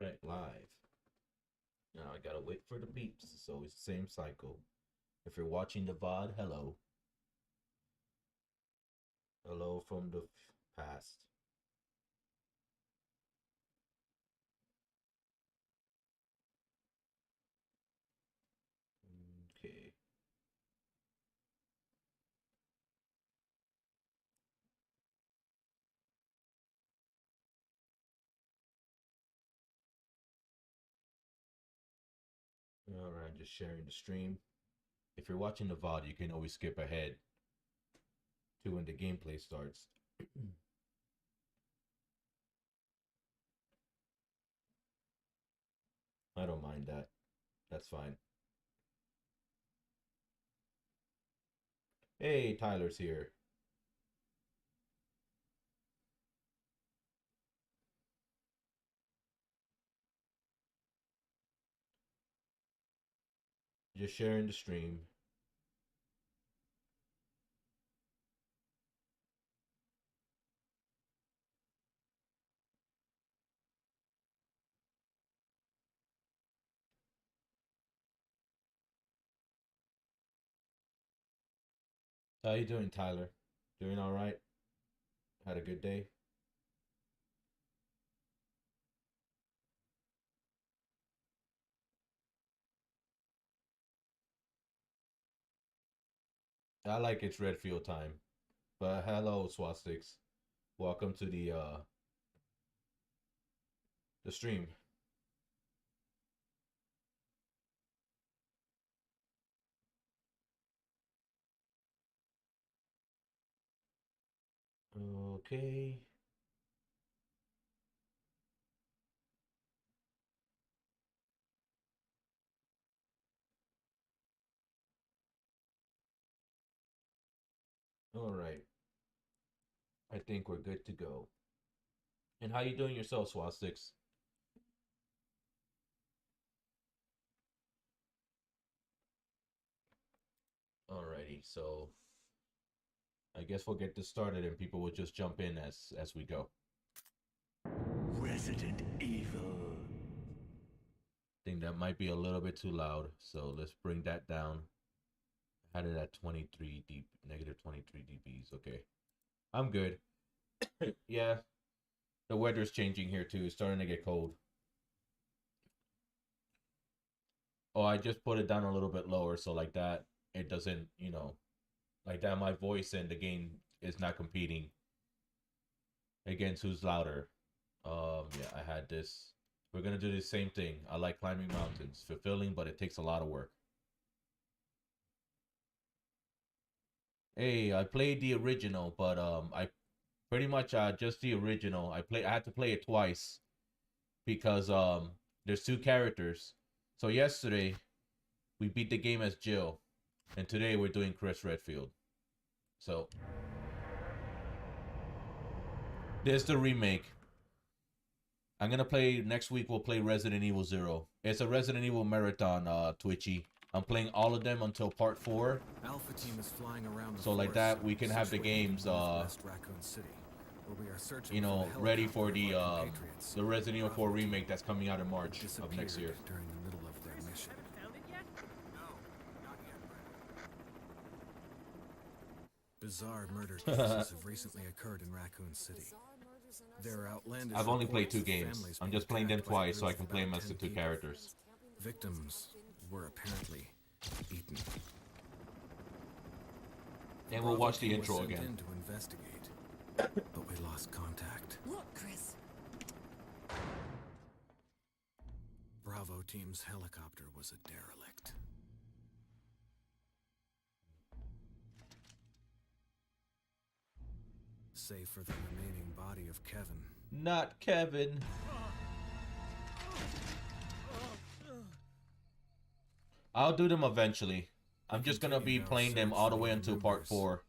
Right, live. Now I gotta wait for the beeps. It's always the same cycle. If you're watching the VOD, hello. Hello from the past. Okay. Alright, just sharing the stream. If you're watching the VOD, you can always skip ahead to when the gameplay starts. I don't mind that. That's fine. Hey, Tyler's here. Just sharing the stream. How you doing, Tyler? Doing all right? Had a good day? I like it's Redfield time. But hello, Swastiks. Welcome to the stream. Okay. All right. I think we're good to go. And how you doing yourself, Swastiks? Alrighty, so I guess we'll get this started and people will just jump in as we go. Resident Evil. I think that might be a little bit too loud, so let's bring that down. I had it at 23 dB, negative 23 dBs. Okay, I'm good. Yeah, the weather's changing here too. It's starting to get cold. Oh, I just put it down a little bit lower, so like that, it doesn't, like that, my voice and the game is not competing against who's louder. Yeah, I had this. We're gonna do the same thing. I like climbing mountains, fulfilling, but it takes a lot of work. Hey, I played the original, but I pretty much just the original. I had to play it twice because there's two characters. So yesterday we beat the game as Jill, and today we're doing Chris Redfield. So there's the remake. I'm gonna play next week. We'll play Resident Evil 0. It's a Resident Evil marathon, Twitchy. I'm playing all of them until part 4. Alpha team is flying around the So like that, we can have the games, City, where we are searching ready for the Resident Evil 4 remake that's coming out in March of next year. During the middle of their mission. Bizarre murder cases have recently occurred in Raccoon City. There are outlandish. I've only played 2 reports of games. families I'm being just playing them attacked by twice so I groups can of play them about as the 10 2 people. characters. Victims were apparently eaten. And we'll watch the Bravo team intro was sent again. in to investigate, but we lost contact. Look, Chris. Bravo team's helicopter was a derelict. Save for the remaining body of Kevin. Not Kevin. I'll do them eventually. I'm just gonna be playing them all the way until part 4.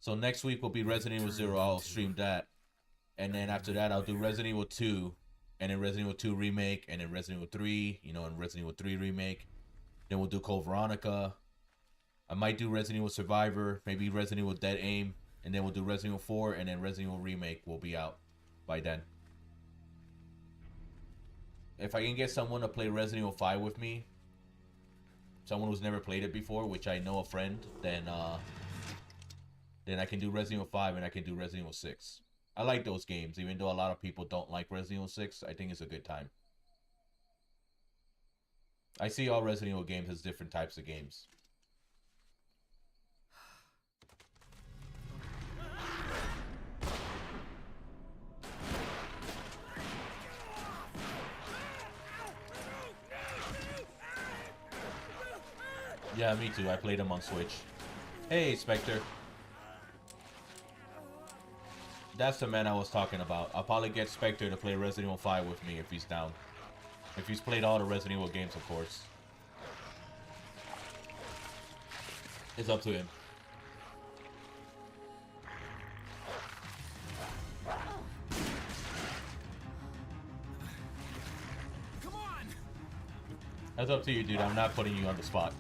So next week will be Resident Evil 0. I'll stream that. And then after that, I'll do Resident Evil 2. And then Resident Evil 2 Remake. And then Resident Evil 3. And Resident Evil 3 Remake. Then we'll do Code Veronica. I might do Resident Evil Survivor. Maybe Resident Evil Dead Aim. And then we'll do Resident Evil 4. And then Resident Evil Remake will be out by then. if I can get someone to play Resident Evil 5 with me, someone who's never played it before, which I know a friend, then I can do Resident Evil 5 and I can do Resident Evil 6. I like those games, even though a lot of people don't like Resident Evil 6. I think it's a good time. I see all Resident Evil games as different types of games. Yeah, me too. I played them on Switch. Hey, Spectre. That's the man I was talking about. I'll probably get Spectre to play Resident Evil 5 with me if he's down. If he's played all the Resident Evil games, of course. It's up to him. Come on! That's up to you, dude. I'm not putting you on the spot.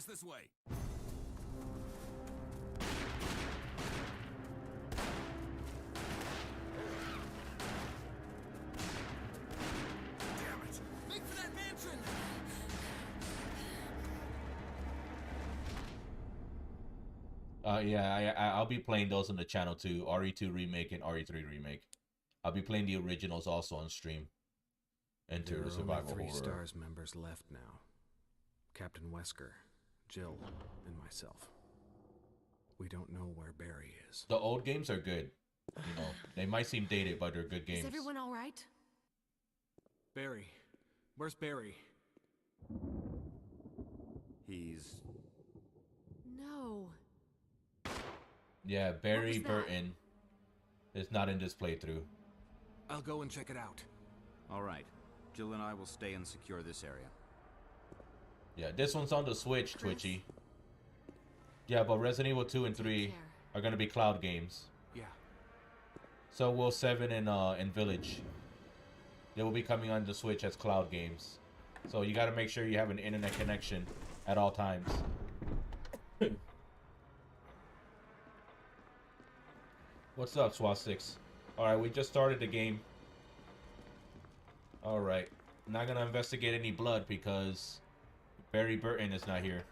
This way. Damn it! Make for that mansion. Yeah, I'll be playing those on the channel too. RE2 Remake and RE3 Remake. I'll be playing the originals also on stream. Enter the survival there are only horror. 3 stars members left now. Captain Wesker, Jill, and myself. We don't know where Barry is. The old games are good. You know, they might seem dated, but they're good games. Is everyone all right? Barry. Where's Barry? He's... No. Yeah, Barry that? Burton is not in this playthrough. I'll go and check it out. All right. Jill and I will stay and secure this area. Yeah, this one's on the Switch, Chris? Twitchy. Yeah, but Resident Evil 2 and 3 are gonna be cloud games. Yeah. So will 7 and Village. They will be coming on the Switch as cloud games. So you gotta make sure you have an internet connection at all times. What's up, SWAT6? Alright, we just started the game. Alright. Not gonna investigate any blood because Barry Burton is not here.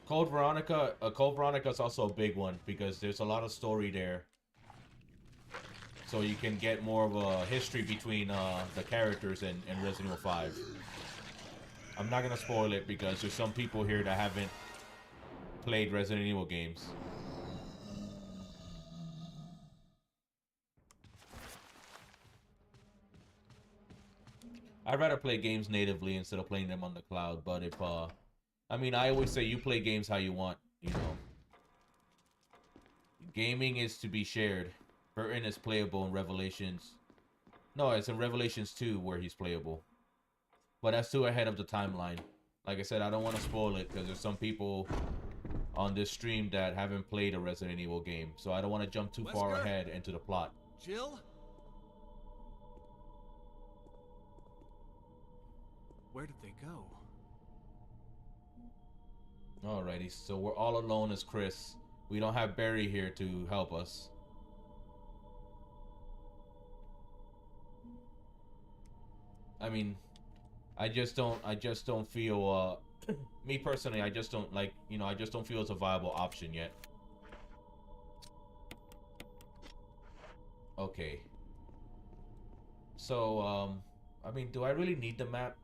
Code Veronica is also a big one because there's a lot of story there. So you can get more of a history between the characters in Resident Evil 5. I'm not gonna spoil it because there's some people here that haven't played Resident Evil games. I'd rather play games natively instead of playing them on the cloud, but if I mean, I always say you play games how you want, you know. Gaming is to be shared. Burton is playable in Revelations. No, it's in Revelations 2 where he's playable. But that's too ahead of the timeline. Like I said, I don't want to spoil it because there's some people on this stream that haven't played a Resident Evil game. So I don't want to jump too far ahead into the plot. Jill? Where did they go? Alrighty, so we're all alone as Chris. We don't have Barry here to help us. I mean, I just don't feel me personally, I just don't like, you know, I just don't feel it's a viable option yet. Okay. So, I mean, do I really need the map?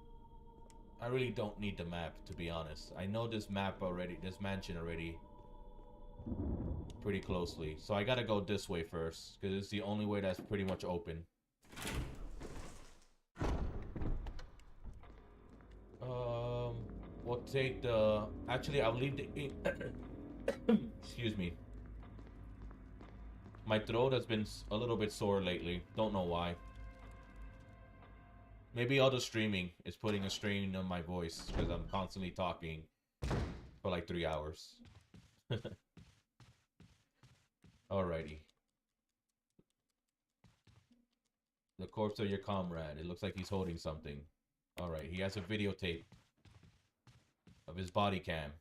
I really don't need the map, to be honest. I know this map already, this mansion already pretty closely. So I gotta go this way first, because it's the only way that's pretty much open. We'll take the... Actually, I'll leave the... Excuse me. My throat has been a little bit sore lately. Don't know why. Maybe all the streaming is putting a strain on my voice because I'm constantly talking for like 3 hours. Alrighty. The corpse of your comrade. It looks like he's holding something. Alright, he has a videotape of his body cam.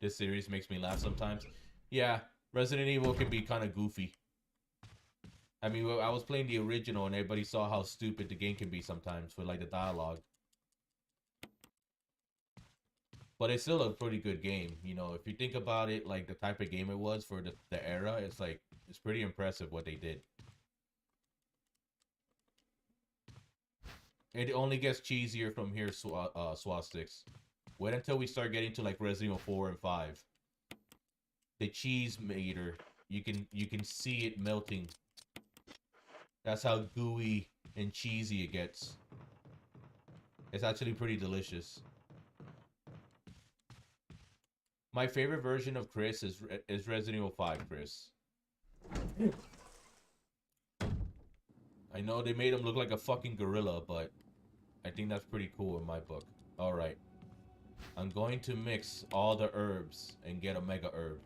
This series makes me laugh sometimes. Yeah, Resident Evil can be kind of goofy. I mean, I was playing the original and everybody saw how stupid the game can be sometimes with like the dialogue. But it's still a pretty good game. You know, if you think about it, like the type of game it was for the era, it's like, it's pretty impressive what they did. It only gets cheesier from here, swastiks. Wait until we start getting to like Resident Evil 4 and 5. The cheese meter, you can see it melting. That's how gooey and cheesy it gets. It's actually pretty delicious. My favorite version of Chris is Resident Evil 5, Chris. I know they made him look like a fucking gorilla, but I think that's pretty cool in my book. Alright. I'm going to mix all the herbs and get a mega herb.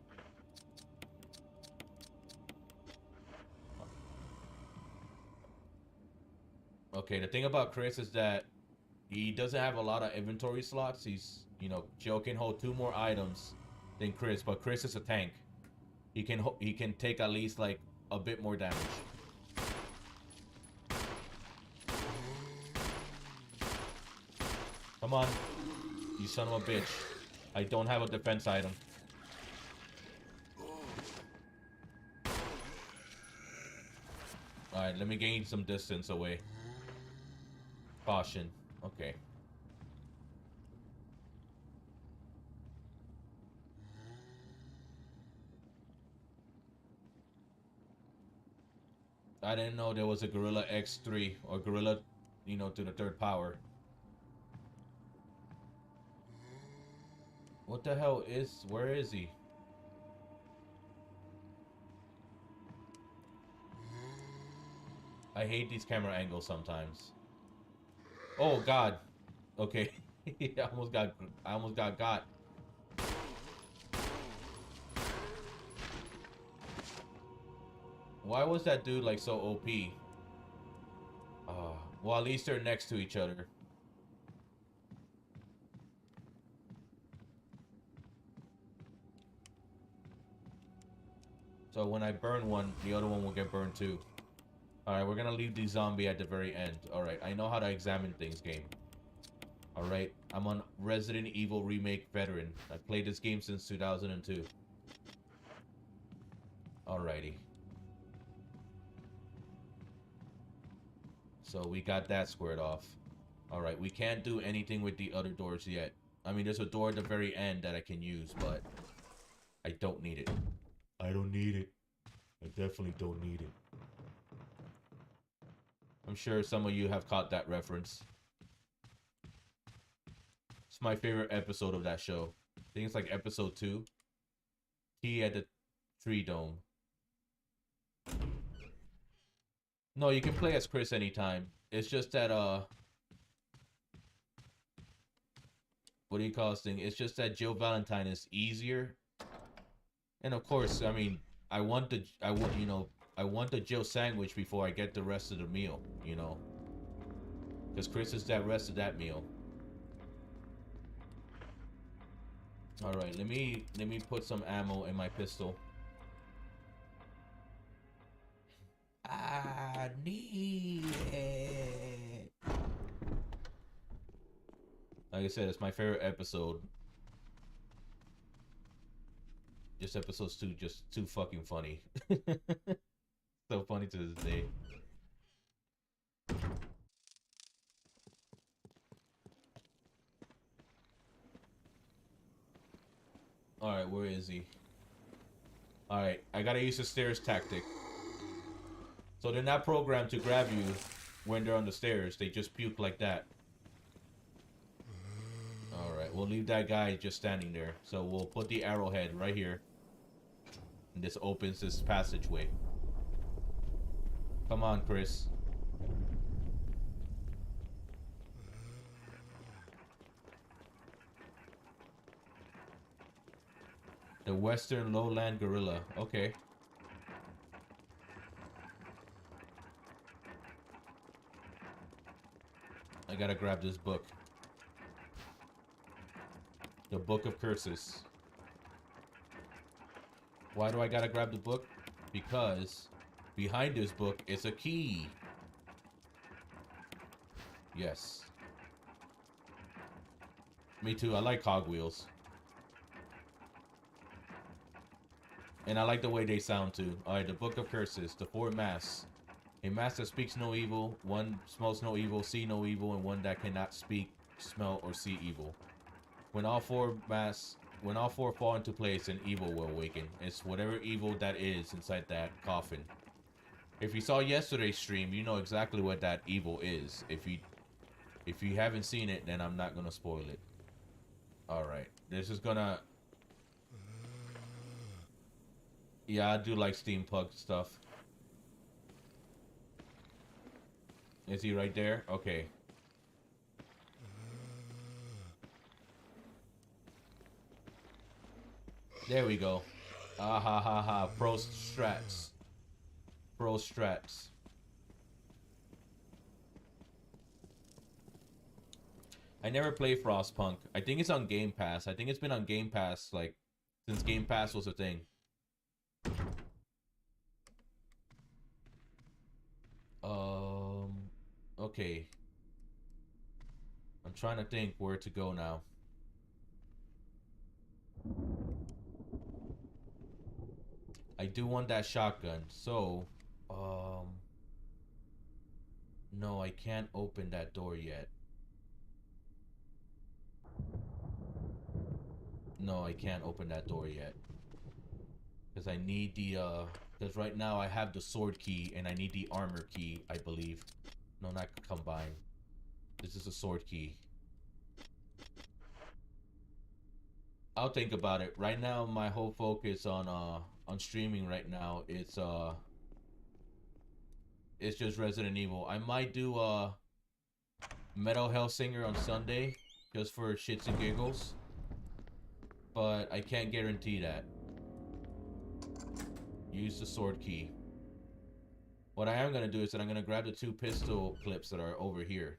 Okay, the thing about Chris is that he doesn't have a lot of inventory slots. He's, you know, Jill can hold 2 more items than Chris, but Chris is a tank. He can take at least like a bit more damage. Come on, you son of a bitch. I don't have a defense item. Alright, let me gain some distance away. Caution. Okay. I didn't know there was a Gorilla X3 or Gorilla, you know, to the 3rd power. What the hell is... Where is he? I hate these camera angles sometimes. Oh God. Okay. I almost got. Why was that dude like so OP? Well, at least they're next to each other. So when I burn one, the other one will get burned too. Alright, we're gonna leave the zombie at the very end. Alright, I know how to examine things, game. Alright, I'm on Resident Evil Remake Veteran. I've played this game since 2002. Alrighty. So we got that squared off. Alright, we can't do anything with the other doors yet. I mean, there's a door at the very end that I can use, but I don't need it. I don't need it. I definitely don't need it. I'm sure some of you have caught that reference. It's my favorite episode of that show. I think it's like episode 2. Key at the Tree Dome. No, you can play as Chris anytime. It's just that, what do you call this thing? It's just that Jill Valentine is easier. And of course, I mean, I want the Jill sandwich before I get the rest of the meal, you know. Because Chris is that rest of that meal. Alright, let me put some ammo in my pistol. I need it. Like I said, it's my favorite episode. Just episodes 2, just too fucking funny. So funny to this day. Alright, where is he? Alright, I gotta use the stairs tactic. So they're not programmed to grab you when they're on the stairs. They just puke like that. Alright, we'll leave that guy just standing there. So we'll put the arrowhead right here. And this opens this passageway. Come on, Chris. The Western Lowland Gorilla. Okay. I gotta grab this book. The Book of Curses. Why do I gotta grab the book? Because behind this book is a key. Yes. Me too. I like cogwheels. And I like the way they sound too. Alright, the Book of Curses. The four masks. A mask that speaks no evil, one smells no evil, see no evil, and one that cannot speak, smell, or see evil. When all four fall into place, an evil will awaken. It's whatever evil that is inside that coffin. If you saw yesterday's stream, you know exactly what that evil is. If you haven't seen it, then I'm not gonna spoil it. Alright. This is gonna... Yeah, I do like steampunk stuff. Is he right there? Okay. There we go. Ah ha ha ha. Pro strats. Pro strats. I never played Frostpunk. I think it's on Game Pass. I think it's been on Game Pass like since Game Pass was a thing. Okay. I'm trying to think where to go now. I do want that shotgun, so no, I can't open that door yet. No, I can't open that door yet. Because I need the because right now I have the sword key and I need the armor key, I believe. No, not combined. This is a sword key. I'll think about it. Right now my whole focus on streaming right now it's just Resident Evil. I might do Metal Hellsinger on Sunday just for shits and giggles. But I can't guarantee that. Use the sword key. What I am going to do is that I'm going to grab the two pistol clips that are over here.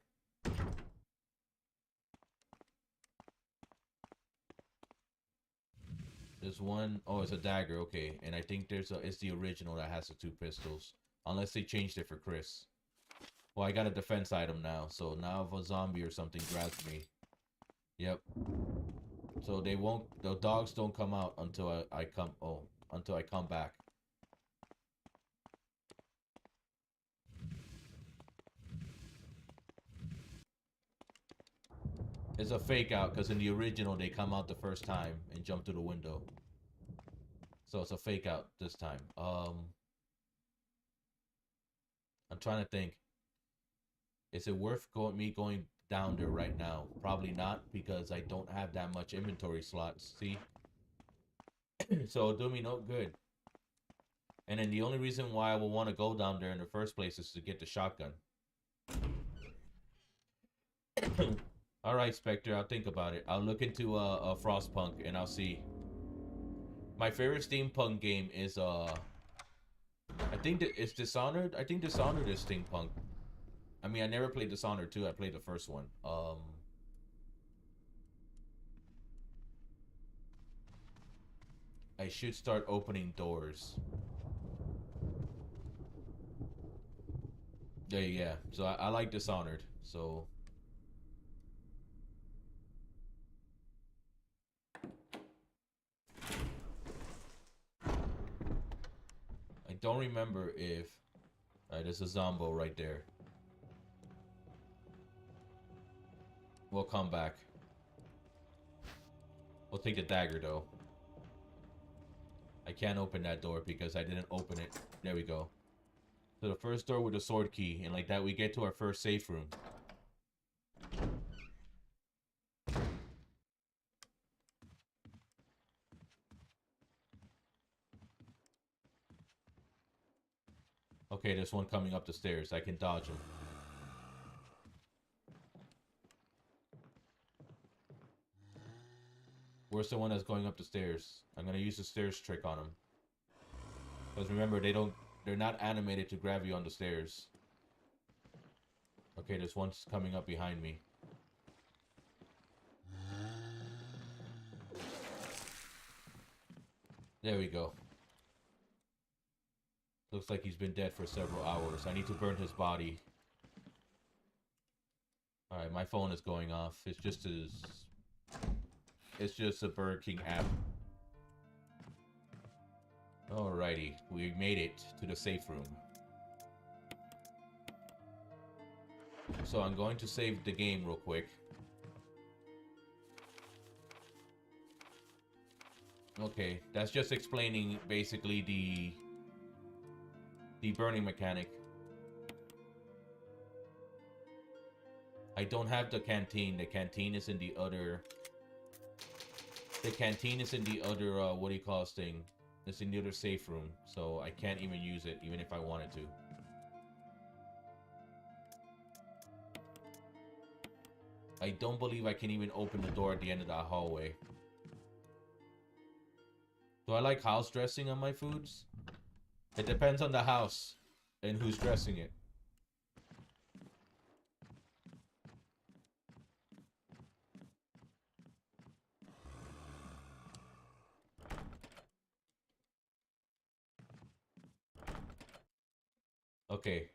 There's one, oh, it's a dagger, okay. And I think it's the original that has the two pistols. Unless they changed it for Chris. Well, I got a defense item now, so now if a zombie or something grabs me. Yep. So the dogs don't come out until until I come back. It's a fake out because in the original they come out the first time and jump through the window. So it's a fake out this time. I'm trying to think. Is it worth me going down there right now? Probably not because I don't have that much inventory slots. See? So it'll do me no good. And then the only reason why I will want to go down there in the first place is to get the shotgun. Alright, Spectre, I'll think about it. I'll look into a Frostpunk and I'll see. My favorite steampunk game is I think that it's Dishonored. I think Dishonored is steampunk. I mean, I never played Dishonored 2. I played the first one. I should start opening doors. Yeah. So I like Dishonored. So I don't remember if there's a Zombo right there. We'll come back. We'll take the dagger though. I can't open that door because I didn't open it. There we go. So the first door with the sword key, and like that we get to our first safe room. Okay, there's one coming up the stairs. I can dodge him. Where's the one that's going up the stairs? I'm gonna use the stairs trick on him. Because remember, they're not animated to grab you on the stairs. Okay, there's one coming up behind me. There we go. Looks like he's been dead for several hours. I need to burn his body. Alright, my phone is going off. It's just a Burger King app. Alrighty, we made it to the safe room. So I'm going to save the game real quick. Okay, that's just explaining basically the burning mechanic. I don't have the canteen. The canteen is in the other... The canteen is in the other, what do you call this thing? It's in the other safe room, so I can't even use it, even if I wanted to. I don't believe I can even open the door at the end of that hallway. Do I like house dressing on my foods? It depends on the house and who's dressing it. Okay.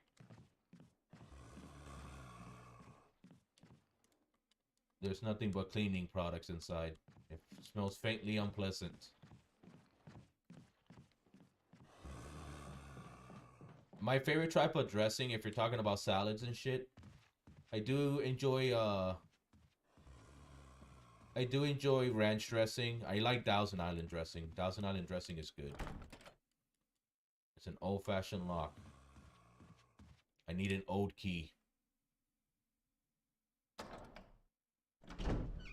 There's nothing but cleaning products inside. It smells faintly unpleasant. My favorite type of dressing, if you're talking about salads and shit, I do enjoy ranch dressing. I like Thousand Island dressing. Thousand Island dressing is good. It's an old-fashioned lock. I need an old key.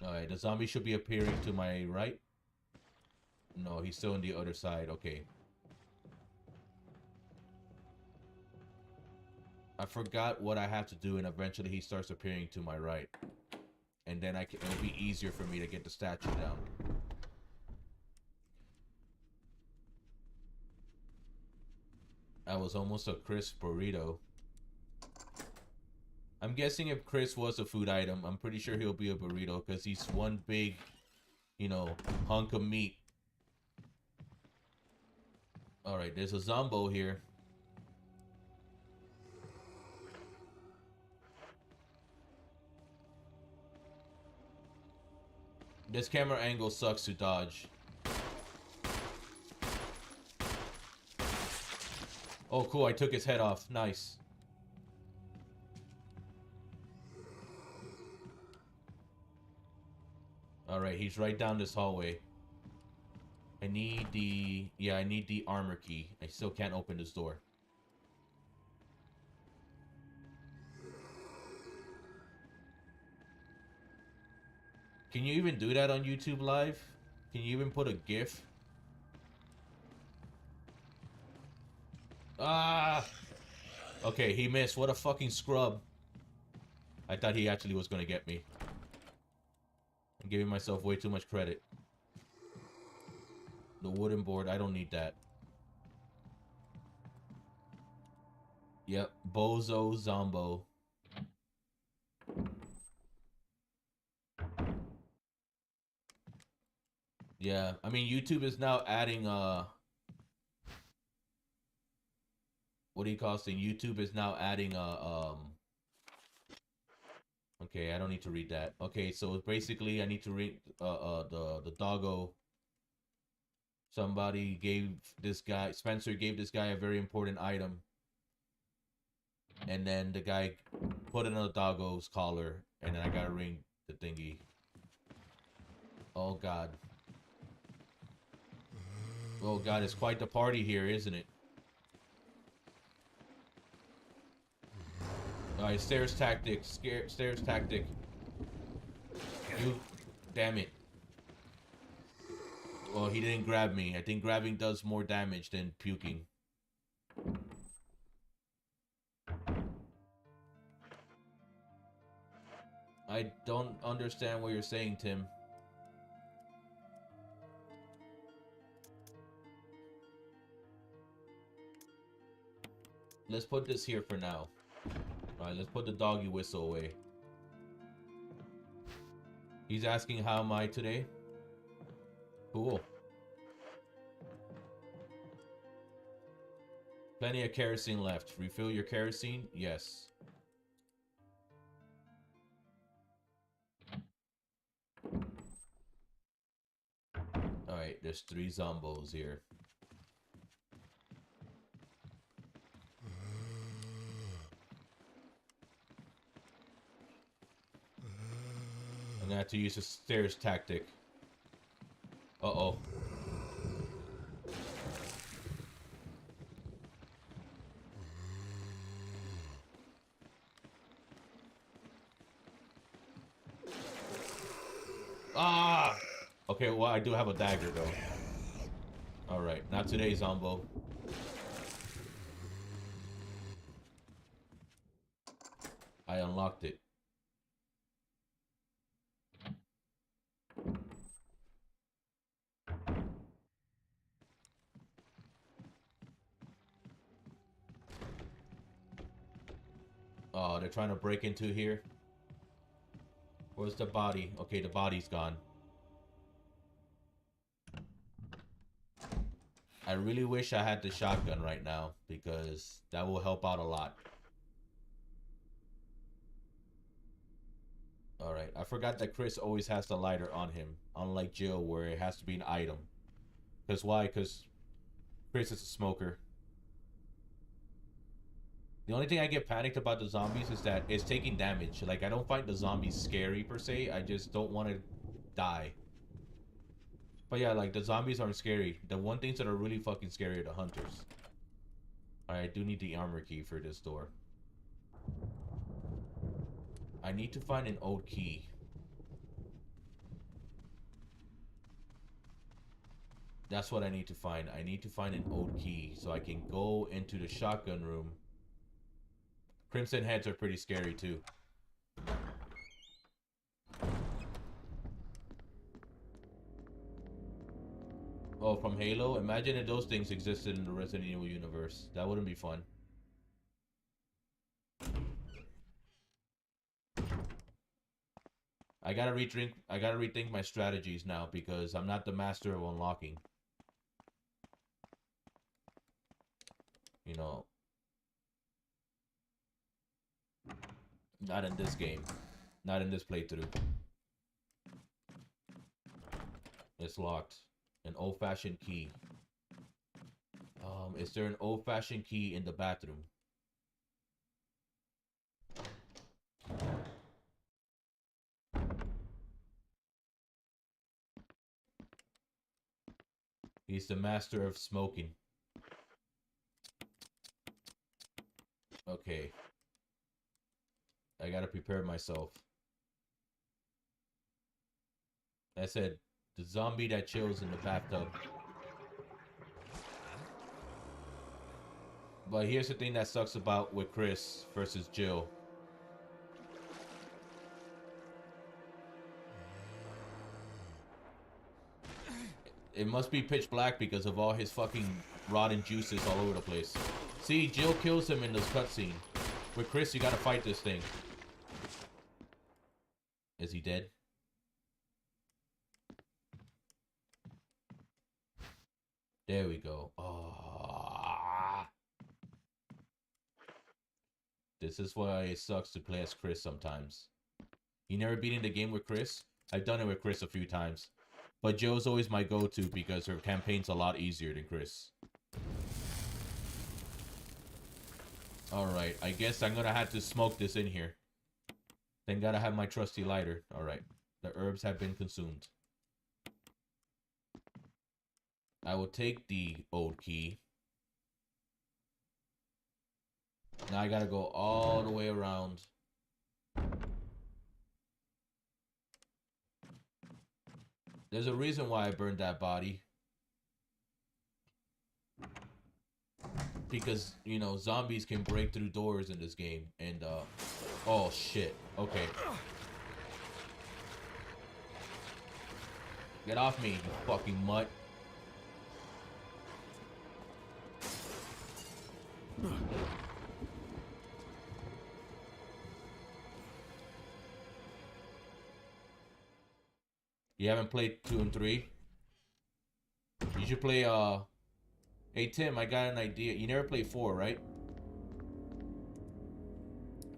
Alright, the zombie should be appearing to my right. No, he's still on the other side. Okay. I forgot what I have to do, and eventually he starts appearing to my right. And then it'll be easier for me to get the statue down. That was almost a crisp burrito. I'm guessing if Chris was a food item, I'm pretty sure he'll be a burrito because he's one big, you know, hunk of meat. Alright, there's a zombo here. This camera angle sucks to dodge. Oh, cool. I took his head off. Nice. Alright, he's right down this hallway. I need the... Yeah, I need the armor key. I still can't open this door. Can you even do that on YouTube Live? Can you even put a GIF? Ah! Okay, he missed. What a fucking scrub. I thought he actually was gonna get me. I'm giving myself way too much credit. The wooden board, I don't need that. Yep, Bozo Zombo. Yeah, I mean, YouTube is now adding, what do you call this thing? YouTube is now adding, okay, I don't need to read that. Okay, so basically, I need to read, the doggo. Somebody gave this guy, Spencer gave this guy a very important item. And then the guy put it on the doggo's collar, and then I gotta ring the thingy. Oh, God. Oh, God, it's quite the party here, isn't it? Alright, stairs tactic. Stairs tactic. You... Damn it. Well, he didn't grab me. I think grabbing does more damage than puking. I don't understand what you're saying, Tim. let's put this here for now. Alright, let's put the doggy whistle away. He's asking how am I today? Cool. Plenty of kerosene left. Refill your kerosene? Yes. Alright, there's 3 zombos here. I'm gonna have to use a stairs tactic. Uh-oh. Ah! Okay, well, I do have a dagger, though. Alright, not today, Zombo. I unlocked it. Oh, they're trying to break into here. Where's the body? Okay, the body's gone. I really wish I had the shotgun right now, because that will help out a lot. Alright, I forgot that Chris always has the lighter on him, unlike Jill where it has to be an item. Because why? Because Chris is a smoker. The only thing I get panicked about the zombies is that it's taking damage. Like, I don't find the zombies scary per se, I just don't want to die. But yeah, like, the zombies aren't scary. The one things that are really fucking scary are the hunters. Alright, I do need the armor key for this door. I need to find an old key. That's what I need to find. I need to find an old key so I can go into the shotgun room. Crimson heads are pretty scary too. Oh, from Halo? Imagine if those things existed in the Resident Evil universe. That wouldn't be fun. I gotta rethink my strategies now because I'm not the master of unlocking. You know. Not in this game. Not in this playthrough. It's locked. An old-fashioned key. Is there an old-fashioned key in the bathroom? He's the master of smoking. Okay. I gotta prepare myself. I said, the zombie that chills in the bathtub. But here's the thing that sucks about with Chris versus Jill. It must be pitch black because of all his fucking rotten juices all over the place. See, Jill kills him in this cutscene. With Chris, you gotta fight this thing. Is he dead? There we go. Oh. This is why it sucks to play as Chris sometimes. You never beaten the game with Chris? I've done it with Chris a few times. But Jill's always my go-to because her campaign's a lot easier than Chris. Alright, I guess I'm gonna have to smoke this in here. Then gotta have my trusty lighter. Alright, the herbs have been consumed. I will take the old key. Now I gotta go all the way around. There's a reason why I burned that body. Because, you know, zombies can break through doors in this game. And, oh shit. Okay. Get off me, you fucking mutt. You haven't played 2 and 3? You should play, Hey, Tim, I got an idea. You never played 4, right?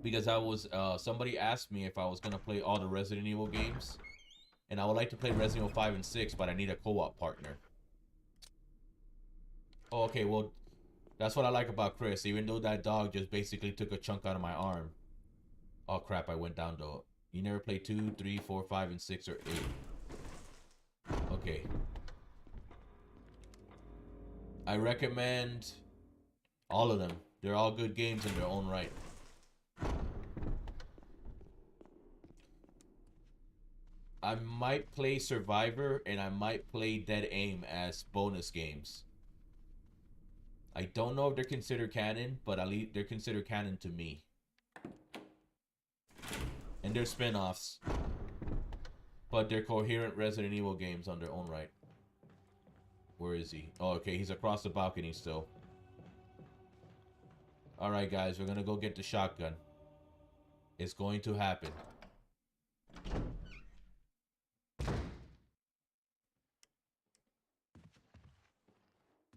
Because I was, somebody asked me if I was gonna play all the Resident Evil games. And I would like to play Resident Evil 5 and 6, but I need a co-op partner. Oh, okay, well, that's what I like about Chris. Even though that dog just basically took a chunk out of my arm. Oh, crap, I went down, though. You never played 2, 3, 4, 5, and 6, or 8. Okay. I recommend all of them. They're all good games in their own right. I might play Survivor and I might play Dead Aim as bonus games. I don't know if they're considered canon, but at least they're considered canon to me. And they're spin-offs. But they're coherent Resident Evil games on their own right. Where is he? Oh, okay, he's across the balcony still. Alright, guys, we're gonna go get the shotgun. It's going to happen.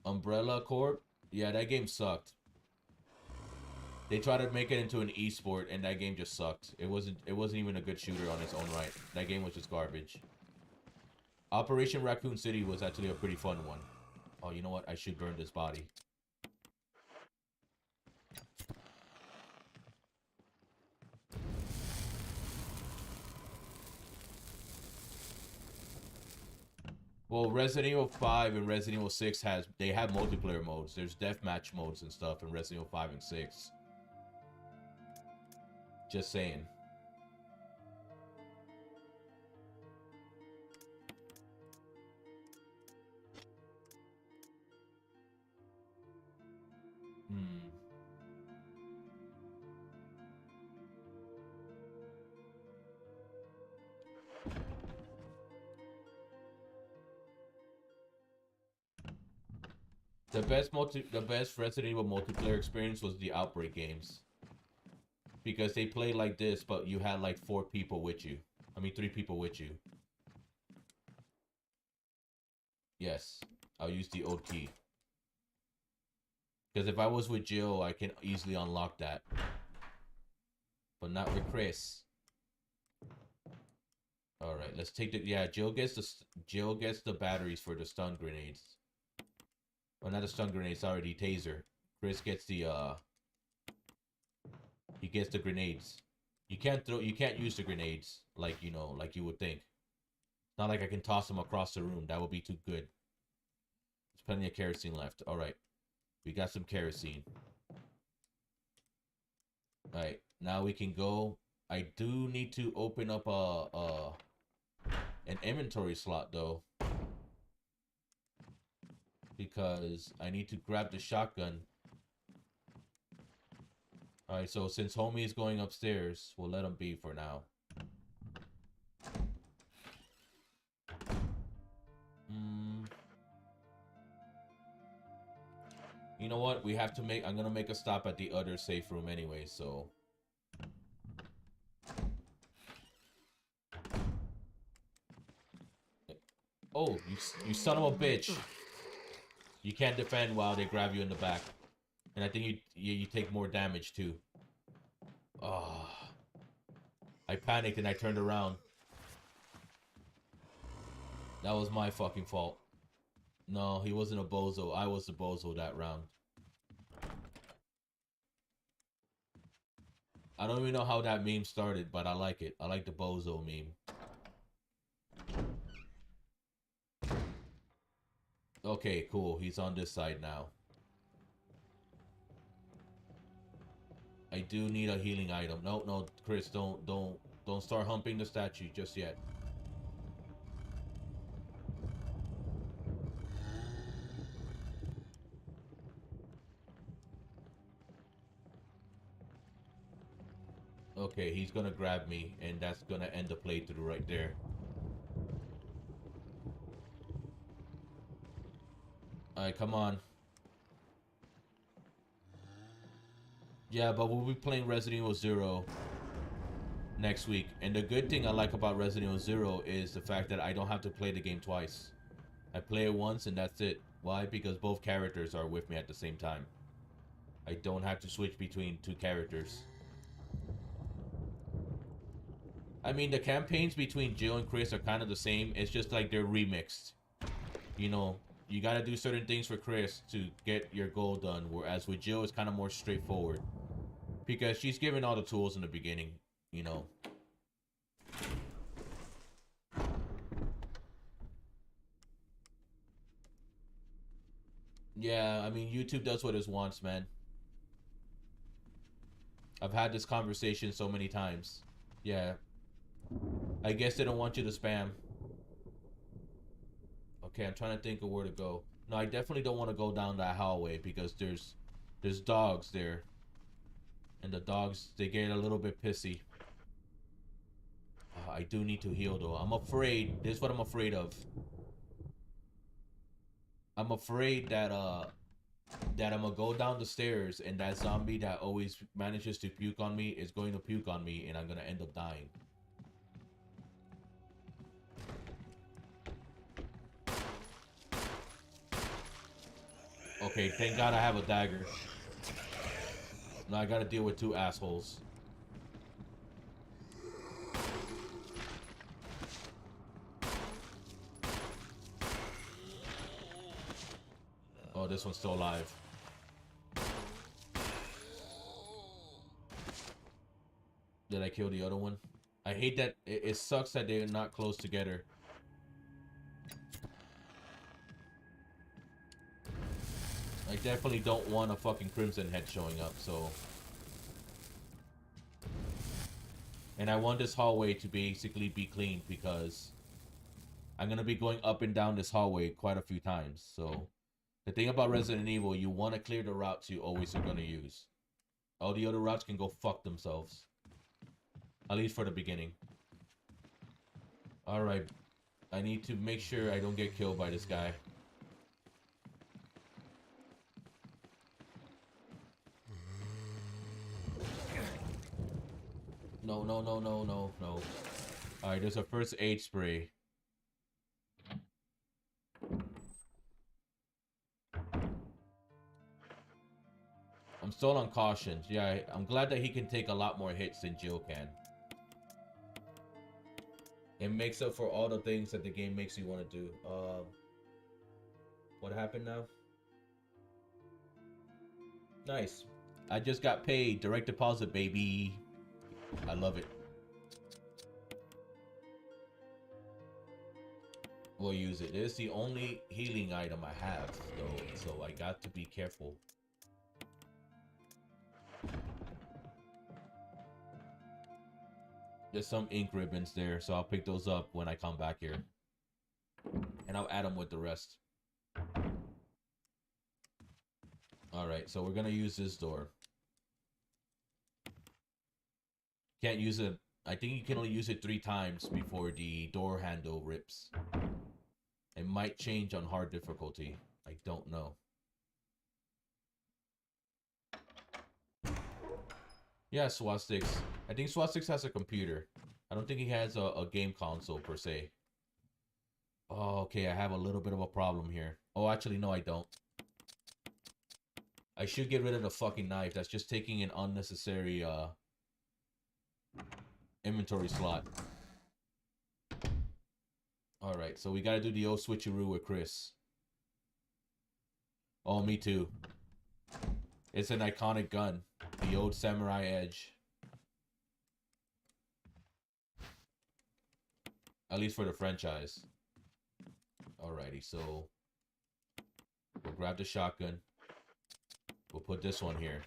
Umbrella Corp? Yeah, that game sucked. They tried to make it into an esport, and that game just sucked. It wasn't even a good shooter on its own right. That game was just garbage. Operation Raccoon City was actually a pretty fun one. Oh, you know what? I should burn this body. Well, Resident Evil 5 and Resident Evil 6 have multiplayer modes. There's deathmatch modes and stuff in Resident Evil 5 and 6. Just saying. The best Resident Evil multiplayer experience was the Outbreak games. Because they played like this, but you had like 4 people with you. I mean 3 people with you. Yes, I'll use the OT. Because if I was with Jill, I can easily unlock that. But not with Chris. Alright, let's take the... Yeah, Jill gets the batteries for the stun grenades. Well, not the stun grenades, sorry, the taser. Chris gets the, he gets the grenades. You can't use the grenades like, you know, like you would think. It's not like I can toss them across the room. That would be too good. There's plenty of kerosene left. Alright. We got some kerosene. Alright, now we can go. I do need to open up an inventory slot, though. Because I need to grab the shotgun. Alright, so since homie is going upstairs, we'll let him be for now. You know what? I'm gonna make a stop at the other safe room anyway, so... Oh, you son of a bitch. You can't defend while they grab you in the back. And I think you take more damage too. Oh. I panicked and I turned around. That was my fucking fault. No, he wasn't a bozo. I was the bozo that round. I don't even know how that meme started, but I like it. I like the bozo meme. Okay, cool. He's on this side now. I do need a healing item. No, Chris, don't start humping the statue just yet. Okay, he's gonna grab me, and that's gonna end the playthrough right there. Alright, come on. Yeah, but we'll be playing Resident Evil 0. next week. And the good thing I like about Resident Evil 0 is the fact that I don't have to play the game twice. I play it once and that's it. Why? Because both characters are with me at the same time. I don't have to switch between two characters. I mean, the campaigns between Jill and Chris are kind of the same. It's just like they're remixed. You know, you gotta do certain things for Chris to get your goal done. Whereas with Jill, it's kind of more straightforward. Because she's given all the tools in the beginning, you know. Yeah, I mean, YouTube does what it wants, man. I've had this conversation so many times. Yeah. I guess they don't want you to spam. Okay, I'm trying to think of where to go. No, I definitely don't want to go down that hallway because there's dogs there. And the dogs, they get a little bit pissy. I do need to heal though. I'm afraid. This is what I'm afraid of. I'm afraid that that I'm gonna go down the stairs and that zombie that always manages to puke on me is going to puke on me and I'm gonna end up dying. Okay, thank God I have a dagger. Now I gotta deal with two assholes. Oh, this one's still alive. Did I kill the other one? I hate that. It sucks that they're not close together. I definitely don't want a fucking Crimson Head showing up, so... And I want this hallway to basically be cleaned because I'm gonna be going up and down this hallway quite a few times, so... The thing about Resident Evil, you want to clear the routes you always are gonna use. All the other routes can go fuck themselves. At least for the beginning. Alright. I need to make sure I don't get killed by this guy. No, no, no, no, no, no. Alright, there's a first aid spray. I'm still on caution. Yeah, I'm glad that he can take a lot more hits than Jill can. It makes up for all the things that the game makes you want to do. What happened now? Nice. I just got paid. Direct deposit, baby. I love it. We'll use it. It's the only healing item I have, though, so I got to be careful. There's some ink ribbons there, so I'll pick those up when I come back here. And I'll add them with the rest. Alright, so we're gonna use this door. Can't use it. I think you can only use it 3 times before the door handle rips. It might change on hard difficulty. I don't know. Yeah, Swastix. I think Swastix has a computer. I don't think he has a game console per se. Oh, okay, I have a little bit of a problem here. Oh, actually, no, I don't. I should get rid of the fucking knife. That's just taking an unnecessary inventory slot. Alright, so we gotta do the old switcheroo with Chris. Oh, me too. It's an iconic gun. The old samurai edge. At least for the franchise. Alrighty, so we'll grab the shotgun. We'll put this one here.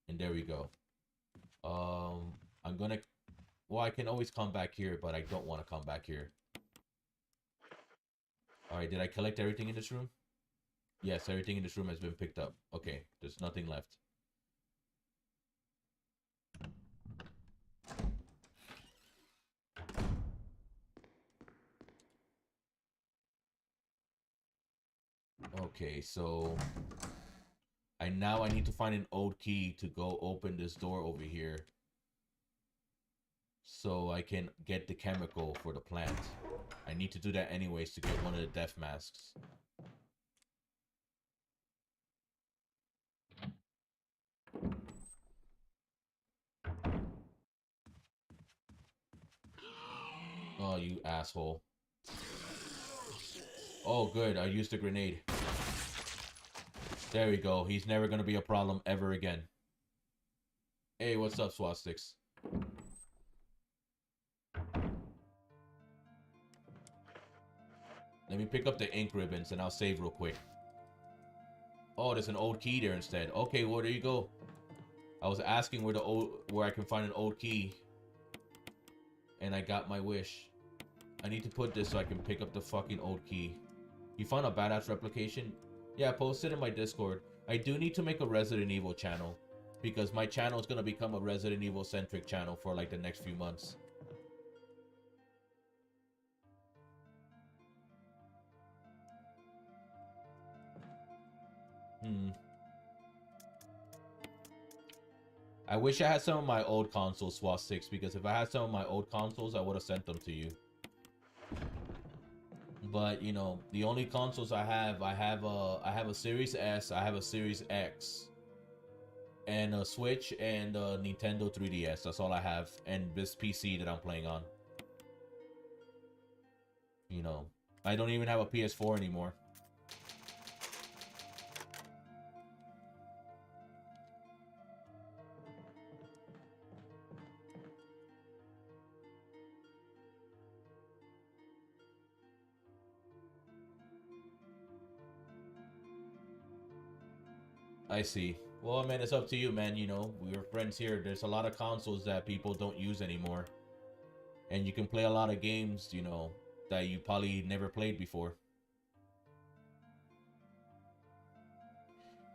And there we go. I'm gonna... Well, I can always come back here, but I don't want to come back here. Alright, did I collect everything in this room? Yes, everything in this room has been picked up. Okay, there's nothing left. Okay, so I need to find an old key to go open this door over here. so I can get the chemical for the plant. I need to do that anyways to get one of the death masks. Oh, you asshole. Oh, good. I used a grenade. There we go. He's never going to be a problem ever again. Hey, what's up, Swastiks? Let me pick up the ink ribbons and I'll save real quick. Oh, there's an old key there instead. Okay, well, there you go. I was asking where I can find an old key. And I got my wish. I need to put this so I can pick up the fucking old key. You found a badass replication? Yeah, post it in my Discord. I do need to make a Resident Evil channel. Because my channel is going to become a Resident Evil centric channel for like the next few months. I wish I had some of my old consoles, SWAT6, because if I had some of my old consoles, I would have sent them to you. But, you know, the only consoles I have a Series S, I have a Series X, and a Switch, and a Nintendo 3DS. That's all I have, and this PC that I'm playing on. You know, I don't even have a PS4 anymore. I see. Well, man, it's up to you, man. You know, we're friends here. There's a lot of consoles that people don't use anymore. And you can play a lot of games, you know, that you probably never played before.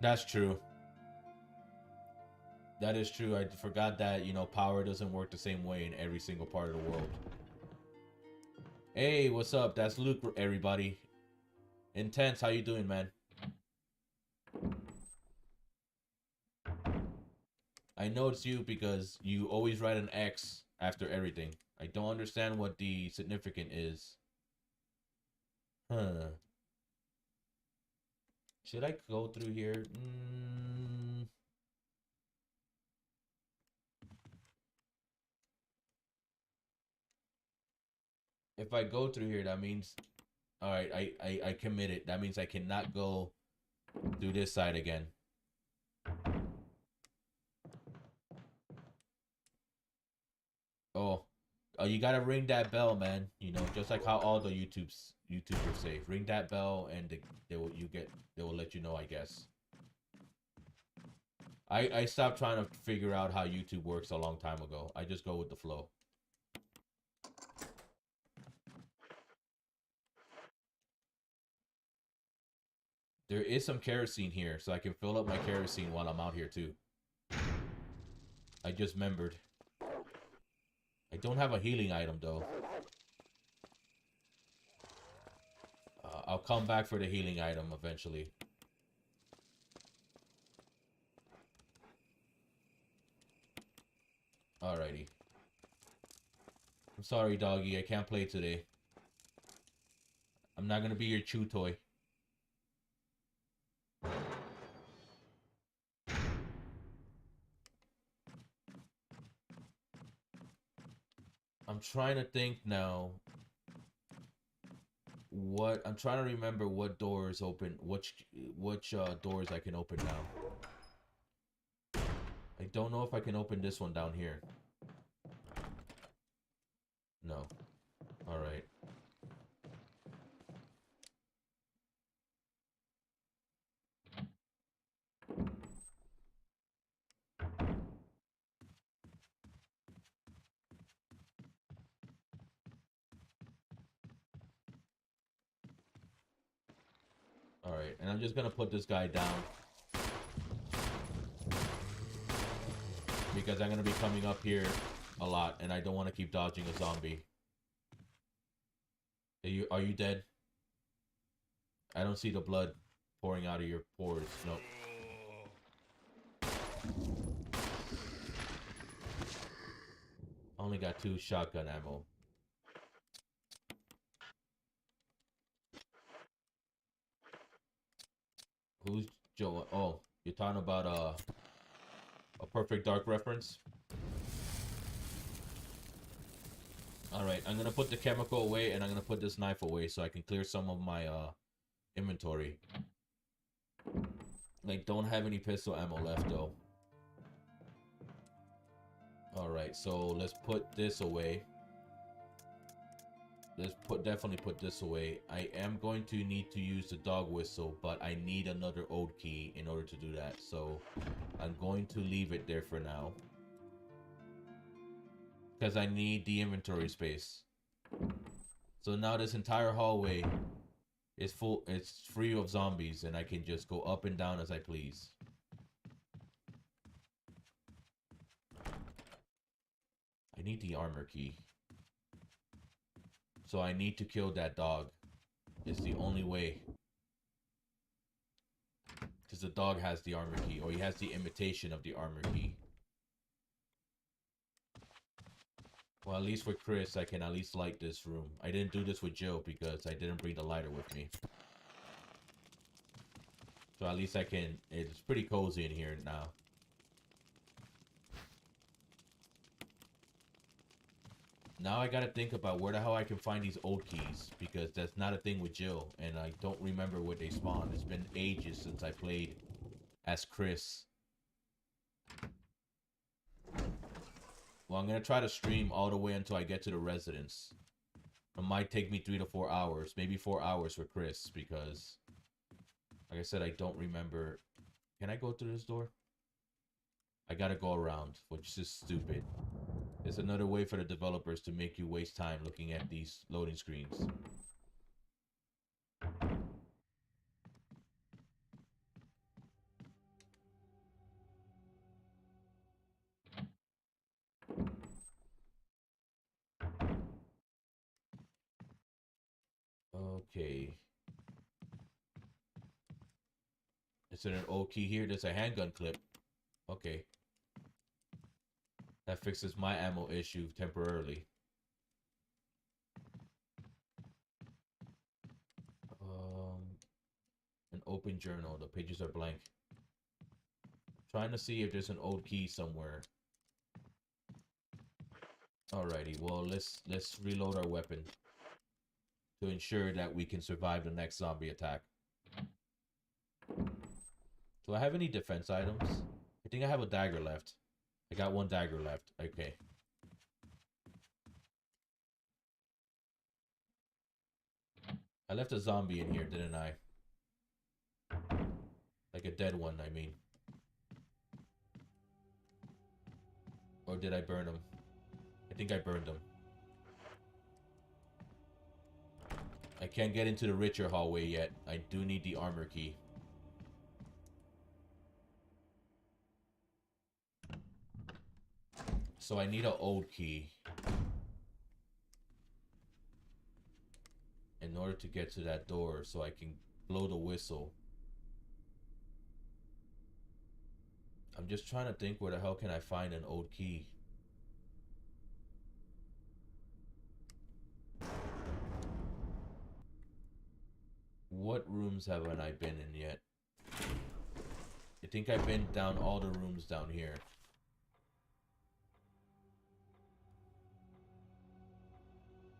That's true. That is true. I forgot that, you know, power doesn't work the same way in every single part of the world. Hey, what's up? That's Luke, everybody. Intense, how you doing, man? I know it's you because you always write an X after everything. I don't understand what the significant is. Huh. Should I go through here? If I go through here, that means... Alright, I committed. That means I cannot go through this side again. Oh, you gotta ring that bell, man. You know, just like how all the YouTubers say, ring that bell, and they will let you know, I guess. I stopped trying to figure out how YouTube works a long time ago. I just go with the flow. There is some kerosene here, so I can fill up my kerosene while I'm out here too. I just remembered. I don't have a healing item though. I'll come back for the healing item eventually. Alrighty. I'm sorry, doggy. I can't play today. I'm not gonna be your chew toy. I'm trying to think now. I'm trying to remember what doors open, which doors I can open now. I don't know if I can open this one down here. No. All right. All right, and I'm just gonna put this guy down because I'm gonna be coming up here a lot, and I don't want to keep dodging a zombie. Are you dead? I don't see the blood pouring out of your pores. No. only got 2 shotgun ammo. Who's Joe? Oh, you're talking about a Perfect Dark reference? Alright, I'm gonna put the chemical away and I'm gonna put this knife away so I can clear some of my inventory. Like, don't have any pistol ammo left though. Alright, so let's put this away. Let's definitely put this away. I am going to need to use the dog whistle, but I need another old key in order to do that. So I'm going to leave it there for now, because I need the inventory space. So now this entire hallway is full. It's free of zombies, and I can just go up and down as I please. I need the armor key. So I need to kill that dog. It's the only way. Because the dog has the armor key, or he has the imitation of the armor key. Well, at least with Chris, I can at least light this room. I didn't do this with Jill because I didn't bring the lighter with me. So at least I can... It's pretty cozy in here now. Now I gotta think about where the hell I can find these old keys, because that's not a thing with Jill, and I don't remember where they spawn. It's been ages since I played as Chris. Well, I'm gonna try to stream all the way until I get to the residence. It might take me 3 to 4 hours, maybe 4 hours for Chris, because, like I said, I don't remember. Can I go through this door? I gotta go around, which is stupid. It's another way for the developers to make you waste time looking at these loading screens. Okay. Is there an old key here? There's a handgun clip. Okay. That fixes my ammo issue temporarily. An open journal. The pages are blank. Trying to see if there's an old key somewhere. Alrighty, well, let's reload our weapon to ensure that we can survive the next zombie attack. Do I have any defense items? I think I have a dagger left. I got 1 dagger left. Okay. I left a zombie in here, didn't I? Like a dead one, I mean. Or did I burn him? I think I burned him. I can't get into the richer hallway yet. I do need the armor key. So I need an old key in order to get to that door so I can blow the whistle. I'm just trying to think, where the hell can I find an old key? What rooms haven't I been in yet? I think I've been down all the rooms down here.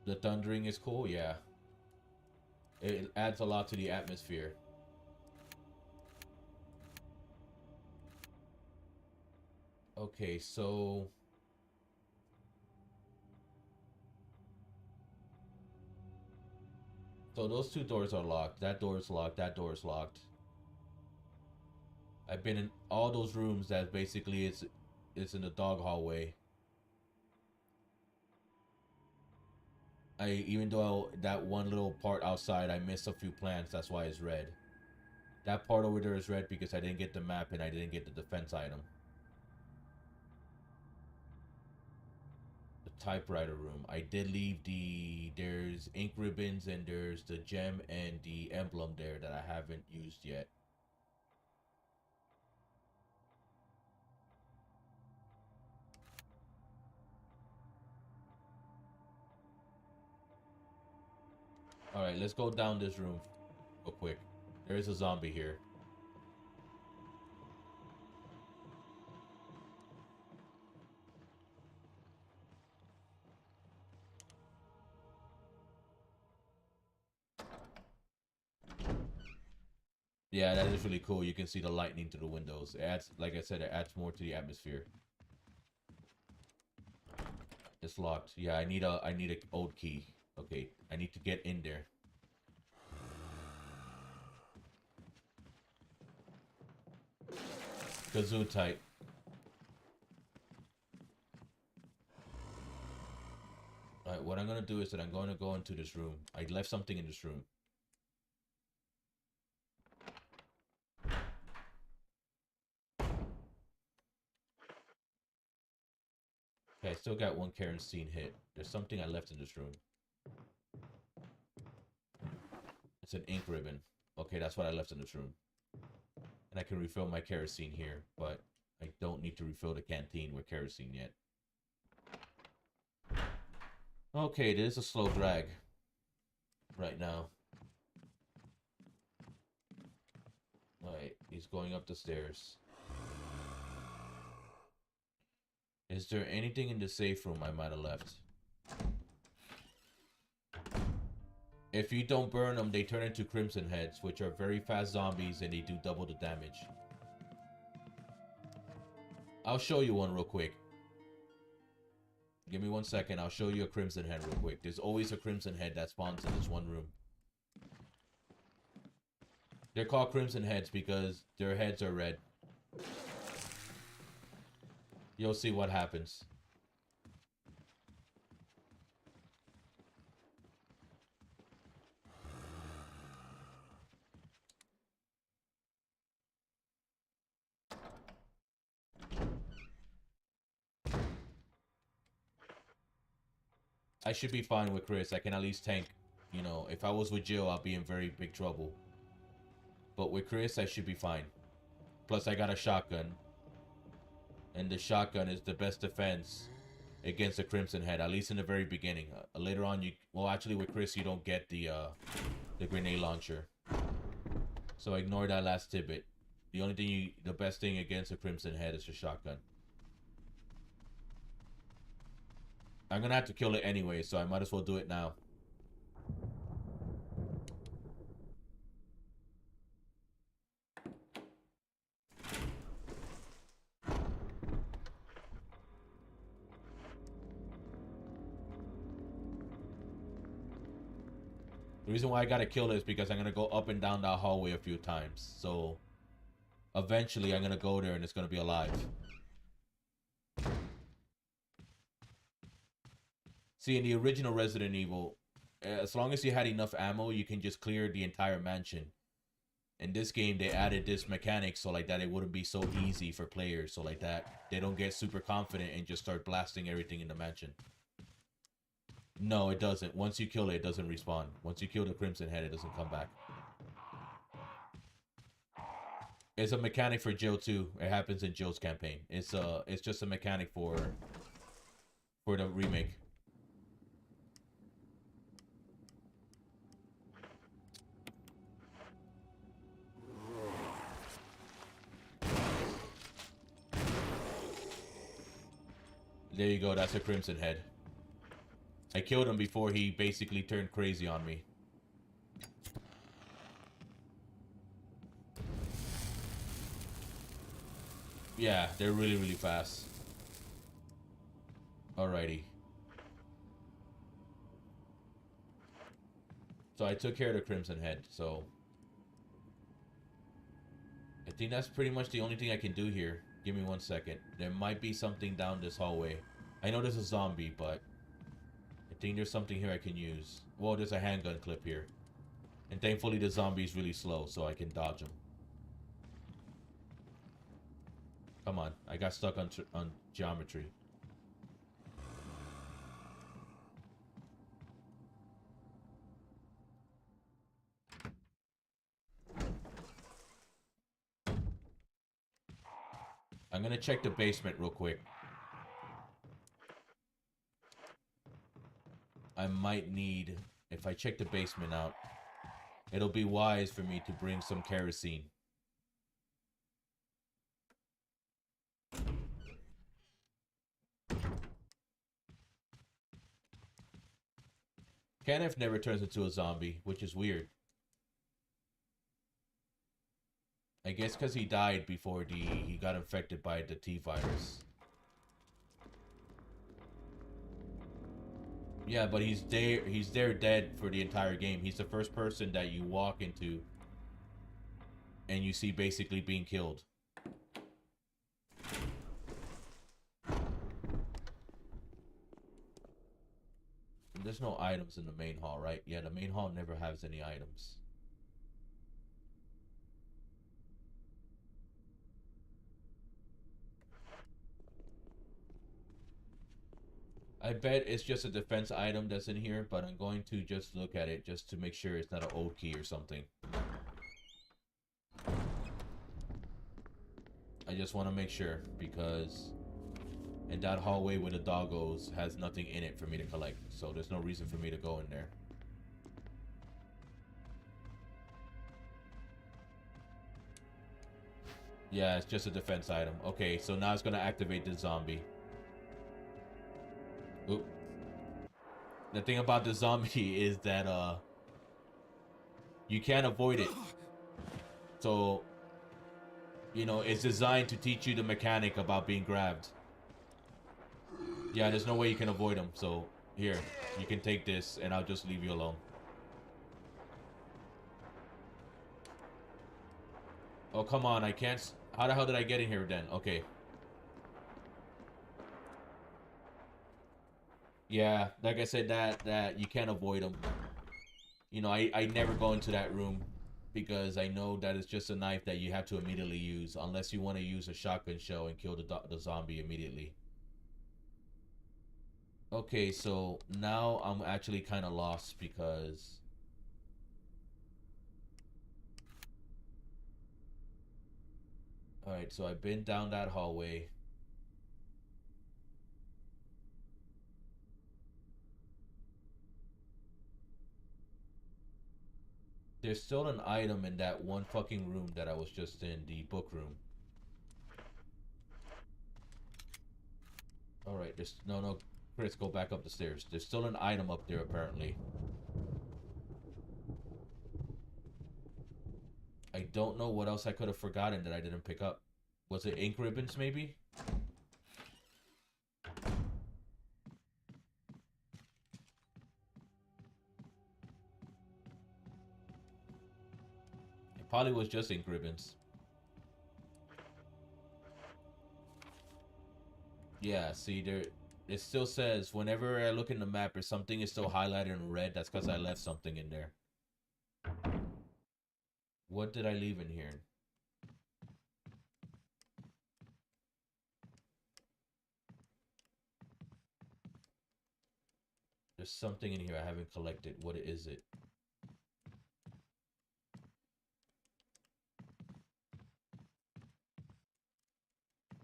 The thundering is cool, yeah. It adds a lot to the atmosphere. Okay, so... So those 2 doors are locked. That door is locked. That door is locked. I've been in all those rooms that basically it's in the dog hallway. Even though that one little part outside, I missed a few plants. That's why it's red. That part over there is red because I didn't get the map and I didn't get the defense item. The typewriter room. I did leave there's ink ribbons and there's the gem and the emblem there that I haven't used yet. Alright, let's go down this room real quick. There is a zombie here. Yeah, that is really cool. You can see the lightning through the windows. It adds, like I said, it adds more to the atmosphere. It's locked. Yeah, I need a old key. Okay, I need to get in there. Kazoo type. Alright, what I'm gonna do is that I'm going to go into this room. I left something in this room. Okay, I still got one kerosene hit. There's something I left in this room. It's an ink ribbon. Okay, that's what I left in this room. And I can refill my kerosene here, but I don't need to refill the canteen with kerosene yet. Okay, it is a slow drag right now. Alright, he's going up the stairs. Is there anything in the safe room I might have left? If you don't burn them, they turn into crimson heads, which are very fast zombies and they do double the damage. I'll show you one real quick. Give me 1 second, I'll show you a crimson head real quick. There's always a crimson head that spawns in this one room. They're called crimson heads because their heads are red. You'll see what happens. I should be fine with Chris. I can at least tank. You know, if I was with Jill, I'll be in very big trouble. But with Chris, I should be fine. Plus, I got a shotgun. And the shotgun is the best defense against a crimson head, at least in the very beginning. Later on, well, actually with Chris, you don't get the grenade launcher. So ignore that last tidbit. The only thing the best thing against a crimson head is your shotgun. I'm gonna have to kill it anyway, so I might as well do it now. The reason why I gotta kill it is because I'm gonna go up and down that hallway a few times. So eventually I'm gonna go there and it's gonna be alive. See, in the original Resident Evil, as long as you had enough ammo, you can just clear the entire mansion. In this game, they added this mechanic so like that it wouldn't be so easy for players. So like that, they don't get super confident and just start blasting everything in the mansion. No, it doesn't. Once you kill it, it doesn't respawn. Once you kill the Crimson Head, it doesn't come back. It's a mechanic for Jill too. It happens in Jill's campaign. It's just a mechanic for the remake. There you go, that's a Crimson Head. I killed him before he basically turned crazy on me. Yeah, they're really, really fast. Alrighty. So I took care of the Crimson Head, so I think that's pretty much the only thing I can do here. Give me 1 second. There might be something down this hallway. I know there's a zombie, but I think there's something here I can use. Well, there's a handgun clip here. And thankfully the zombie is really slow, so I can dodge him. Come on, I got stuck on geometry. I'm gonna check the basement real quick. I might need if I check the basement out, it'll be wise for me to bring some kerosene. Kenneth never turns into a zombie, which is weird. I guess because he died before he got infected by the T virus. Yeah, but he's there dead for the entire game. He's the first person that you walk into and you see basically being killed. There's no items in the main hall, right? Yeah, the main hall never has any items. I bet it's just a defense item that's in here, but I'm going to just look at it just to make sure it's not an old key or something. I just want to make sure, because in that hallway where the doggos has nothing in it for me to collect, so there's no reason for me to go in there. Yeah, it's just a defense item. Okay, so now it's gonna activate the zombie. Oop. The thing about the zombie is that you can't avoid it. So, you know, it's designed to teach you the mechanic about being grabbed. Yeah, there's no way you can avoid him. So, here, you can take this and I'll just leave you alone. Oh, come on, I can't... How the hell did I get in here then? Okay. Yeah, like I said, that you can't avoid them. You know, I never go into that room because I know that it's just a knife that you have to immediately use unless you want to use a shotgun shell and kill the zombie immediately. Okay, so now I'm actually kind of lost because... Alright, so I've been down that hallway. There's still an item in that one fucking room that I was just in, the book room. Alright, there's... No, Chris, go back up the stairs. There's still an item up there, apparently. I don't know what else I could have forgotten that I didn't pick up. Was it ink ribbons, maybe? It probably was just ink ribbons. Yeah, see, there... It still says, whenever I look in the map, if something is still highlighted in red, that's because I left something in there. What did I leave in here? There's something in here I haven't collected. What is it?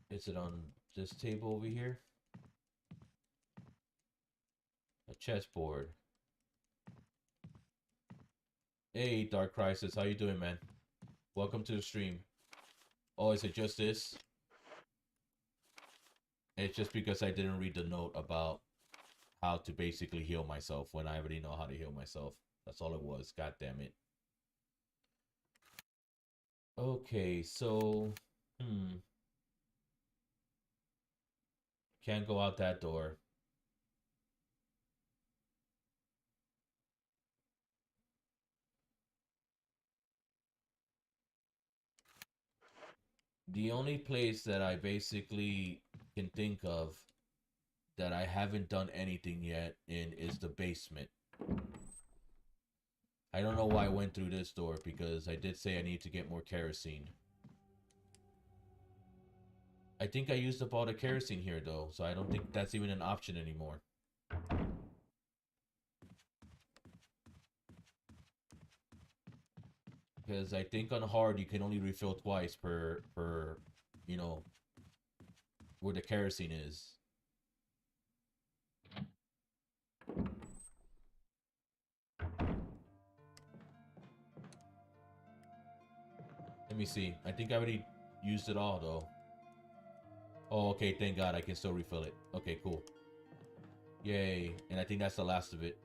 Is it on this table over here? A chessboard. Hey, Dark Crisis, how you doing, man? Welcome to the stream. Oh, is it just this? It's just because I didn't read the note about how to basically heal myself when I already know how to heal myself. That's all it was. God damn it. Okay, so... Can't go out that door. The only place that I basically can think of that I haven't done anything yet in is the basement. I don't know why I went through this door because I did say I need to get more kerosene. I think I used up all the kerosene here though, so I don't think that's even an option anymore. Because I think on hard you can only refill twice per you know, where the kerosene is. Let me see. I think I already used it all, though. Oh, okay. Thank God I can still refill it. Okay, cool. Yay. And I think that's the last of it.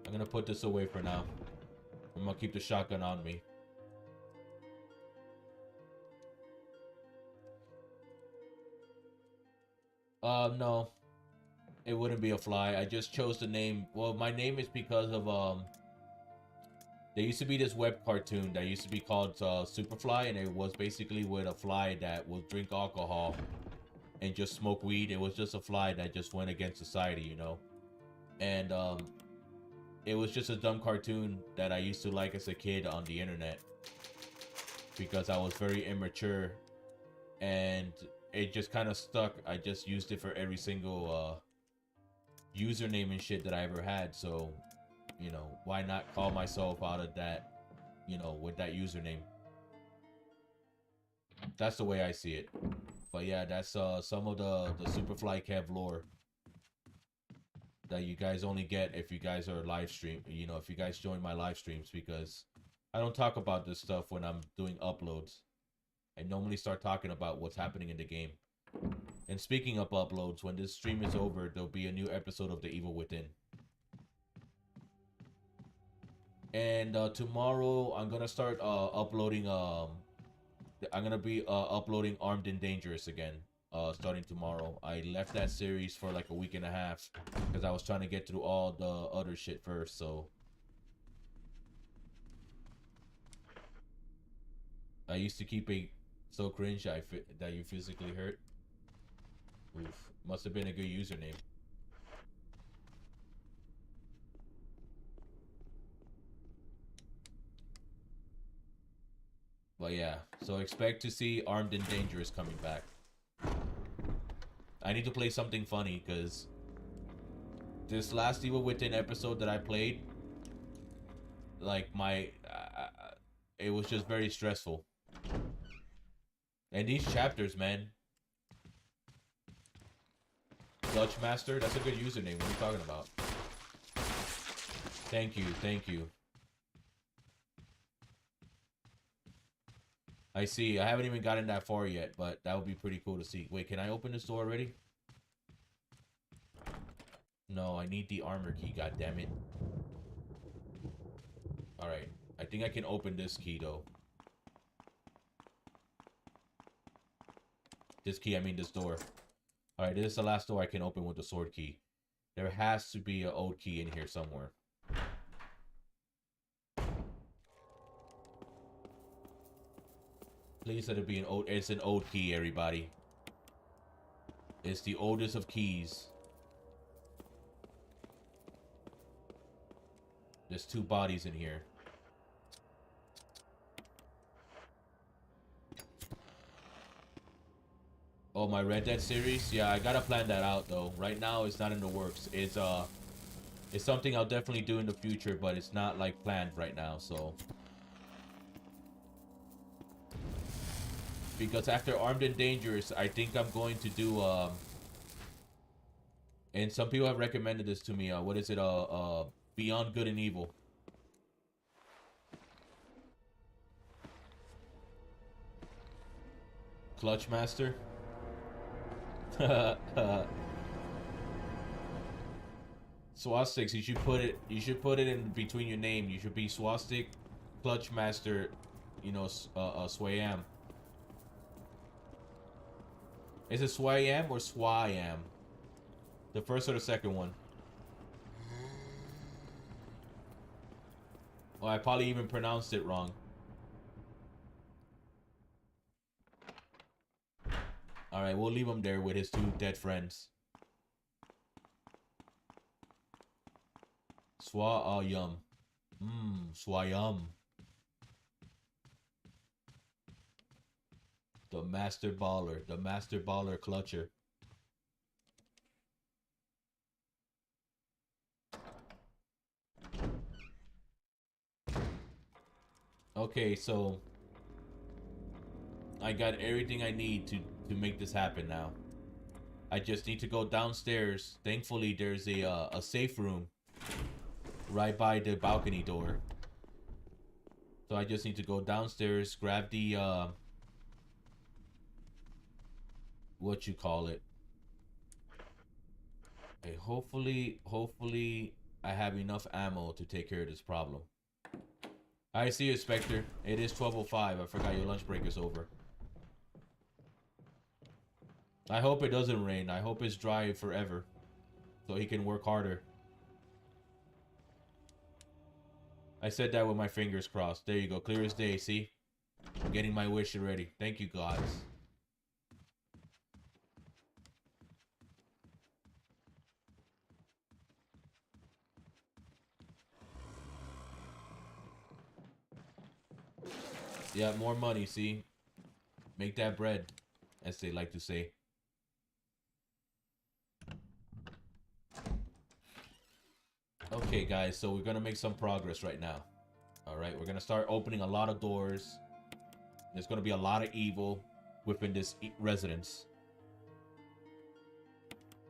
I'm gonna put this away for now. I'm gonna keep the shotgun on me. No. It wouldn't be a fly. I just chose the name. Well, my name is because of, there used to be this web cartoon that used to be called Superfly, and it was basically with a fly that would drink alcohol and just smoke weed. It was just a fly that just went against society, you know? And, it was just a dumb cartoon that I used to like as a kid on the internet because I was very immature, and it just kind of stuck. I just used it for every single, username and shit that I ever had, so you know, why not call myself out of that, you know, with that username. That's the way I see it. But yeah, that's some of the Superfly Kev lore that you guys only get if you guys are live stream, you know, if you guys join my live streams, because I don't talk about this stuff when I'm doing uploads. I normally start talking about what's happening in the game. And speaking of uploads, when this stream is over, there'll be a new episode of The Evil Within. And tomorrow, I'm gonna start uploading. I'm gonna be uploading Armed and Dangerous again. Starting tomorrow. I left that series for like a week and a half because I was trying to get through all the other shit first. So I used to keep a so cringe that you physically hurt. Oof, must have been a good username. But yeah, so expect to see Armed and Dangerous coming back. I need to play something funny because this last Evil Within episode that I played, like it was just very stressful. And these chapters, man. Clutch Master, that's a good username. What are you talking about? Thank you, thank you. I see. I haven't even gotten that far yet, but that would be pretty cool to see. Wait, can I open this door already? No, I need the armor key, god damn it. Alright. I think I can open this key though. This key, I mean this door. Alright, this is the last door I can open with the sword key. There has to be an old key in here somewhere. Please let it be an old... It's an old key, everybody. It's the oldest of keys. There's 2 bodies in here. Oh, my Red Dead series? Yeah, I gotta plan that out, though. Right now, it's not in the works. It's something I'll definitely do in the future, but it's not, like, planned right now, so... Because after Armed and Dangerous, I think I'm going to do, and some people have recommended this to me, what is it, Beyond Good and Evil. Clutch Master. Swastiks, you should put it in between your name. You should be Swastik, Clutch Master, you know, Swayam. Is it Swayam or Swayam? The first or the second one? Oh, I probably even pronounced it wrong. Alright, we'll leave him there with his 2 dead friends. Swayam. Swayam. The Master Baller Clutcher. Okay, so I got everything I need to make this happen now. I just need to go downstairs. Thankfully, there's a safe room right by the balcony door. So I just need to go downstairs, grab the what you call it. Hey, hopefully I have enough ammo to take care of this problem. I see you, Spectre. It is 12:05. I forgot your lunch break is over. I hope it doesn't rain. I hope it's dry forever, so he can work harder. I said that with my fingers crossed. There you go. Clear as day, see? I'm getting my wish already. Thank you, gods. Yeah, more money, see? Make that bread, as they like to say. Okay, guys, so we're gonna make some progress right now. Alright, we're gonna start opening a lot of doors. There's gonna be a lot of evil within this residence.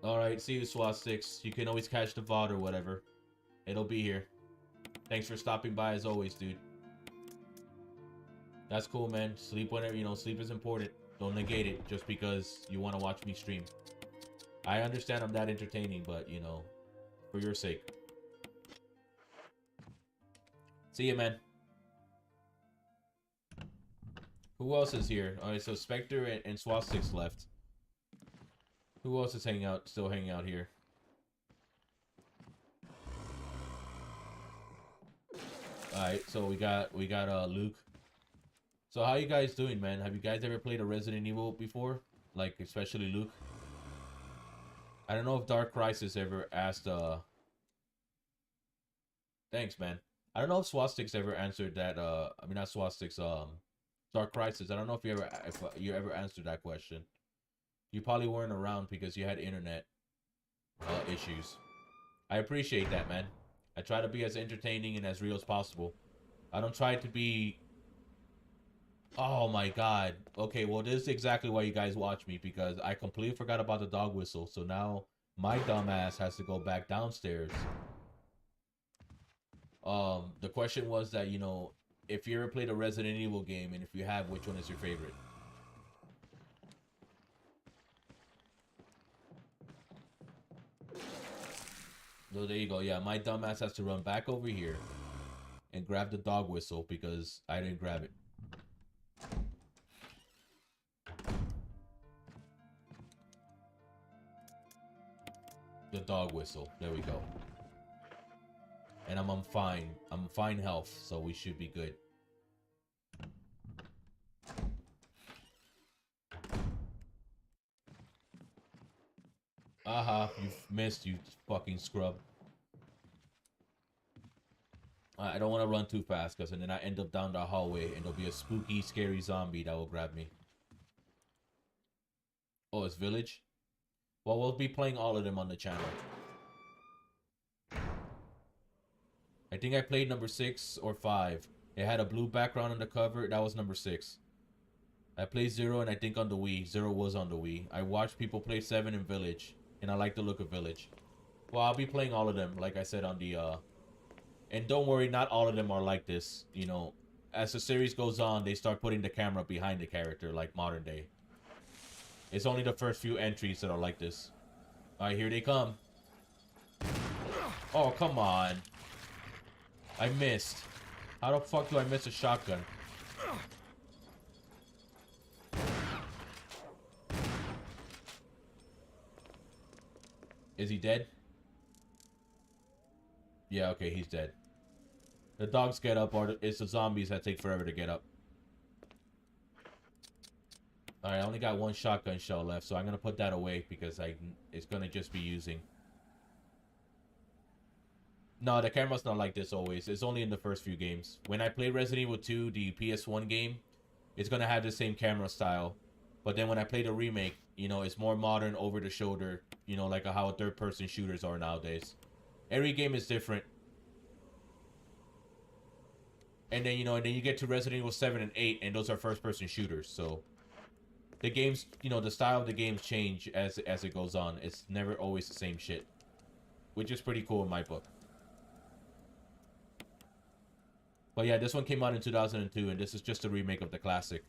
Alright, see you, SWAT 6. You can always catch the VOD or whatever. It'll be here. Thanks for stopping by as always, dude. That's cool, man. Sleep whenever, you know, sleep is important. Don't negate it just because you want to watch me stream. I understand I'm that entertaining, but, you know, for your sake. See ya, man. Who else is here? Alright, so Spectre and SWAT 6 left. Who else is still hanging out here? Alright, so we got Luke. So how you guys doing, man? Have you guys ever played a Resident Evil before? Like, especially Luke? I don't know if Dark Crisis ever asked, Thanks, man. I don't know if Swastix ever answered that, I mean, not Swastix, Dark Crisis. I don't know if you ever answered that question. You probably weren't around because you had internet, issues. I appreciate that, man. I try to be as entertaining and as real as possible. I don't try to be... Oh my god. Okay, well, this is exactly why you guys watch me, because I completely forgot about the dog whistle. So now my dumbass has to go back downstairs. The question was that, you know, if you ever played a Resident Evil game, and if you have, which one is your favorite? So there you go. Yeah, my dumbass has to run back over here and grab the dog whistle because I didn't grab it. The dog whistle. There we go. And I'm fine. I'm fine health, so we should be good. Aha, you missed, you fucking scrub. I don't want to run too fast, because then I end up down the hallway, and there'll be a spooky, scary zombie that will grab me. Oh, it's Village? Well, we'll be playing all of them on the channel. I think I played number 6 or 5. It had a blue background on the cover. That was number 6. I played 0, and I think on the Wii. 0 was on the Wii. I watched people play 7 in Village, and I like the look of Village. Well, I'll be playing all of them, like I said on the... And don't worry, not all of them are like this. You know, as the series goes on, they start putting the camera behind the character, like modern day. It's only the first few entries that are like this. Alright, here they come. Oh, come on. I missed. How the fuck do I miss a shotgun? Is he dead? Yeah, okay, he's dead. The dogs get up, or it's the zombies that take forever to get up. Alright, I only got one shotgun shell left, so I'm gonna put that away because it's gonna just be using. No, the camera's not like this always. It's only in the first few games. When I play Resident Evil 2, the PS1 game, it's gonna have the same camera style. But then when I play the remake, you know, it's more modern, over the shoulder, you know, like how third-person shooters are nowadays. Every game is different. And then, you know, and then you get to Resident Evil 7 and 8, and those are first-person shooters, so... the games, you know, the style of the games change as it goes on. It's never always the same shit, which is pretty cool in my book. But yeah, this one came out in 2002, and this is just a remake of the classic.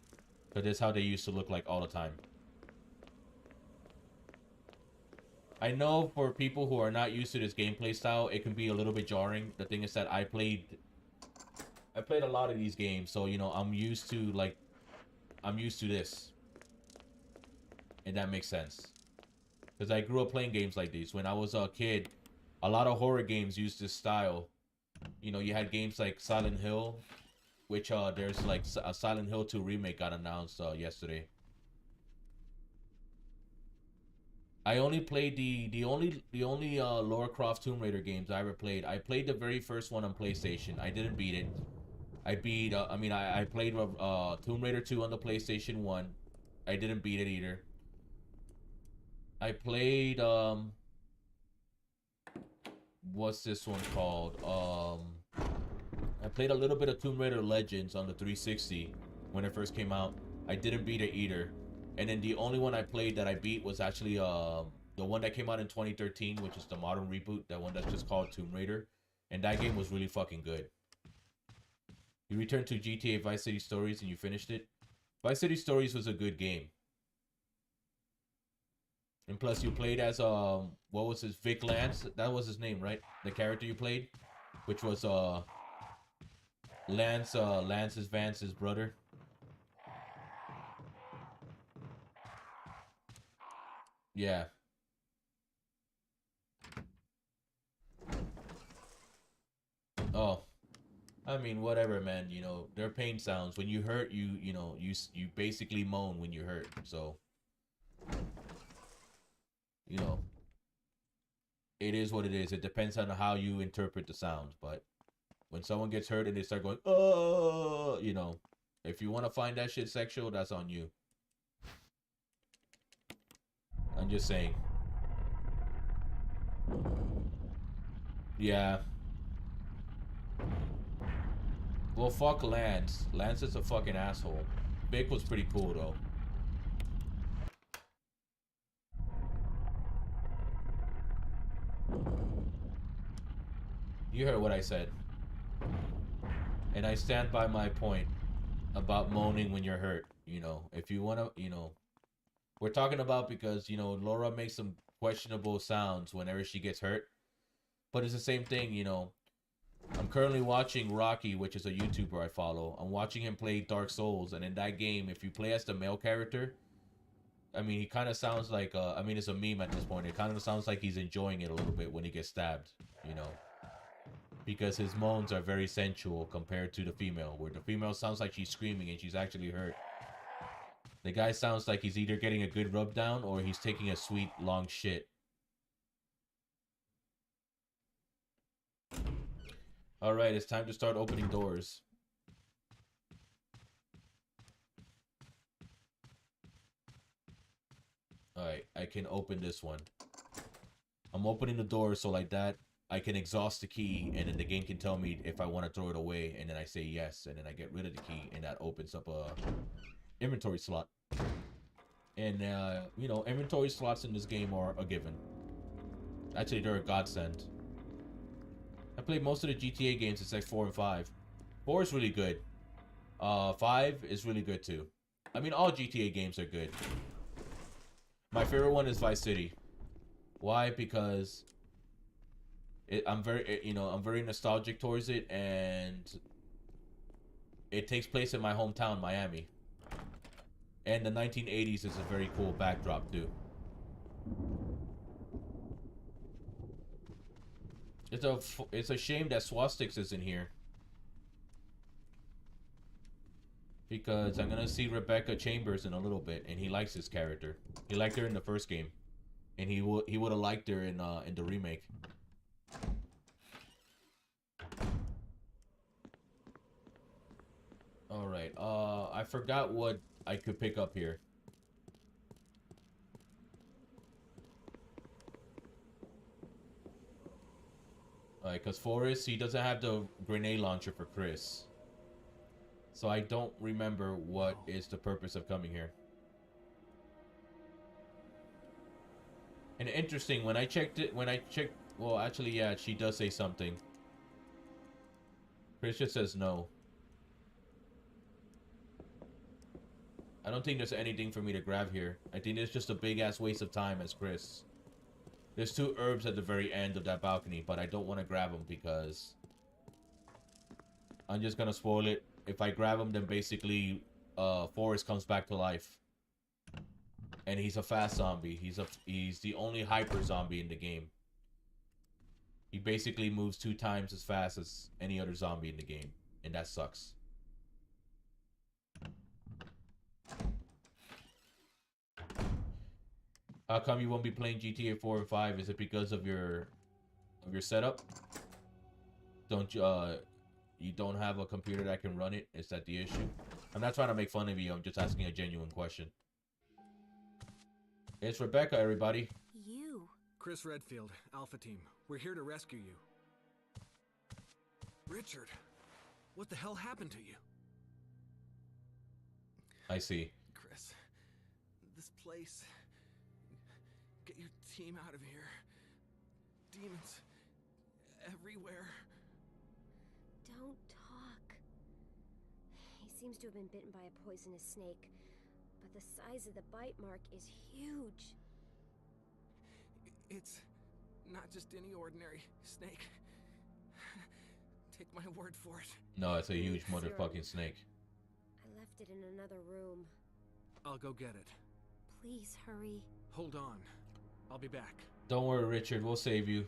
But this is how they used to look like all the time. I know for people who are not used to this gameplay style, it can be a little bit jarring. The thing is that I played a lot of these games, so you know, I'm used to this. And that makes sense. Because I grew up playing games like these. When I was a kid, a lot of horror games used this style. You know, you had games like Silent Hill, which there's like a Silent Hill 2 remake got announced yesterday. I only played the only Lara Croft Tomb Raider games I ever played. I played the very first one on PlayStation. I didn't beat it. I played Tomb Raider 2 on the PlayStation 1. I didn't beat it either. I played what's this one called? I played a little bit of Tomb Raider Legends on the 360 when it first came out. I didn't beat it either. And then the only one I played that I beat was actually the one that came out in 2013, which is the modern reboot, that one that's just called Tomb Raider. And that game was really fucking good. You returned to GTA Vice City Stories and you finished it. Vice City Stories was a good game. And plus you played as what was his Vic Lance? That was his name, right? The character you played, which was Lance's Vance's brother. Yeah. Oh, I mean, whatever, man. You know, they're pain sounds. When you hurt, you know, you basically moan when you hurt. So, you know, it is what it is. It depends on how you interpret the sounds. But when someone gets hurt and they start going, oh, you know, if you want to find that shit sexual, that's on you. I'm just saying. Yeah. Well, fuck Lance. Lance is a fucking asshole. Vic was pretty cool, though. You heard what I said. And I stand by my point about moaning when you're hurt. You know, if you want to, you know, we're talking about because, you know, Laura makes some questionable sounds whenever she gets hurt. But it's the same thing, you know. I'm currently watching Rocky, which is a YouTuber I follow. I'm watching him play Dark Souls, and in that game, if you play as the male character, I mean, he kind of sounds like, I mean, it's a meme at this point. It kind of sounds like he's enjoying it a little bit when he gets stabbed, you know. Because his moans are very sensual compared to the female, where the female sounds like she's screaming and she's actually hurt. The guy sounds like he's either getting a good rub down or he's taking a sweet, long shit. Alright, it's time to start opening doors. Alright, I can open this one. I'm opening the door so like that, I can exhaust the key and then the game can tell me if I want to throw it away, and then I say yes, and then I get rid of the key, and that opens up a inventory slot. And, you know, inventory slots in this game are a given. Actually, they're a godsend. I played most of the GTA games except 4 and 5. 4 is really good. 5 is really good too. I mean, all GTA games are good. My favorite one is Vice City. Why? Because I'm very nostalgic towards it, and it takes place in my hometown, Miami. And the 1980s is a very cool backdrop too. It's a shame that Swastiks isn't here, because I'm gonna see Rebecca Chambers in a little bit, and he likes his character. He liked her in the first game, and he would have liked her in the remake. All right. I forgot what I could pick up here. Alright, because Forrest, he doesn't have the grenade launcher for Chris. So I don't remember what is the purpose of coming here. And interesting, when I checked, well, actually, yeah, she does say something. Chris just says no. I don't think there's anything for me to grab here. I think it's just a big-ass waste of time as Chris. There's 2 herbs at the very end of that balcony, but I don't want to grab them because I'm just going to spoil it. If I grab them, then basically Forrest comes back to life. And he's a fast zombie. He's the only hyper zombie in the game. He basically moves 2 times as fast as any other zombie in the game. And that sucks. How come you won't be playing GTA 4 and 5? Is it because of your setup? Don't you don't have a computer that can run it? Is that the issue? I'm not trying to make fun of you. I'm just asking a genuine question. It's Rebecca, everybody. You. Chris Redfield, Alpha Team. We're here to rescue you. Richard, what the hell happened to you? I see. Chris, this place. Get your team out of here. Demons everywhere. Don't talk. He seems to have been bitten by a poisonous snake, but the size of the bite mark is huge. It's not just any ordinary snake. Take my word for it. No, it's a huge Serum. motherfucking snake. I left it in another room. I'll go get it. Please hurry. Hold on. I'll be back. Don't worry, Richard. We'll save you.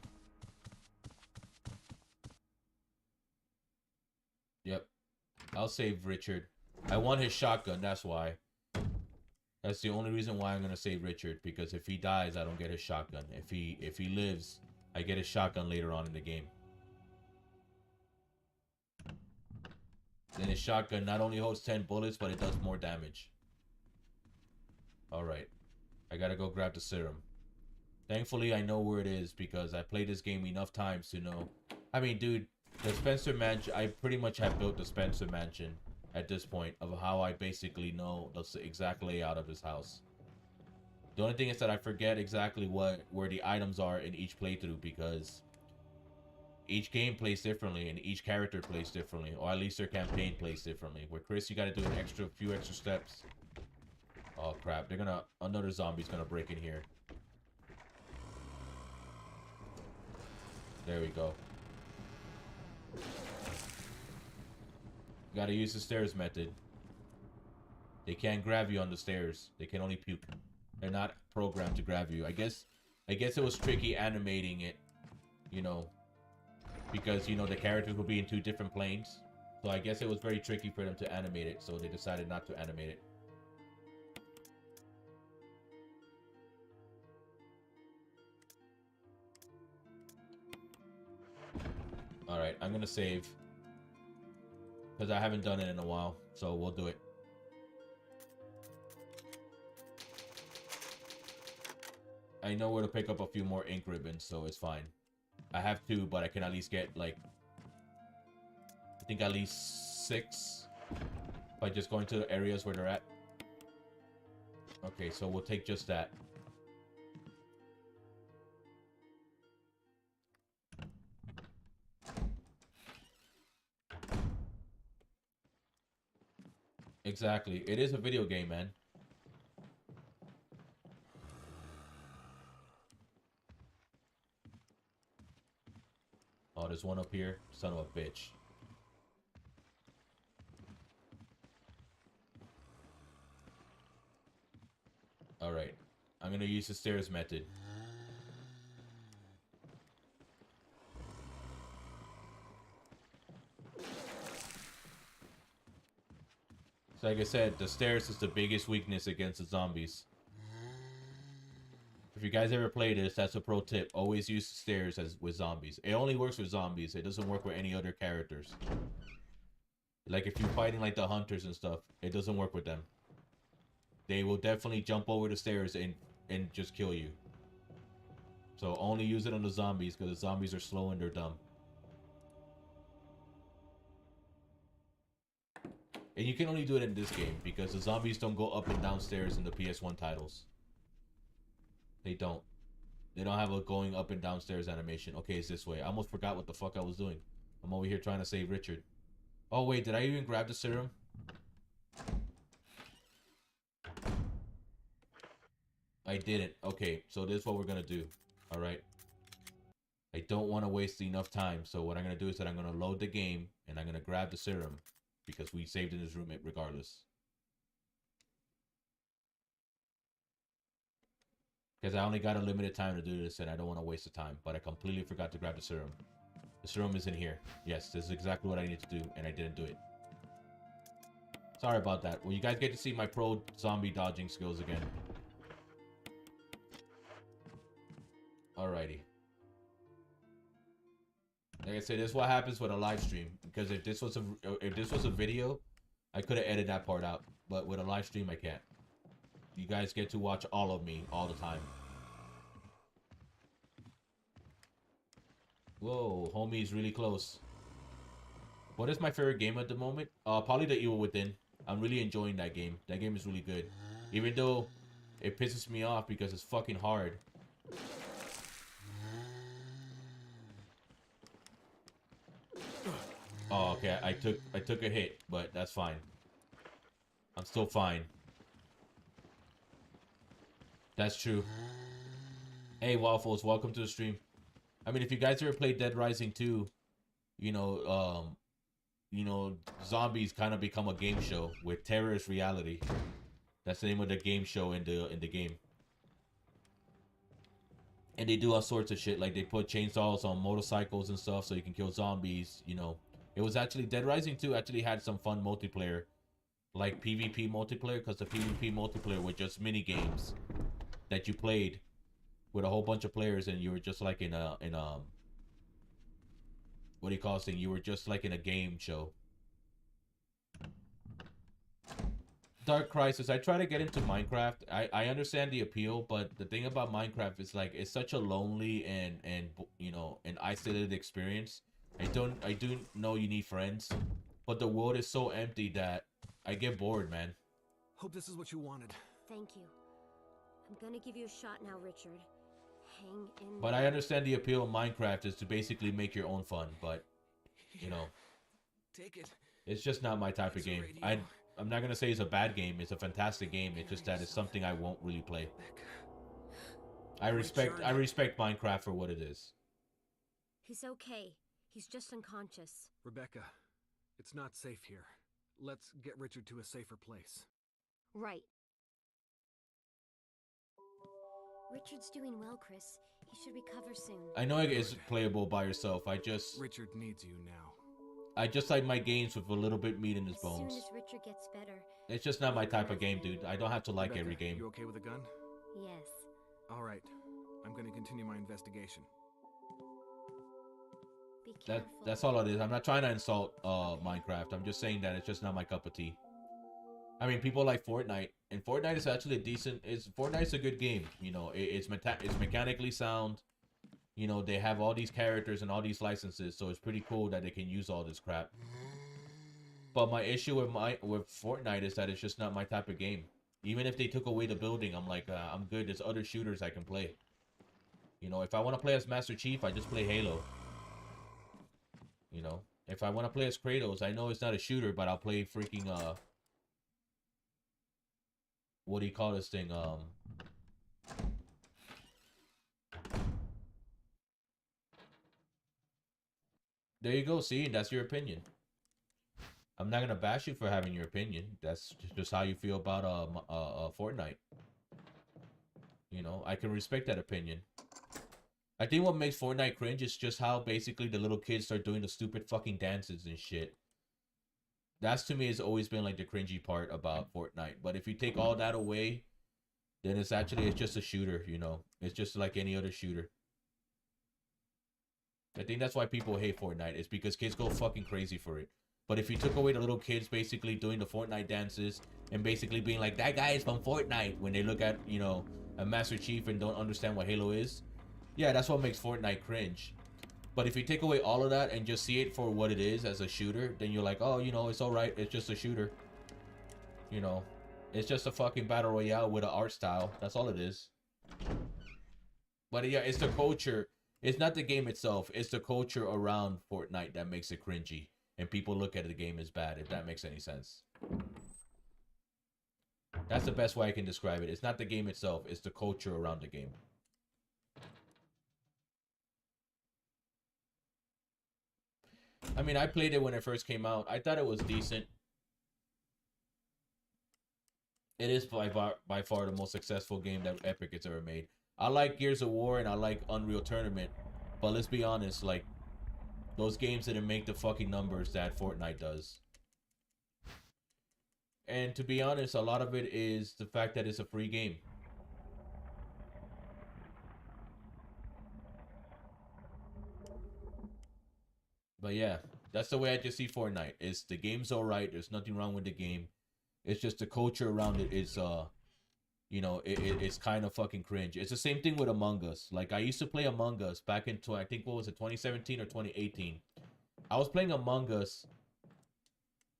Yep. I'll save Richard. I want his shotgun, that's why. That's the only reason why I'm gonna save Richard, because if he dies, I don't get his shotgun. If he lives, I get his shotgun later on in the game. Then his shotgun not only holds 10 bullets, but it does more damage. Alright. I gotta go grab the serum. Thankfully, I know where it is because I played this game enough times to know. I mean, dude, the Spencer Mansion, I pretty much have built the Spencer Mansion at this point of how I basically know the exact layout of this house. The only thing is that I forget exactly where the items are in each playthrough because each game plays differently and each character plays differently, or at least their campaign plays differently. With Chris, you gotta do a few extra steps. Oh crap, another zombie's gonna break in here. There we go. Gotta use the stairs method. They can't grab you on the stairs. They can only puke. They're not programmed to grab you. I guess it was tricky animating it, you know, because, you know, the characters will be in 2 different planes. So I guess it was very tricky for them to animate it, so they decided not to animate it. Alright, I'm gonna save. Because I haven't done it in a while, so we'll do it. I know where to pick up a few more ink ribbons, so it's fine. I have 2, but I can at least get, like, I think at least 6 by just going to the areas where they're at. Okay, so we'll take just that. Exactly. It is a video game, man. Oh, there's one up here. Son of a bitch. Alright. I'm gonna use the stairs method. So like I said, the stairs is the biggest weakness against the zombies. If you guys ever play this, that's a pro tip. Always use the stairs as with zombies. It only works with zombies. It doesn't work with any other characters. Like if you're fighting like the hunters and stuff, it doesn't work with them. They will definitely jump over the stairs and just kill you. So only use it on the zombies because the zombies are slow and they're dumb. And you can only do it in this game because the zombies don't go up and down stairs in the PS1 titles. They don't. They don't have a going up and downstairs animation. Okay, it's this way. I almost forgot what the fuck I was doing. I'm over here trying to save Richard. Oh wait, did I even grab the serum? I didn't. Okay, so this is what we're gonna do. Alright. I don't want to waste enough time, so what I'm gonna do is that I'm gonna load the game and I'm gonna grab the serum because we saved in this room regardless. Because I only got a limited time to do this and I don't want to waste the time. But I completely forgot to grab the serum. The serum is in here. Yes, this is exactly what I need to do and I didn't do it. Sorry about that. Well, you guys get to see my pro zombie dodging skills again. Alrighty. Like I said, this is what happens with a live stream. Because if this was a video, I could have edited that part out. But with a live stream, I can't. You guys get to watch all of me all the time. Whoa, homie's really close. What is my favorite game at the moment? Probably The Evil Within. I'm really enjoying that game. That game is really good. Even though it pisses me off because it's fucking hard. Oh, okay. I took a hit, but that's fine. I'm still fine. That's true. Hey, Waffles, welcome to the stream. I mean, if you guys ever played Dead Rising 2, you know, zombies kind of become a game show with terrorist reality. That's the name of the game show in the game. And they do all sorts of shit, like they put chainsaws on motorcycles and stuff so you can kill zombies, you know. It was actually, Dead Rising 2 actually had some fun multiplayer, like PvP multiplayer, because the PvP multiplayer were just mini games that you played with a whole bunch of players, and you were just like in a what do you call this thing? You were just like in a game show. Dark Crisis. I try to get into Minecraft. I understand the appeal, but the thing about Minecraft is like it's such a lonely and you know, an isolated experience. I do know you need friends, but the world is so empty that I get bored, man. Hope this is what you wanted. Thank you. I'm gonna give you a shot now, Richard. Hang in But there. I understand the appeal of Minecraft is to basically make your own fun, but you know, Take it. it's just not my type of game. I'm not gonna say it's a bad game. It's a fantastic game. It's just that it's something I won't really play. I respect Minecraft for what it is. He's okay. He's just unconscious. Rebecca, it's not safe here. Let's get Richard to a safer place. Right. Richard's doing well, Chris. He should recover soon. I know it is playable by yourself. I just Richard needs you now. like my games with a little bit meat in his As soon bones. as Richard gets better. It's just not my type of game, dude. I don't have to like Rebecca, every game. You okay with a gun? Yes. All right. I'm going to continue my investigation. Be careful. That's all it is. I'm not trying to insult Minecraft. I'm just saying that it's just not my cup of tea. I mean, people like Fortnite, and Fortnite is actually a decent. Fortnite's a good game. You know, it's mechanically sound. You know, they have all these characters and all these licenses, so it's pretty cool that they can use all this crap. But my issue with Fortnite is that it's just not my type of game. Even if they took away the building, I'm like, I'm good. There's other shooters I can play. You know, if I want to play as Master Chief, I just play Halo. You know, if I want to play as Kratos, I know it's not a shooter, but I'll play freaking what do you call this thing? There you go. See, that's your opinion. I'm not gonna bash you for having your opinion. That's just how you feel about Fortnite. You know, I can respect that opinion. I think what makes Fortnite cringe is just how basically the little kids start doing the stupid fucking dances and shit. That's to me has always been like the cringy part about Fortnite. But if you take all that away, then it's just a shooter, you know. It's just like any other shooter. I think that's why people hate Fortnite. It's because kids go fucking crazy for it. But if you took away the little kids basically doing the Fortnite dances and basically being like, that guy is from Fortnite, when they look at, you know, a Master Chief and don't understand what Halo is, yeah, that's what makes Fortnite cringe. But if you take away all of that and just see it for what it is as a shooter, then you're like, oh, you know, it's alright. It's just a shooter. You know, it's just a fucking battle royale with an art style. That's all it is. But yeah, it's the culture. It's not the game itself. It's the culture around Fortnite that makes it cringy, and people look at the game as bad. If that makes any sense. That's the best way I can describe it. It's not the game itself. It's the culture around the game. I mean, I played it when it first came out. I thought it was decent. It is by far the most successful game that Epic has ever made. I like Gears of War and I like Unreal Tournament, but let's be honest, like, those games didn't make the fucking numbers that Fortnite does. And to be honest, a lot of it is the fact that it's a free game. But yeah, that's the way I just see Fortnite. It's the game's alright. There's nothing wrong with the game. It's just the culture around it is you know, it's kind of fucking cringe. It's the same thing with Among Us. Like, I used to play Among Us back in, I think, what was it, 2017 or 2018. I was playing Among Us.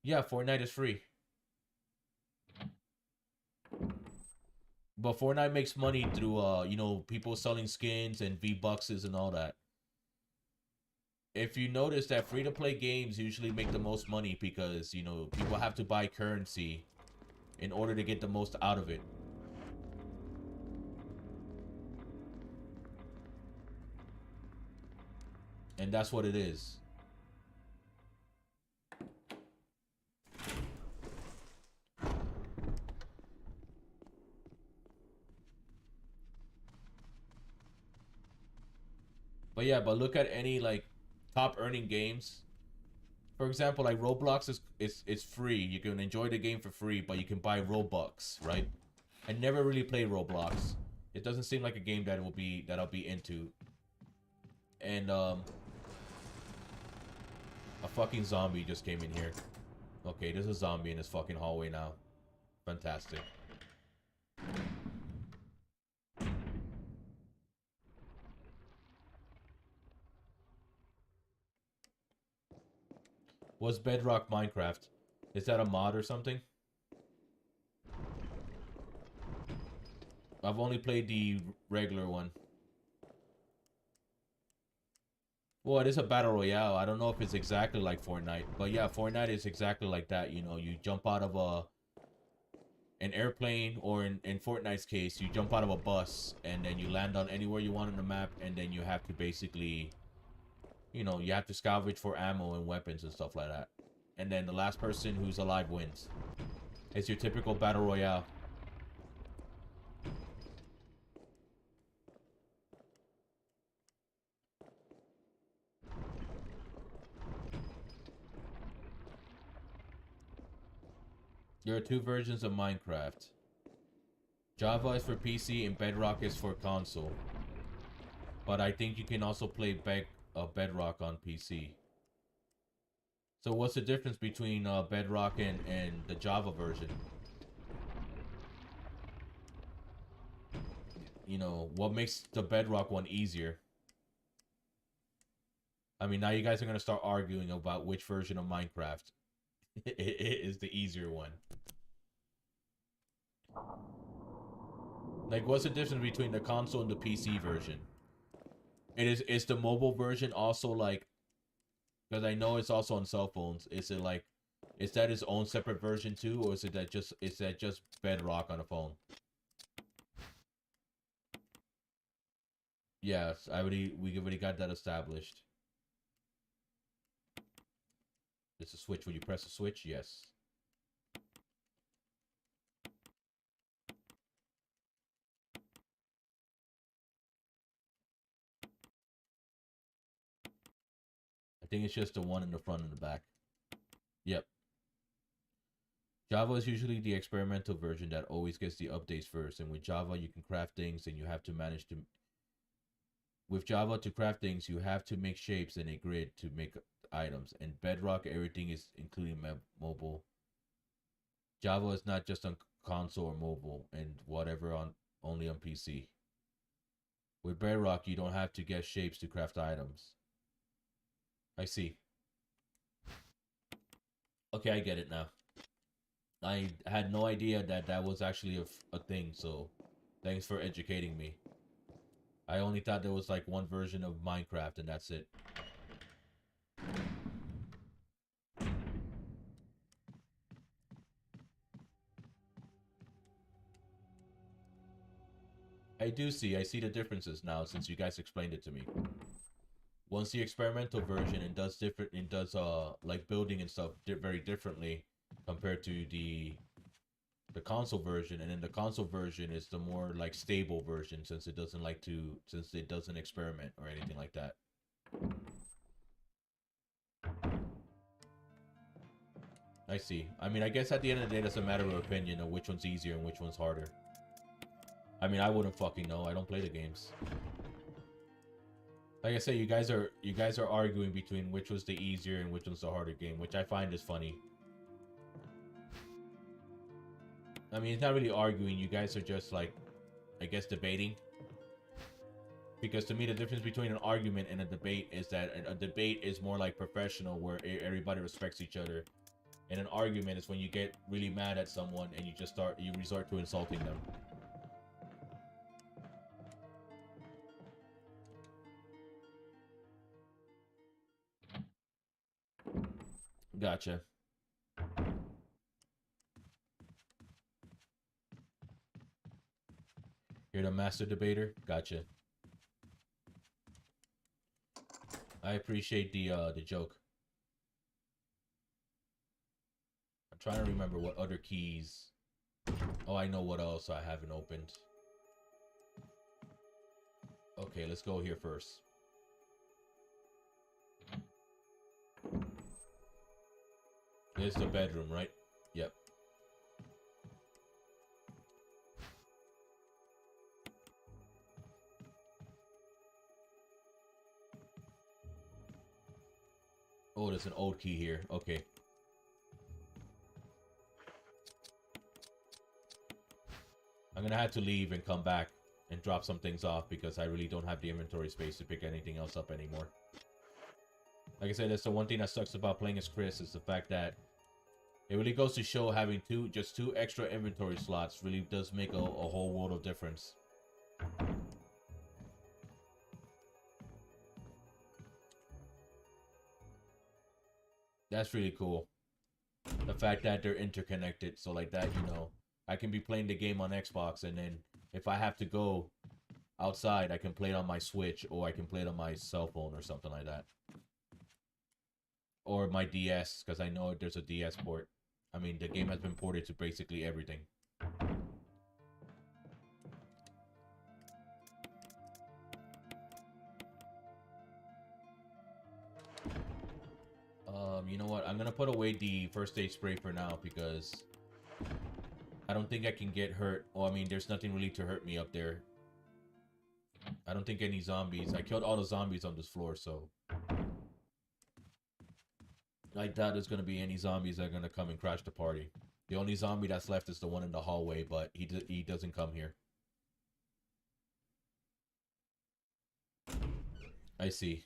Yeah, Fortnite is free. But Fortnite makes money through, you know, people selling skins and V-Bucks and all that. If you notice that free-to-play games usually make the most money because, you know, people have to buy currency in order to get the most out of it. And that's what it is. But yeah, but look at any, like, top earning games. For example, like Roblox is free. You can enjoy the game for free, but you can buy Robux, right? I never really played Roblox. It doesn't seem like a game that I'll be into. And a fucking zombie just came in here. Okay, there's a zombie in this fucking hallway now. Fantastic. What's Bedrock Minecraft? Is that a mod or something? I've only played the regular one. Well, it is a battle royale. I don't know if it's exactly like Fortnite, but yeah, Fortnite is exactly like that. You know, you jump out of an airplane, or in Fortnite's case, you jump out of a bus and then you land on anywhere you want on the map, and then you have to basically, you know, you have to salvage for ammo and weapons and stuff like that. And then the last person who's alive wins. It's your typical battle royale. There are two versions of Minecraft. Java is for PC and Bedrock is for console. But I think you can also play Bedrock on PC. So what's the difference between Bedrock and the Java version? You know, what makes the Bedrock one easier? I mean, now you guys are going to start arguing about which version of Minecraft is the easier one. Like, what's the difference between the console and the PC version? Is the mobile version also like, because I know it's also on cell phones, is it like, is that its own separate version too, or is that just Bedrock on a phone? Yes, we already got that established. It's a switch. When you press a switch, yes. I think it's just the one in the front and the back. Yep. Java is usually the experimental version that always gets the updates first, and with Java you can craft things and you have to manage to... With Java to craft things, you have to make shapes in a grid to make items, and Bedrock, everything is including mobile. Java is not just on console or mobile, and whatever on only on PC. With Bedrock, you don't have to get shapes to craft items. I see. Okay, I get it now. I had no idea that that was actually a thing, so thanks for educating me. I I only thought there was like one version of Minecraft and that's it. I see the differences now since you guys explained it to me. Once the experimental version and does like building and stuff very differently compared to the console version, and then the console version is the more like stable version since it doesn't experiment or anything like that. I see. I mean, I guess at the end of the day, it's a matter of opinion of which one's easier and which one's harder. I mean, I wouldn't fucking know. I don't play the games. Like I said, you guys are arguing between which was the easier and which one's the harder game, which I find is funny. I mean, it's not really arguing. You guys are just like, I guess, debating. Because to me, the difference between an argument and a debate is that a debate is more like professional, where everybody respects each other. And an argument is when you get really mad at someone and you resort to insulting them. Gotcha. You're the master debater? Gotcha. I appreciate the joke. I'm trying to remember what other keys. Oh, I know what else I haven't opened. Okay, let's go here first. There's the bedroom, right? Yep. Oh, there's an old key here. Okay. I'm gonna have to leave and come back and drop some things off because I really don't have the inventory space to pick anything else up anymore. Like I said, that's the one thing that sucks about playing as Chris, is the fact that it really goes to show having just two extra inventory slots really does make a whole world of difference. That's really cool. The fact that they're interconnected, so like that, you know, I can be playing the game on Xbox, and then if I have to go outside, I can play it on my Switch, or I can play it on my cell phone or something like that. Or my DS, because I know there's a DS port. I mean, the game has been ported to basically everything. You know what? I'm gonna put away the first aid spray for now because I don't think I can get hurt. Well, I mean, there's nothing really to hurt me up there. I don't think any zombies. I killed all the zombies on this floor, so I doubt there's gonna be any zombies that are gonna come and crash the party. The only zombie that's left is the one in the hallway, but he doesn't come here. I see.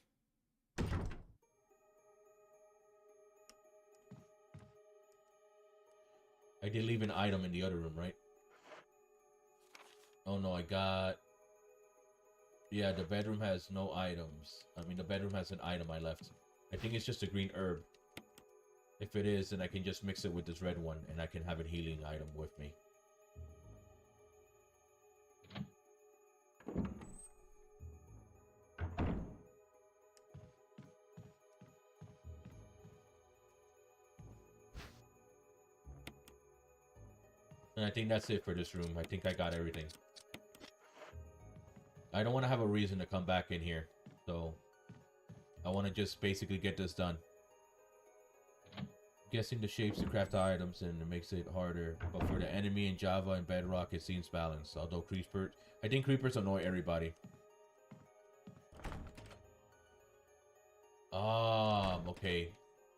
I did leave an item in the other room, right? Oh no, I got... Yeah, the bedroom has no items. I mean, the bedroom has an item I left. I think it's just a green herb. If it is, then I can just mix it with this red one, and I can have a healing item with me. And I think that's it for this room. I think I got everything. I don't want to have a reason to come back in here. So, I want to just basically get this done. Guessing the shapes to craft items and it makes it harder. But for the enemy in Java and Bedrock, it seems balanced. Although creepers... I think creepers annoy everybody. Okay.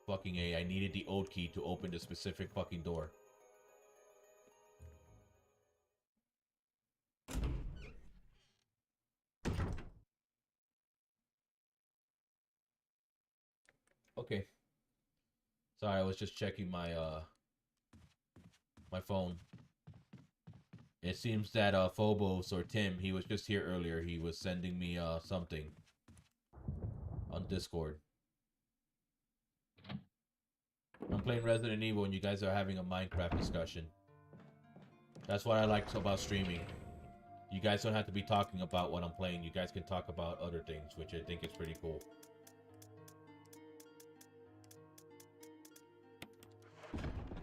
Fucking A. I needed the old key to open the specific fucking door. Okay. Sorry, I was just checking my my phone. It seems that Phobos or Tim, he was just here earlier. He was sending me something on Discord. I'm playing Resident Evil and you guys are having a Minecraft discussion. That's what I like about streaming. You guys don't have to be talking about what I'm playing. You guys can talk about other things, which I think is pretty cool.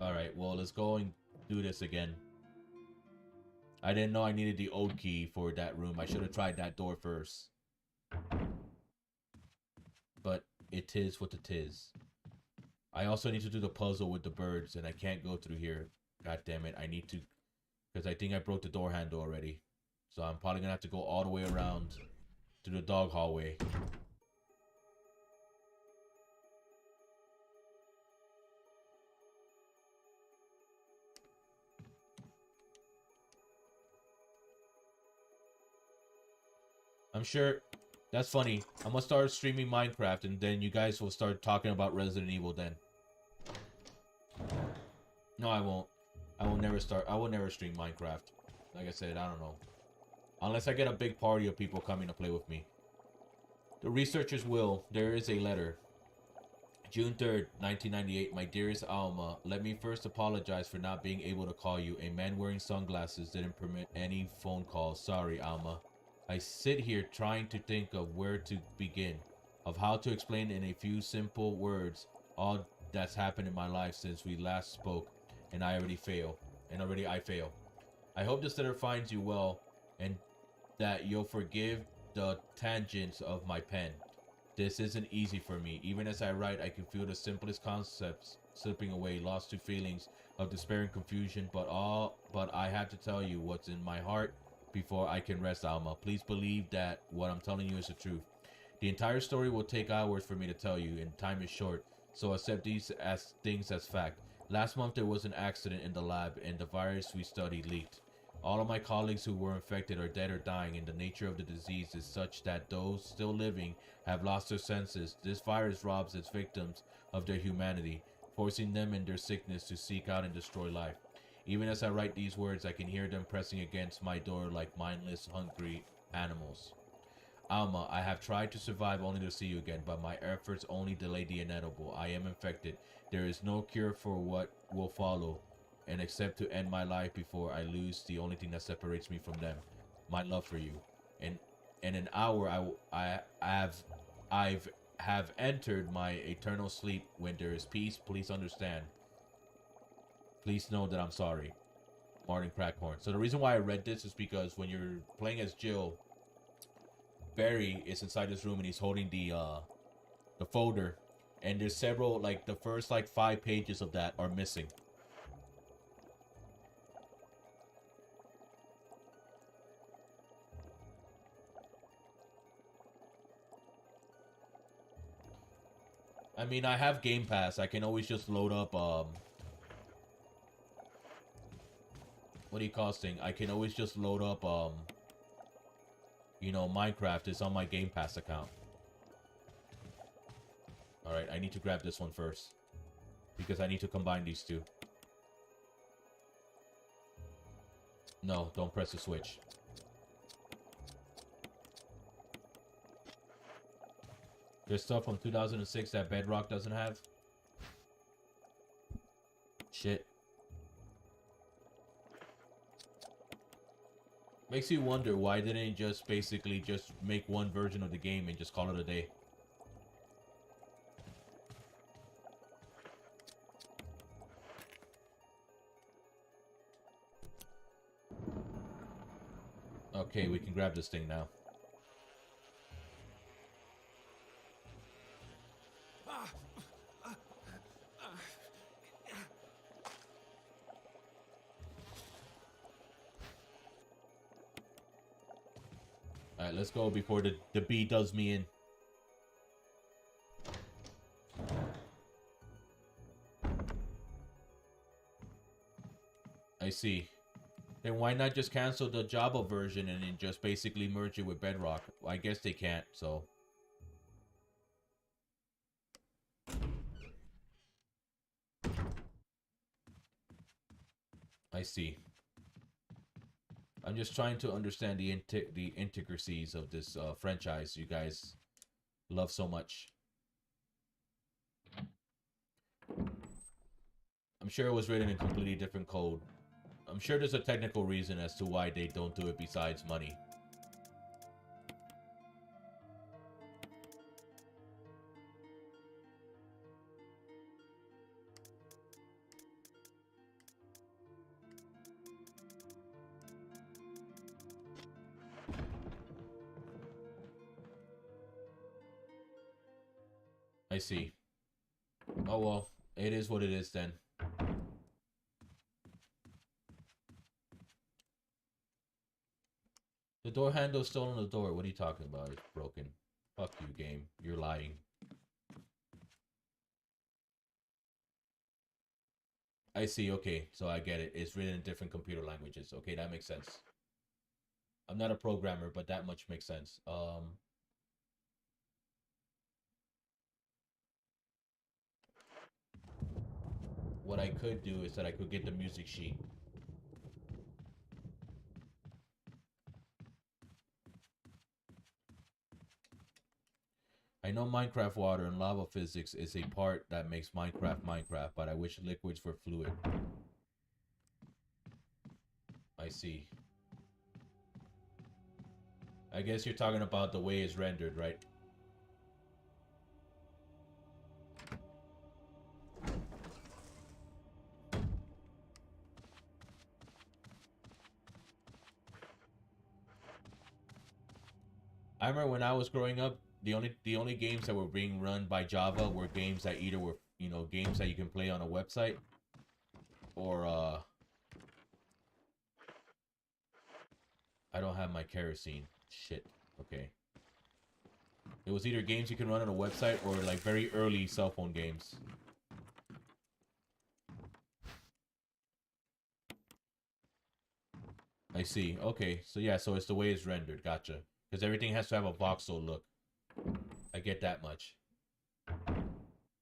Alright, well, let's go and do this again. I didn't know I needed the old key for that room. I should have tried that door first. But it is what it is. I also need to do the puzzle with the birds, and I can't go through here. God damn it, I need to... Because I think I broke the door handle already. So I'm probably gonna have to go all the way around to the dog hallway. I'm sure that's funny. I'm gonna start streaming Minecraft and then you guys will start talking about Resident Evil then. No, I won't. I will never stream Minecraft. Like I said, I don't know. Unless I get a big party of people coming to play with me. The researchers will. There is a letter. June 3rd, 1998. My dearest Alma, let me first apologize for not being able to call you. A man wearing sunglasses didn't permit any phone calls. Sorry, Alma. I sit here trying to think of where to begin, of how to explain in a few simple words all that's happened in my life since we last spoke, and I fail. I hope this letter finds you well, and that you'll forgive the tangents of my pen. This isn't easy for me. Even as I write, I can feel the simplest concepts slipping away, lost to feelings of despair and confusion, but I have to tell you what's in my heart before I can rest, Alma. Please believe that what I'm telling you is the truth. The entire story will take hours for me to tell you, and time is short, so accept these things as fact. Last month there was an accident in the lab, and the virus we studied leaked. All of my colleagues who were infected are dead or dying, and the nature of the disease is such that those still living have lost their senses. This virus robs its victims of their humanity, forcing them in their sickness to seek out and destroy life. Even as I write these words, I can hear them pressing against my door like mindless, hungry animals. Alma, I have tried to survive only to see you again, but my efforts only delay the inevitable. I am infected. There is no cure for what will follow, and except to end my life before I lose the only thing that separates me from them, my love for you. And in an hour, I've entered my eternal sleep. When there is peace, please understand. Please know that I'm sorry. Martin Crackhorn. So the reason why I read this is because when you're playing as Jill, Barry is inside this room and he's holding the folder, and there's several, like the first 5 pages of that are missing. I mean, I have Game Pass. I can always just load up what do you call this thing? I can always just load up you know, Minecraft is on my Game Pass account. Alright, I need to grab this one first, because I need to combine these two. No, don't press the switch. There's stuff from 2006 that Bedrock doesn't have. Shit. Makes you wonder, why didn't they just basically just make one version of the game and just call it a day? Okay, we can grab this thing now. Alright, let's go before the bee does me in. I see. Then why not just cancel the Java version and then just basically merge it with Bedrock? Well, I guess they can't, so. I see. I'm just trying to understand the intricacies of this franchise you guys love so much. I'm sure it was written in completely different code. I'm sure there's a technical reason as to why they don't do it besides money. I see. Oh well, it is what it is then. The door handle's still on the door. What are you talking about? It's broken. Fuck you, game. You're lying. I see, okay. So I get it. It's written in different computer languages. Okay, that makes sense. I'm not a programmer, but that much makes sense. What I could do is that I could get the music sheet. I know Minecraft water and lava physics is a part that makes Minecraft Minecraft, but I wish liquids were fluid. I see. I guess you're talking about the way it's rendered, right? I remember when I was growing up, the only games that were being run by Java were games that either were, you know, games that you can play on a website or I don't have my kerosene. Shit. Okay. It was either games you can run on a website or like very early cell phone games. I see. Okay. So yeah, so it's the way it's rendered. Gotcha. Because everything has to have a voxel look. I get that much.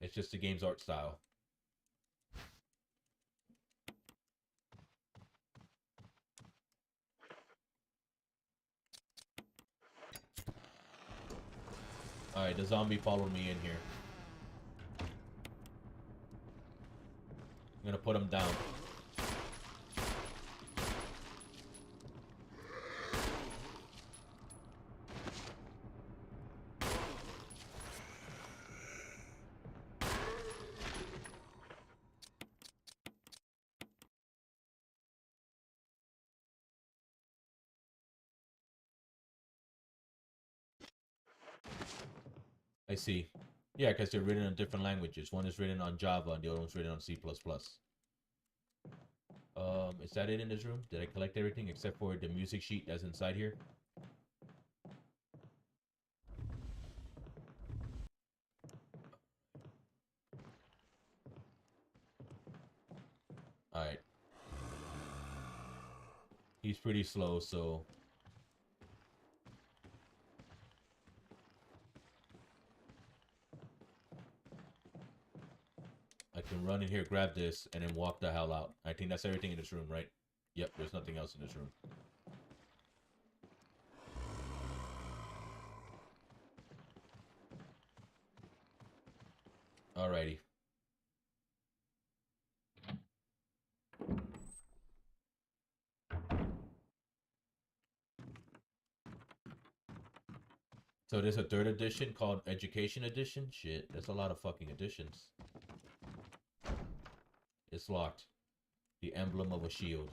It's just the game's art style. Alright, the zombie followed me in here. I'm gonna put him down. I see. Yeah, because they're written in different languages. One is written on Java and the other one's written on C++. Is that it in this room? Did I collect everything except for the music sheet that's inside here? Alright. He's pretty slow, so... I can run in here, grab this, and then walk the hell out. I think that's everything in this room, right? Yep, there's nothing else in this room. Alrighty. So there's a third edition called Education Edition? Shit, that's a lot of fucking editions. It's locked. The emblem of a shield.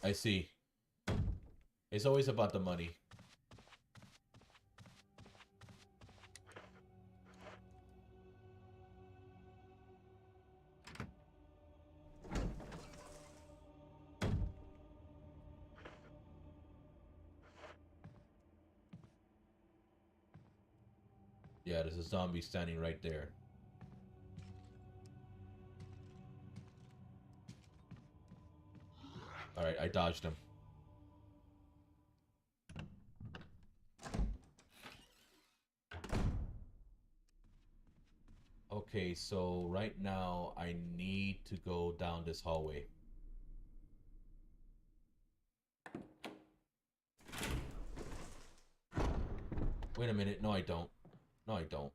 I see. It's always about the money. Yeah, there's a zombie standing right there. Alright, I dodged him. Okay. Okay, so right now I need to go down this hallway. Wait a minute. No, I don't. No, I don't.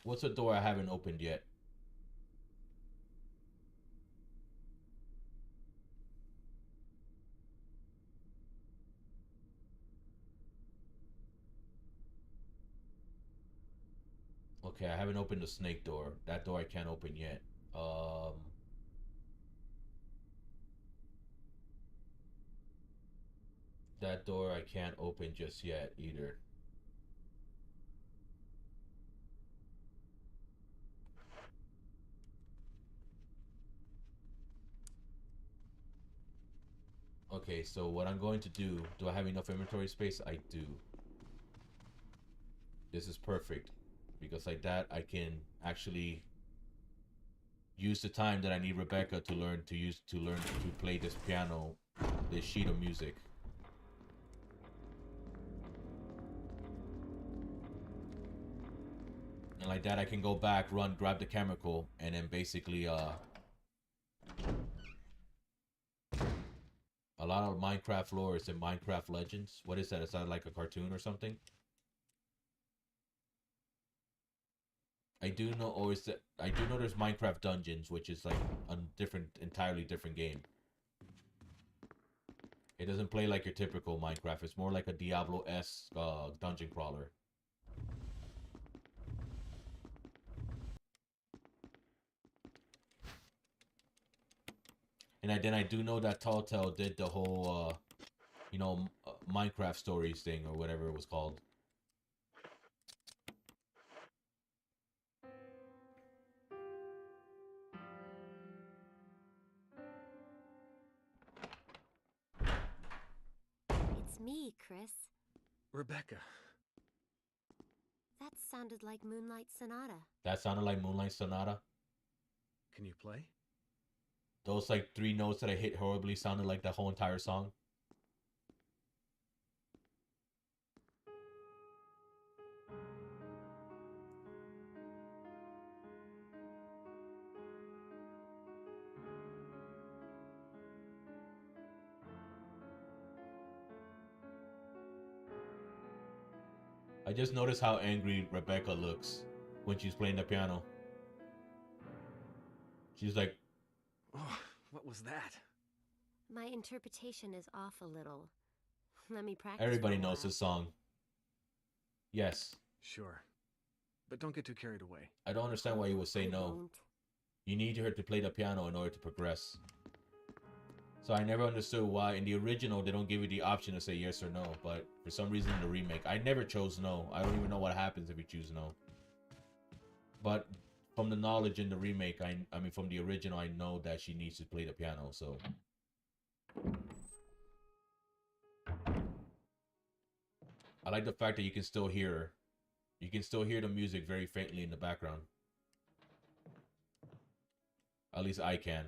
What's a door I haven't opened yet? Okay, I haven't opened the snake door. That door I can't open yet. That door I can't open just yet either. Okay, so what I'm going to do I have enough inventory space? I do. This is perfect, because like that I can actually use the time that I need Rebecca to learn to play this piano, this sheet of music. And like that I can go back, run, grab the chemical, and then basically a lot of Minecraft lore is in Minecraft Legends. What is that? Is that like a cartoon or something? I do know, or is that I do know there's Minecraft Dungeons, which is like a entirely different game. It doesn't play like your typical Minecraft. It's more like a Diablo-esque dungeon crawler. And then I do know that Telltale did the whole, Minecraft stories thing, or whatever it was called. It's me, Chris. Rebecca. That sounded like Moonlight Sonata. That sounded like Moonlight Sonata. Can you play? Those like 3 notes that I hit horribly sounded like the whole entire song. I just noticed how angry Rebecca looks when she's playing the piano. She's like, Oh, what was that? My interpretation is off a little. Let me practice. everybody for a knows while. this song. Yes. Sure. But don't get too carried away. I don't understand why you would say I no. won't. You need her to play the piano in order to progress. So I never understood why in the original they don't give you the option to say yes or no, but for some reason in the remake, I never chose no. I don't even know what happens if you choose no. But from the knowledge in the remake, I mean from the original, I know that she needs to play the piano, so. I like the fact that you can still hear her. You can still hear the music very faintly in the background. At least I can.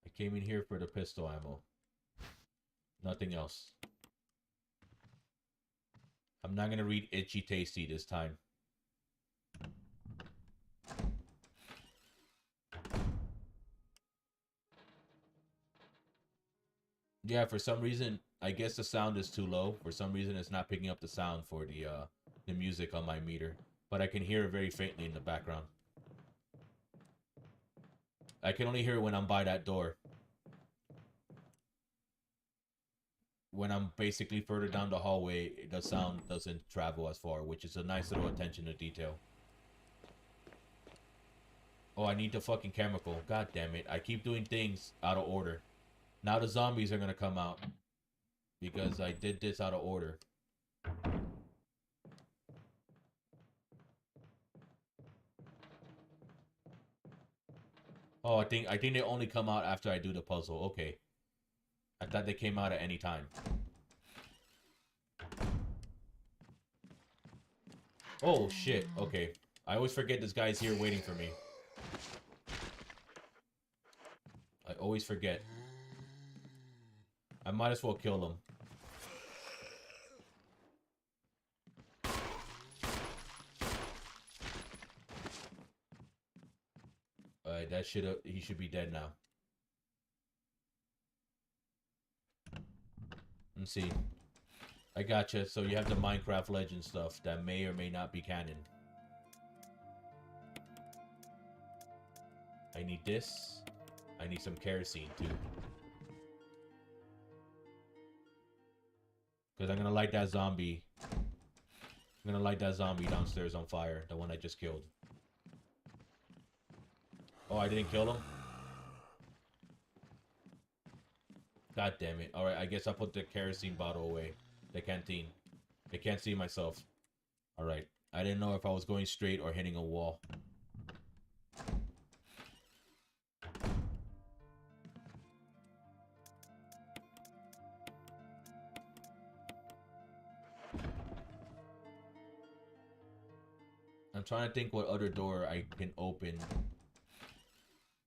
I came in here for the pistol ammo. Nothing else. I'm not gonna read Itchy Tasty this time. Yeah, for some reason, I guess the sound is too low. For some reason, it's not picking up the sound for the music on my meter. But I can hear it very faintly in the background. I can only hear it when I'm by that door. When I'm basically further down the hallway, the sound doesn't travel as far, which is a nice little attention to detail. Oh, I need the fucking chemical. God damn it. I keep doing things out of order. Now the zombies are gonna come out. Because I did this out of order. Oh, I think they only come out after I do the puzzle. Okay. I thought they came out at any time. Oh shit. Okay. I always forget this guy's here waiting for me. I always forget. I might as well kill him. Alright, that should he should be dead now. Let's see. I gotcha. So you have the Minecraft Legend stuff that may or may not be canon. I need this. I need some kerosene too. Because I'm gonna light that zombie. I'm gonna light that zombie downstairs on fire. The one I just killed. Oh, I didn't kill him? God damn it. Alright, I guess I'll put the kerosene bottle away. The canteen. I can't see myself. Alright. I didn't know if I was going straight or hitting a wall. I'm trying to think what other door I can open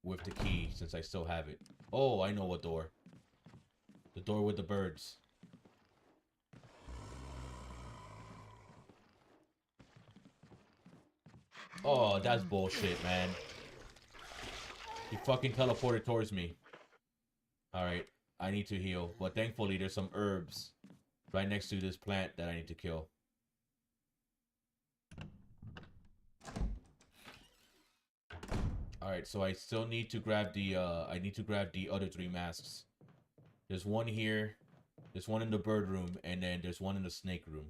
with the key since I still have it. Oh, I know what door. The door with the birds. Oh, that's bullshit, man. He fucking teleported towards me. Alright, I need to heal. But thankfully, there's some herbs right next to this plant that I need to kill. Alright, so I still need to grab the, I need to grab the other 3 masks. There's one here, there's one in the bird room, and then there's one in the snake room.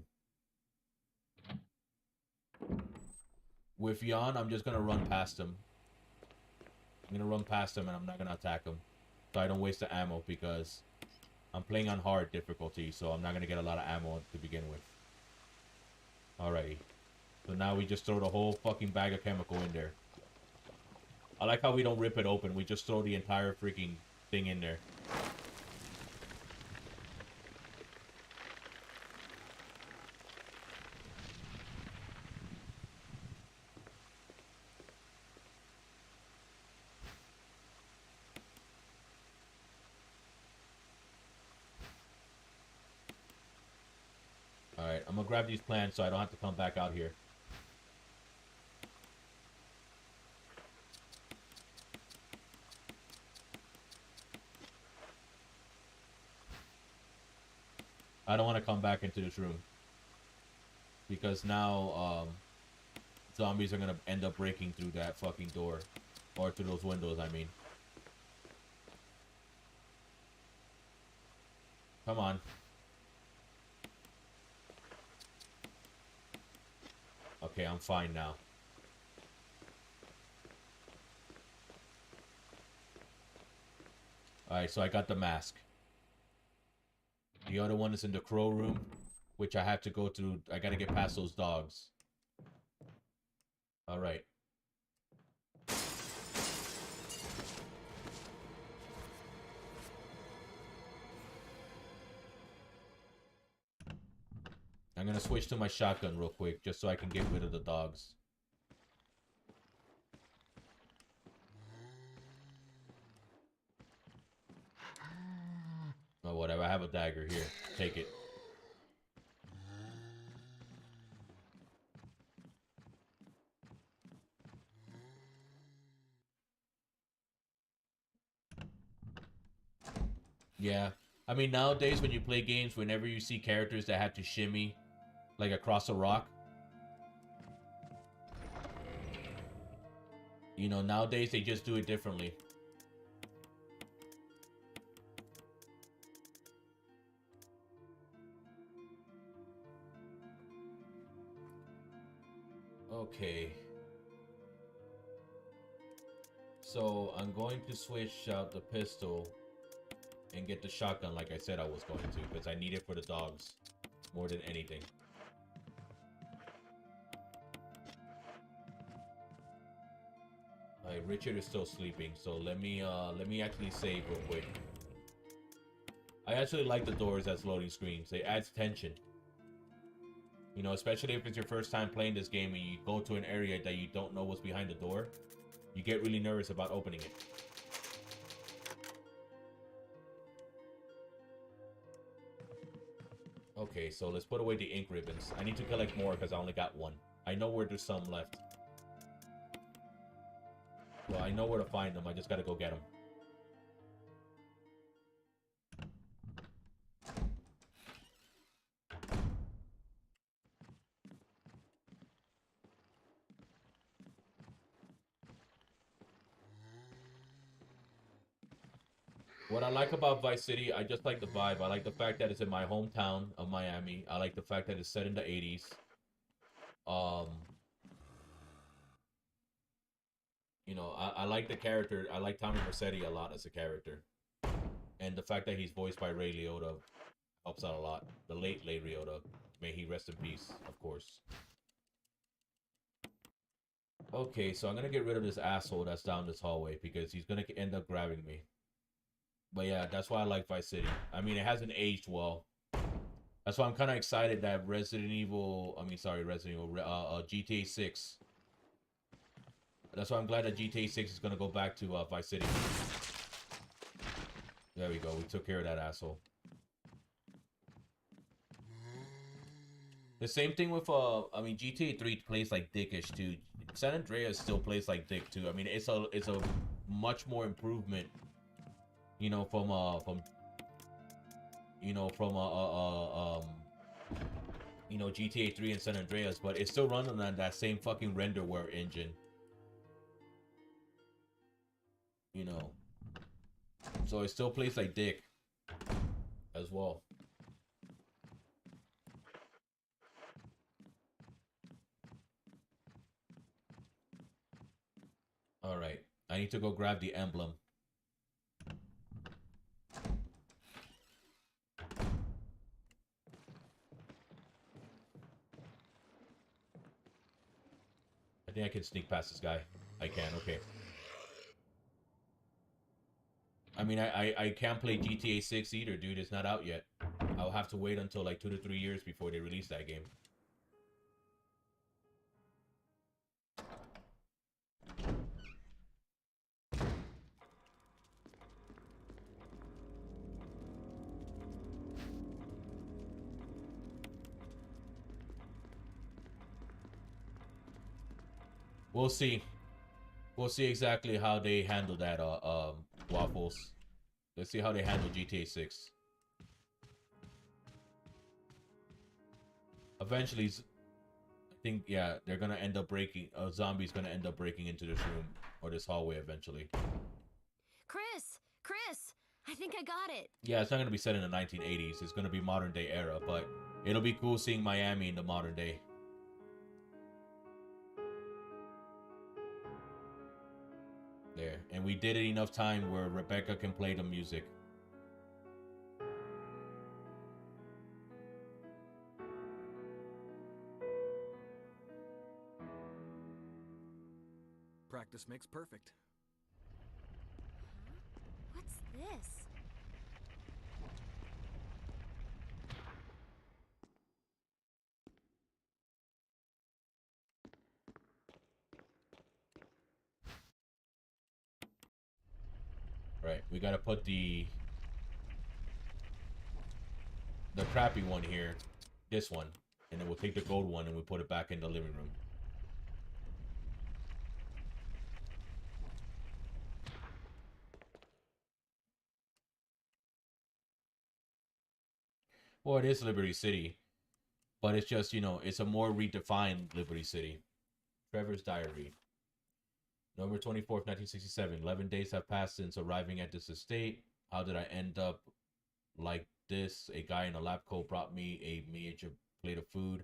With Jan, I'm just gonna run past him. I'm gonna run past him and I'm not gonna attack him. So I don't waste the ammo because I'm playing on hard difficulty, so I'm not gonna get a lot of ammo to begin with. Alrighty. So now we just throw the whole fucking bag of chemical in there. I like how we don't rip it open, we just throw the entire freaking thing in there. Alright, I'm gonna grab these plants so I don't have to come back out here. I don't want to come back into this room. Because now, zombies are gonna end up breaking through that fucking door. Or through those windows, I mean. Come on. Okay, I'm fine now. Alright, so I got the mask. The other one is in the crow room, which I have to go through. I gotta get past those dogs. Alright. I'm gonna switch to my shotgun real quick, just so I can get rid of the dogs. Oh, whatever. I have a dagger here. Take it. Yeah. I mean, nowadays when you play games, whenever you see characters that have to shimmy, like across a rock, you know, nowadays they just do it differently. Okay. So I'm going to switch out the pistol and get the shotgun like I said I was going to, because I need it for the dogs more than anything. Alright, Richard is still sleeping, so let me actually save real quick. I actually like the doors as loading screens. It adds tension. You know, especially if it's your first time playing this game and you go to an area that you don't know what's behind the door, you get really nervous about opening it. Okay, so let's put away the ink ribbons. I need to collect more because I only got one. I know where there's some left. Well, I know where to find them. I just gotta go get them. What I like about Vice City, I just like the vibe. I like the fact that it's in my hometown of Miami. I like the fact that it's set in the 80s. You know, I like the character. I like Tommy Vercetti a lot as a character. And the fact that he's voiced by Ray Liotta helps out a lot. The late Ray Liotta. May he rest in peace, of course. Okay, so I'm gonna get rid of this asshole that's down this hallway because he's gonna end up grabbing me. But yeah, that's why I like Vice City. I mean, it hasn't aged well. That's why I'm kind of excited that Resident Evil, GTA 6. That's why I'm glad that GTA 6 is going to go back to Vice City. There we go. We took care of that asshole. The same thing with, GTA 3 plays like dickish too. San Andreas still plays like dick too. I mean, it's a much more improvement, you know, from GTA 3 and San Andreas, but it's still running on that same fucking renderware engine. You know. So it still plays like dick as well. Alright. I need to go grab the emblem. I think I can sneak past this guy. I can, okay. I mean, I can't play GTA 6 either, dude. It's not out yet. I'll have to wait until like 2 to 3 years before they release that game. We'll see. We'll see exactly how they handle that, Waffles. Let's see how they handle GTA 6. Eventually, I think, yeah, they're gonna end up breaking, a zombie's gonna end up breaking into this room, or this hallway eventually. Chris, I think I got it. Yeah, it's not gonna be set in the 1980s. It's gonna be modern day era, but it'll be cool seeing Miami in the modern day. There. And we did it enough time where Rebecca can play the music. Practice makes perfect. What's this? Right, we gotta put the crappy one here, this one, and then we'll take the gold one and we put it back in the living room. Well, it is Liberty City, but it's just, you know, it's a more redefined Liberty City. Trevor's diary. November 24th, 1967. 11 days have passed since arriving at this estate. How did I end up like this? A guy in a lab coat brought me a miniature plate of food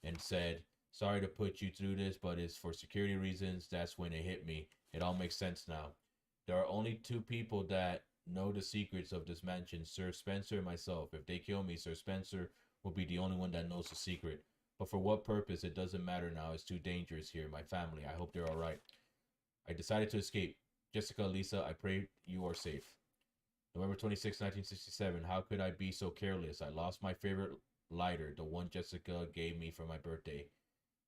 and said, sorry to put you through this, but it's for security reasons. That's when it hit me. It all makes sense now. There are only two people that know the secrets of this mansion, Sir Spencer and myself. If they kill me, Sir Spencer will be the only one that knows the secret. But for what purpose, it doesn't matter now. It's too dangerous here. My family, I hope they're all right. I decided to escape. Jessica, Lisa, I pray you are safe. November 26, 1967. How could I be so careless? I lost my favorite lighter, the one Jessica gave me for my birthday.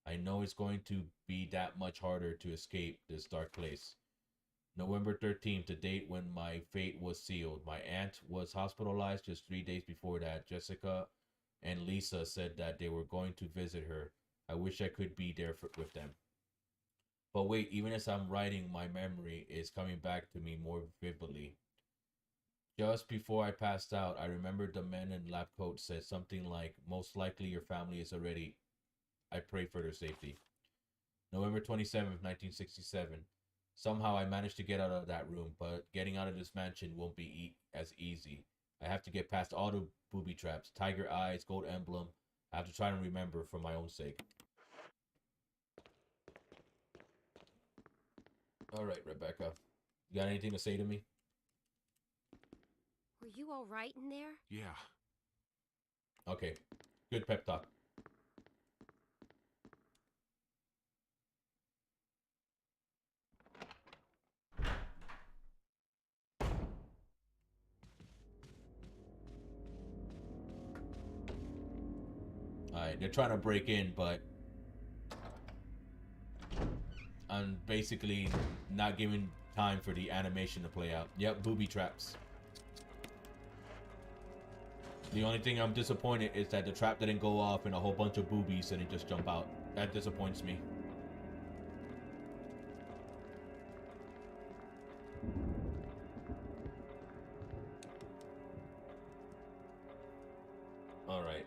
I know it's going to be that much harder to escape this dark place. November 13th, the date when my fate was sealed. My aunt was hospitalized just 3 days before that. Jessica and Lisa said that they were going to visit her. I wish I could be there with them. But wait, even as I'm writing, my memory is coming back to me more vividly. Just before I passed out, I remembered the men in lab coats said something like, most likely your family is already. I pray for their safety. November 27th, 1967. Somehow I managed to get out of that room, but getting out of this mansion won't be as easy. I have to get past all the booby traps, tiger eyes, gold emblem. I have to try and remember for my own sake. All right, Rebecca. You got anything to say to me? Were you all right in there? Yeah. Okay. Good pep talk. Alright, they're trying to break in, but I'm basically not giving time for the animation to play out. Yep, booby traps. The only thing I'm disappointed is that the trap didn't go off and a whole bunch of boobies didn't just jump out. That disappoints me. All right.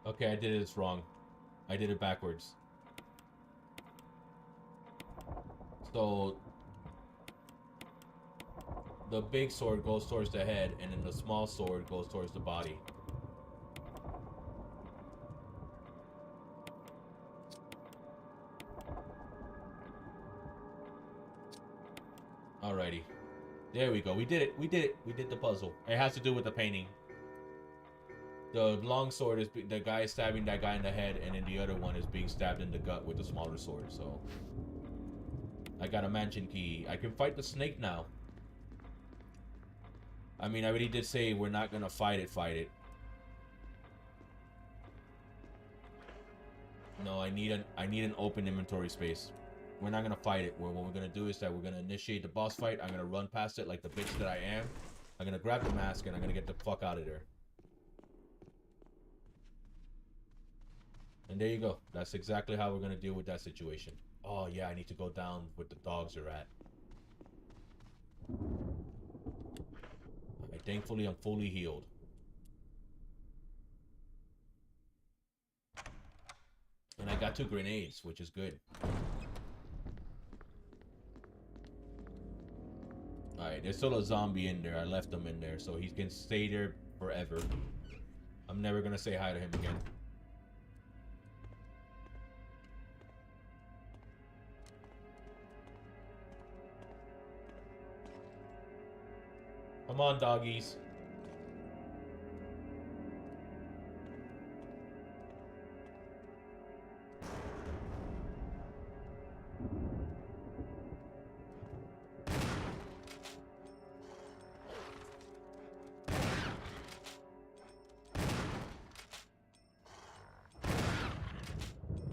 Okay, I did this wrong. I did it backwards. So the big sword goes towards the head, and then the small sword goes towards the body. Alrighty. There we go. We did it. We did it. We did the puzzle. It has to do with the painting. The long sword is the guy stabbing that guy in the head, and then the other one is being stabbed in the gut with the smaller sword. So I got a mansion key. I can fight the snake now. I mean, I already did say we're not gonna fight it. No, I need an open inventory space. We're not gonna fight it. What we're gonna do is that we're gonna initiate the boss fight. I'm gonna run past it like the bitch that I am. I'm gonna grab the mask and I'm gonna get the fuck out of there. And there you go. That's exactly how we're gonna deal with that situation. Oh yeah, I need to go down where the dogs are at. Alright, thankfully I'm fully healed. And I got 2 grenades, which is good. Alright, there's still a zombie in there. I left him in there, so he can stay there forever. I'm never gonna say hi to him again. Come on, doggies.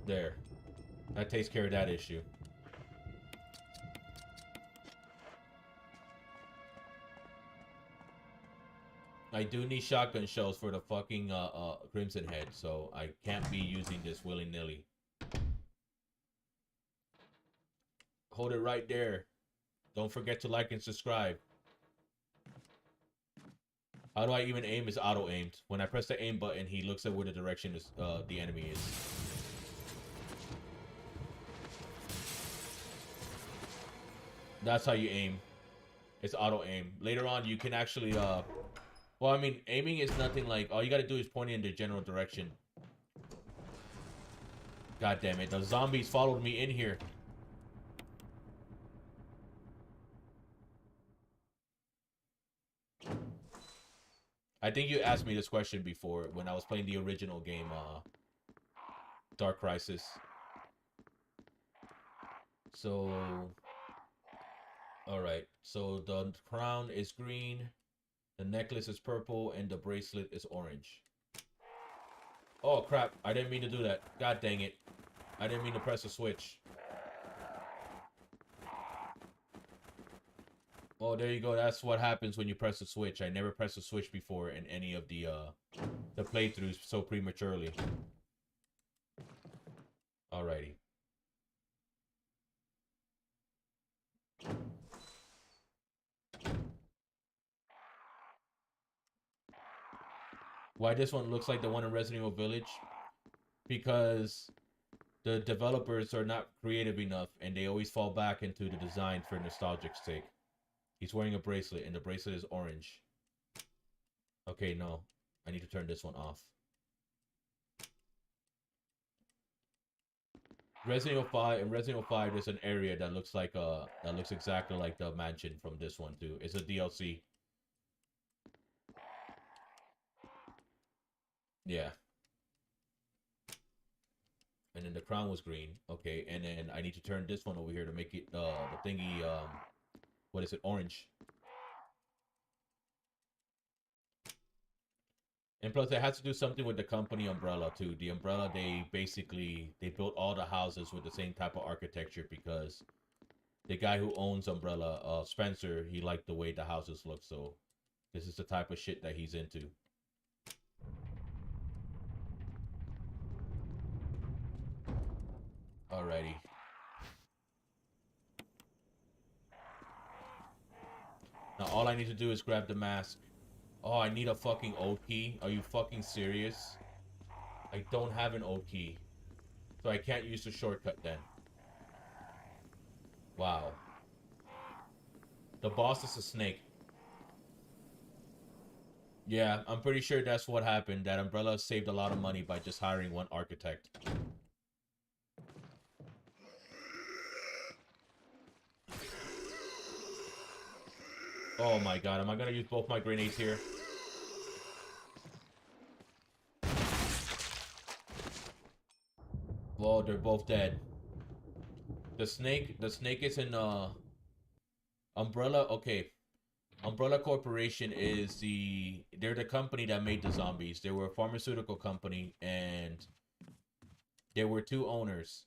There. That takes care of that issue. I do need shotgun shells for the fucking Crimson Head, so I can't be using this willy-nilly. Hold it right there. Don't forget to like and subscribe. How do I even aim? Is auto-aimed. When I press the aim button, he looks at where the direction is, the enemy is. That's how you aim. It's auto-aim. Later on, you can actually, well, I mean, aiming is nothing like... All you gotta do is point in the general direction. God damn it. The zombies followed me in here. I think you asked me this question before when I was playing the original game, Dark Crisis. So, all right. So the crown is green, the necklace is purple, and the bracelet is orange. Oh crap! I didn't mean to do that. God dang it! I didn't mean to press a switch. Oh, there you go. That's what happens when you press a switch. I never pressed a switch before in any of the playthroughs so prematurely. Alrighty. Why this one looks like the one in Resident Evil Village? Because the developers are not creative enough and they always fall back into the design for nostalgic's sake. He's wearing a bracelet and the bracelet is orange. Okay, no. I need to turn this one off. Resident Evil 5 and Resident Evil 5 there's an area that looks like that looks exactly like the mansion from this one too. It's a DLC. Yeah. And then the crown was green. Okay, and then I need to turn this one over here to make it the thingy what is it? Orange. And plus it has to do something with the company Umbrella too. The Umbrella, they built all the houses with the same type of architecture because the guy who owns Umbrella, Spencer, he liked the way the houses look, so this is the type of shit that he's into. Alrighty. Now all I need to do is grab the mask. Oh, I need a fucking old key. Are you fucking serious? I don't have an old key. So I can't use the shortcut then. Wow. The boss is a snake. Yeah, I'm pretty sure that's what happened. That Umbrella saved a lot of money by just hiring one architect. Oh my god, am I gonna use both my grenades here? Well, they're both dead. The snake is in Umbrella. Okay, Umbrella Corporation is they're the company that made the zombies. They were a pharmaceutical company, and there were two owners.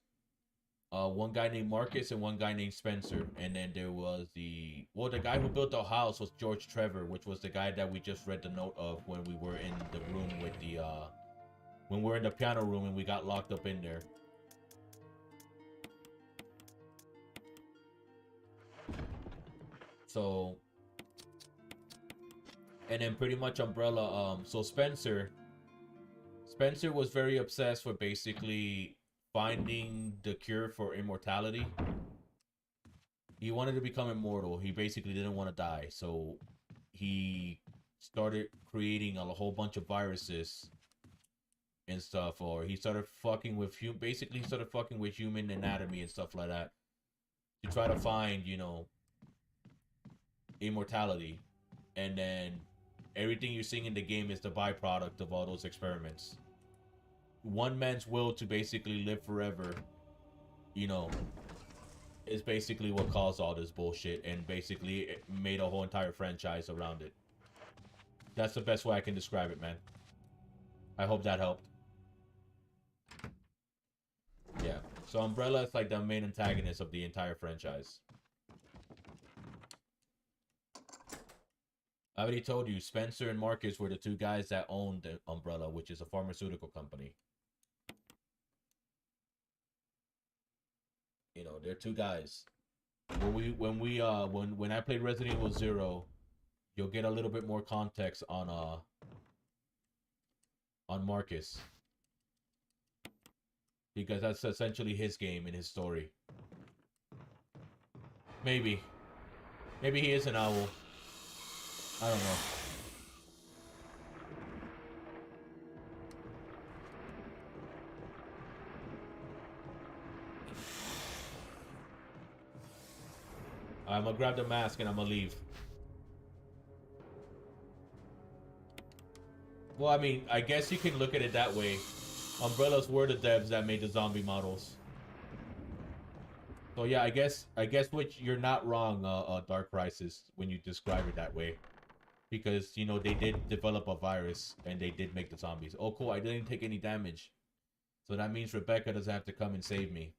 One guy named Marcus and one guy named Spencer. And then there was the guy who built the house was George Trevor, which was the guy that we just read the note of when we were in the room with the when we're in the piano room and we got locked up in there. So, and then pretty much Umbrella, so Spencer was very obsessed with basically finding the cure for immortality. He wanted to become immortal. He basically didn't want to die. So he started creating a whole bunch of viruses and stuff, or he started fucking with basically started fucking with human anatomy and stuff like that to try to find, you know, immortality. And then everything you're seeing in the game is the byproduct of all those experiments. One man's will to basically live forever, you know, is basically what caused all this bullshit, and basically it made a whole entire franchise around it. That's the best way I can describe it, man. I hope that helped. Yeah. So Umbrella is like the main antagonist of the entire franchise. I already told you, Spencer and Marcus were the two guys that owned the Umbrella, which is a pharmaceutical company. You know, they're two guys. When I played Resident Evil 0, you'll get a little bit more context on Marcus. Because that's essentially his game and his story. Maybe. Maybe he is an owl. I don't know. I'm gonna grab the mask and I'm gonna leave. Well, I mean, I guess you can look at it that way. Umbrella's were the devs that made the zombie models. So yeah, I guess which you're not wrong, Dark Crisis, when you describe it that way. Because, you know, they did develop a virus and they did make the zombies. Oh, cool, I didn't take any damage. So that means Rebecca doesn't have to come and save me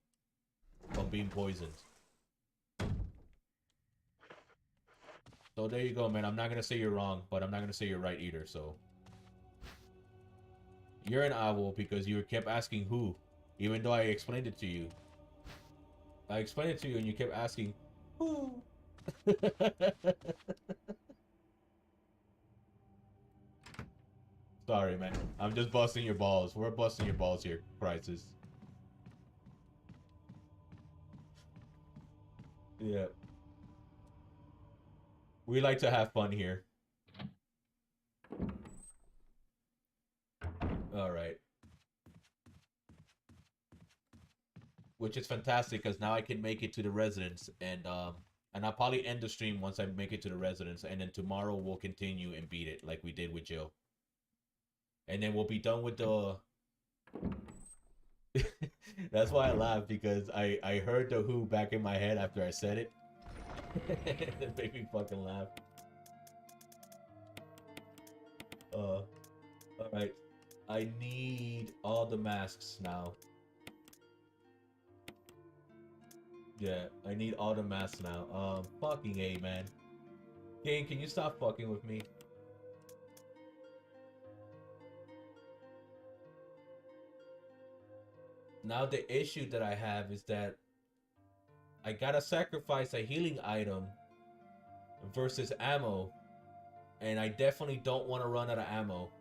from being poisoned. So there you go, man. I'm not gonna say you're wrong, but I'm not gonna say you're right either, so. You're an owl because you kept asking who, even though I explained it to you. I explained it to you and you kept asking who. Sorry, man. I'm just busting your balls. We're busting your balls here, Crisis. Yeah. We like to have fun here. Alright. Which is fantastic because now I can make it to the residence and I'll probably end the stream once I make it to the residence, and then tomorrow we'll continue and beat it like we did with Jill. And then we'll be done with the That's why I laughed, because I heard the who back in my head after I said it. It made me fucking laugh. Alright. I need all the masks now. Yeah, I need all the masks now. Fucking A, man. Game, can you stop fucking with me? Now the issue that I have is that I gotta sacrifice a healing item versus ammo, and I definitely don't want to run out of ammo.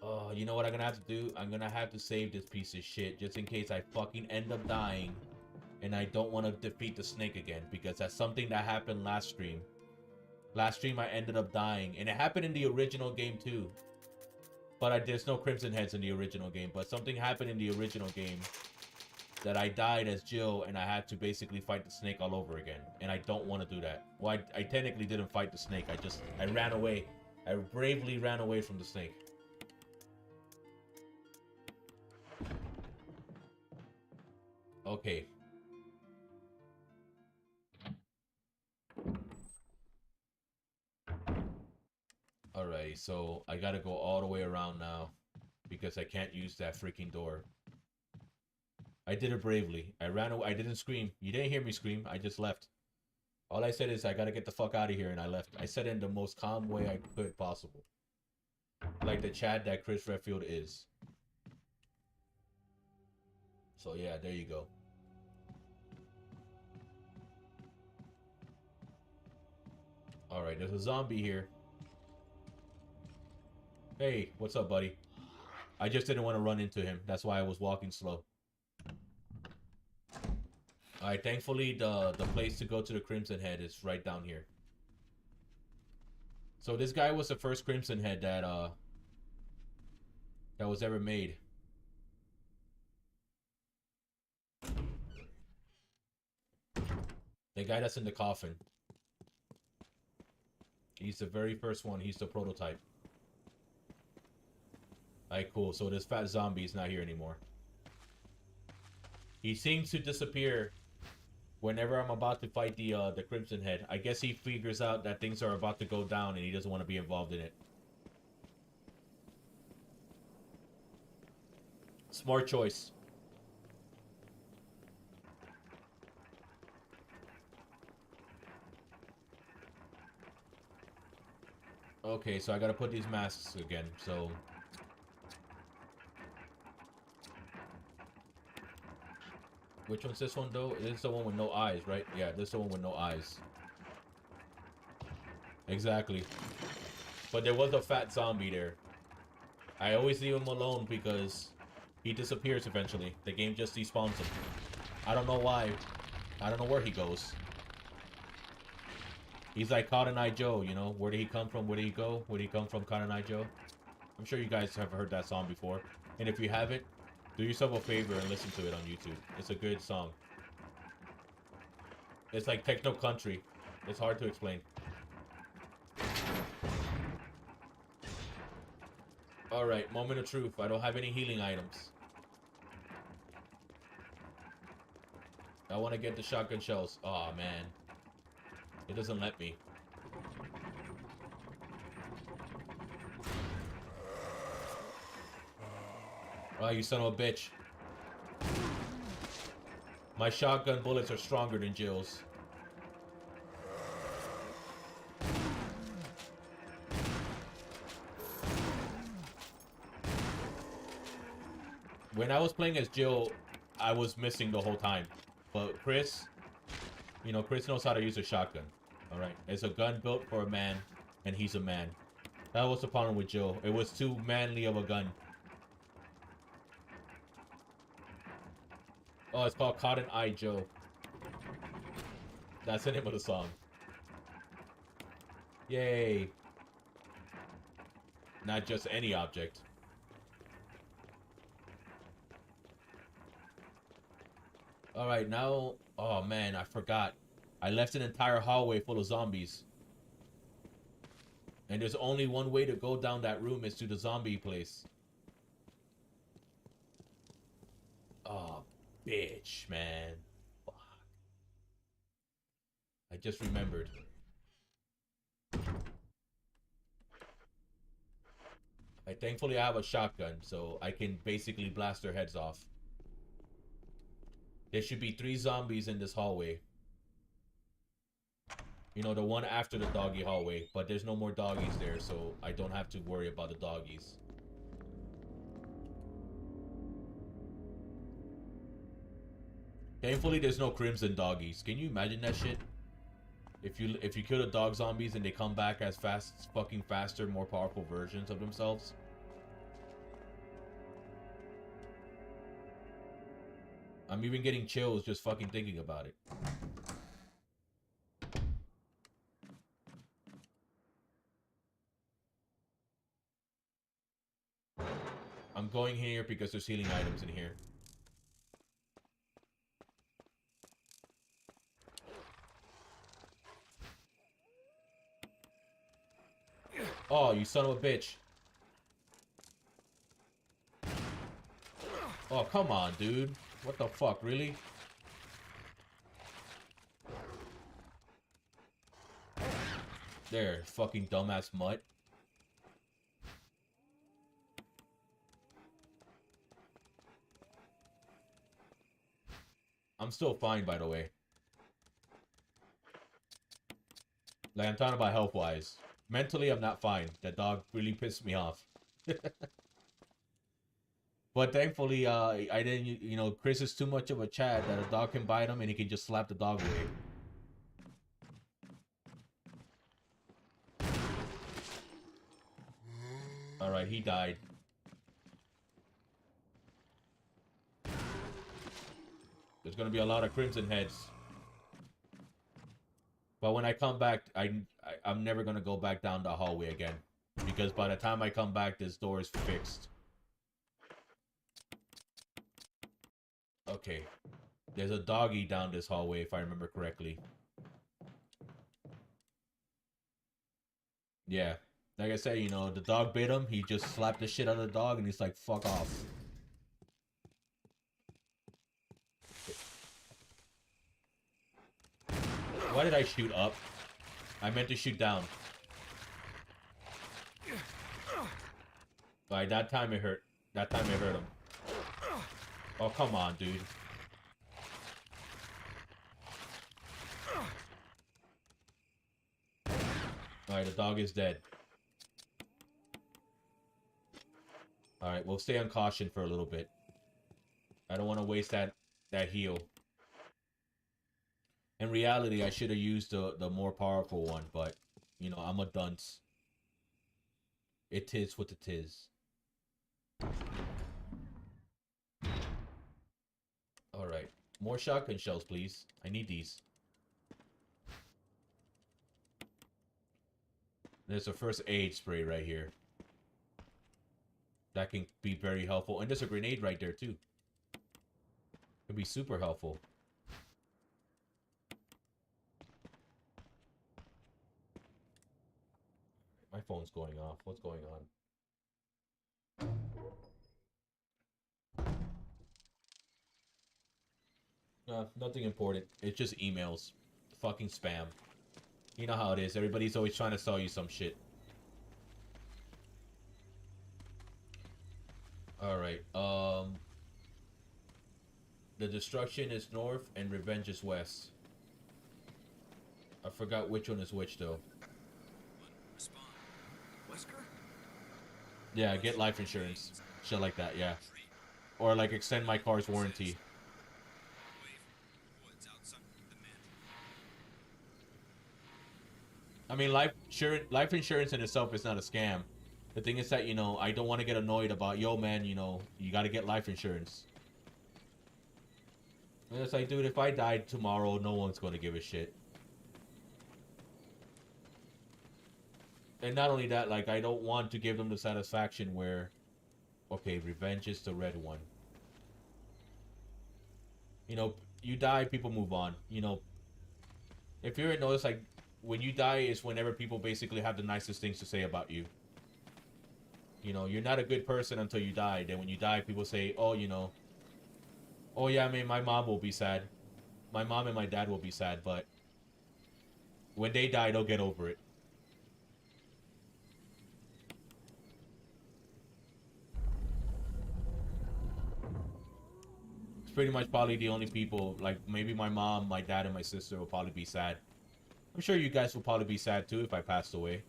Oh, you know what I'm gonna have to do? I'm gonna have to save this piece of shit just in case I fucking end up dying and I don't want to defeat the snake again, because that's something that happened last stream. Last stream I ended up dying, and it happened in the original game too. But there's no Crimson Heads in the original game, but something happened in the original game that I died as Jill and I had to basically fight the snake all over again. And I don't want to do that. Well, I technically didn't fight the snake. I ran away. I bravely ran away from the snake. Okay. Alright, so I gotta go all the way around now because I can't use that freaking door. I did it bravely. I ran away. I didn't scream. You didn't hear me scream. I just left. All I said is I gotta get the fuck out of here, and I left. I said it in the most calm way I could possible. Like the Chad that Chris Redfield is. So yeah, there you go. Alright, there's a zombie here. Hey, what's up, buddy? I just didn't want to run into him. That's why I was walking slow. Alright, thankfully the place to go to the Crimson Head is right down here. So this guy was the first Crimson Head that was ever made. The guy that's in the coffin. He's the very first one. He's the prototype. Alright, cool. So this fat zombie is not here anymore. He seems to disappear whenever I'm about to fight the Crimson Head. I guess he figures out that things are about to go down and he doesn't want to be involved in it. Smart choice. Okay, so I gotta put these masks again, so... Which one's this one, though? This is the one with no eyes, right? Yeah, this is the one with no eyes. Exactly. But there was a fat zombie there. I always leave him alone because he disappears eventually. The game just despawns him. I don't know why. I don't know where he goes. He's like Cotton Eye Joe, you know? Where did he come from? Where did he go? Where did he come from, Cotton Eye Joe? I'm sure you guys have heard that song before. And if you haven't, do yourself a favor and listen to it on YouTube. It's a good song. It's like techno country. It's hard to explain. Alright, moment of truth. I don't have any healing items. I want to get the shotgun shells. Oh man. It doesn't let me. Oh, you son of a bitch. My shotgun bullets are stronger than Jill's. When I was playing as Jill, I was missing the whole time. But Chris, you know, Chris knows how to use a shotgun. Alright? It's a gun built for a man, and he's a man. That was the problem with Jill. It was too manly of a gun. Oh, it's called Cotton Eye Joe. That's the name of the song. Yay. Not just any object. Alright, now... Oh, man, I forgot. I left an entire hallway full of zombies. And there's only one way to go down that room is to the zombie place. Oh, bitch, man. Fuck. I just remembered. Thankfully, I have a shotgun, so I can basically blast their heads off. There should be 3 zombies in this hallway. You know, the one after the doggy hallway. But there's no more doggies there, so I don't have to worry about the doggies. Thankfully, there's no crimson doggies. Can you imagine that shit? If you kill the dog zombies and they come back as fucking faster, more powerful versions of themselves. I'm even getting chills just fucking thinking about it. I'm going here because there's healing items in here. Oh, you son of a bitch. Oh, come on, dude. What the fuck, really? There, fucking dumbass mutt. I'm still fine, by the way. Like, I'm talking about health-wise. Mentally, I'm not fine. That dog really pissed me off. But thankfully, I didn't, you know, Chris is too much of a Chad that a dog can bite him and he can just slap the dog away. Alright, he died. There's gonna be a lot of crimson heads. But when I come back, I'm never gonna go back down the hallway again. Because by the time I come back, this door is fixed. Okay. There's a doggy down this hallway, if I remember correctly. Yeah. Like I said, you know, the dog bit him. He just slapped the shit out of the dog, and he's like, fuck off. Why did I shoot up? I meant to shoot down. Like, that time it hurt. That time it hurt him. Oh, come on, dude. Alright, the dog is dead. Alright, we'll stay on caution for a little bit. I don't want to waste that heal. In reality, I should have used the more powerful one, but, you know, I'm a dunce. It is what it is. Alright. More shotgun shells, please. I need these. There's a first aid spray right here. That can be very helpful. And there's a grenade right there, too. Can be super helpful. My phone's going off. What's going on? Nothing important. It's just emails. Fucking spam. You know how it is. Everybody's always trying to sell you some shit. Alright, the destruction is north and revenge is west. I forgot which one is which though. Respond. Wesker? Yeah, get life insurance. Shit like that, yeah. Or like extend my car's warranty. I mean, life insurance in itself is not a scam. The thing is that, you know, I don't want to get annoyed about, yo, man, you know, you got to get life insurance. And it's like, dude, if I died tomorrow, no one's going to give a shit. And not only that, like, I don't want to give them the satisfaction where, okay, revenge is the red one. You know, you die, people move on. You know, if you ever notice, like, when you die is whenever people basically have the nicest things to say about you. You know, you're not a good person until you die. Then when you die, people say, oh, you know, oh yeah, I mean, my mom will be sad. My mom and my dad will be sad, but when they die, they'll get over it. It's pretty much probably the only people, like maybe my mom, my dad, and my sister will probably be sad. I'm sure you guys will probably be sad too if I passed away.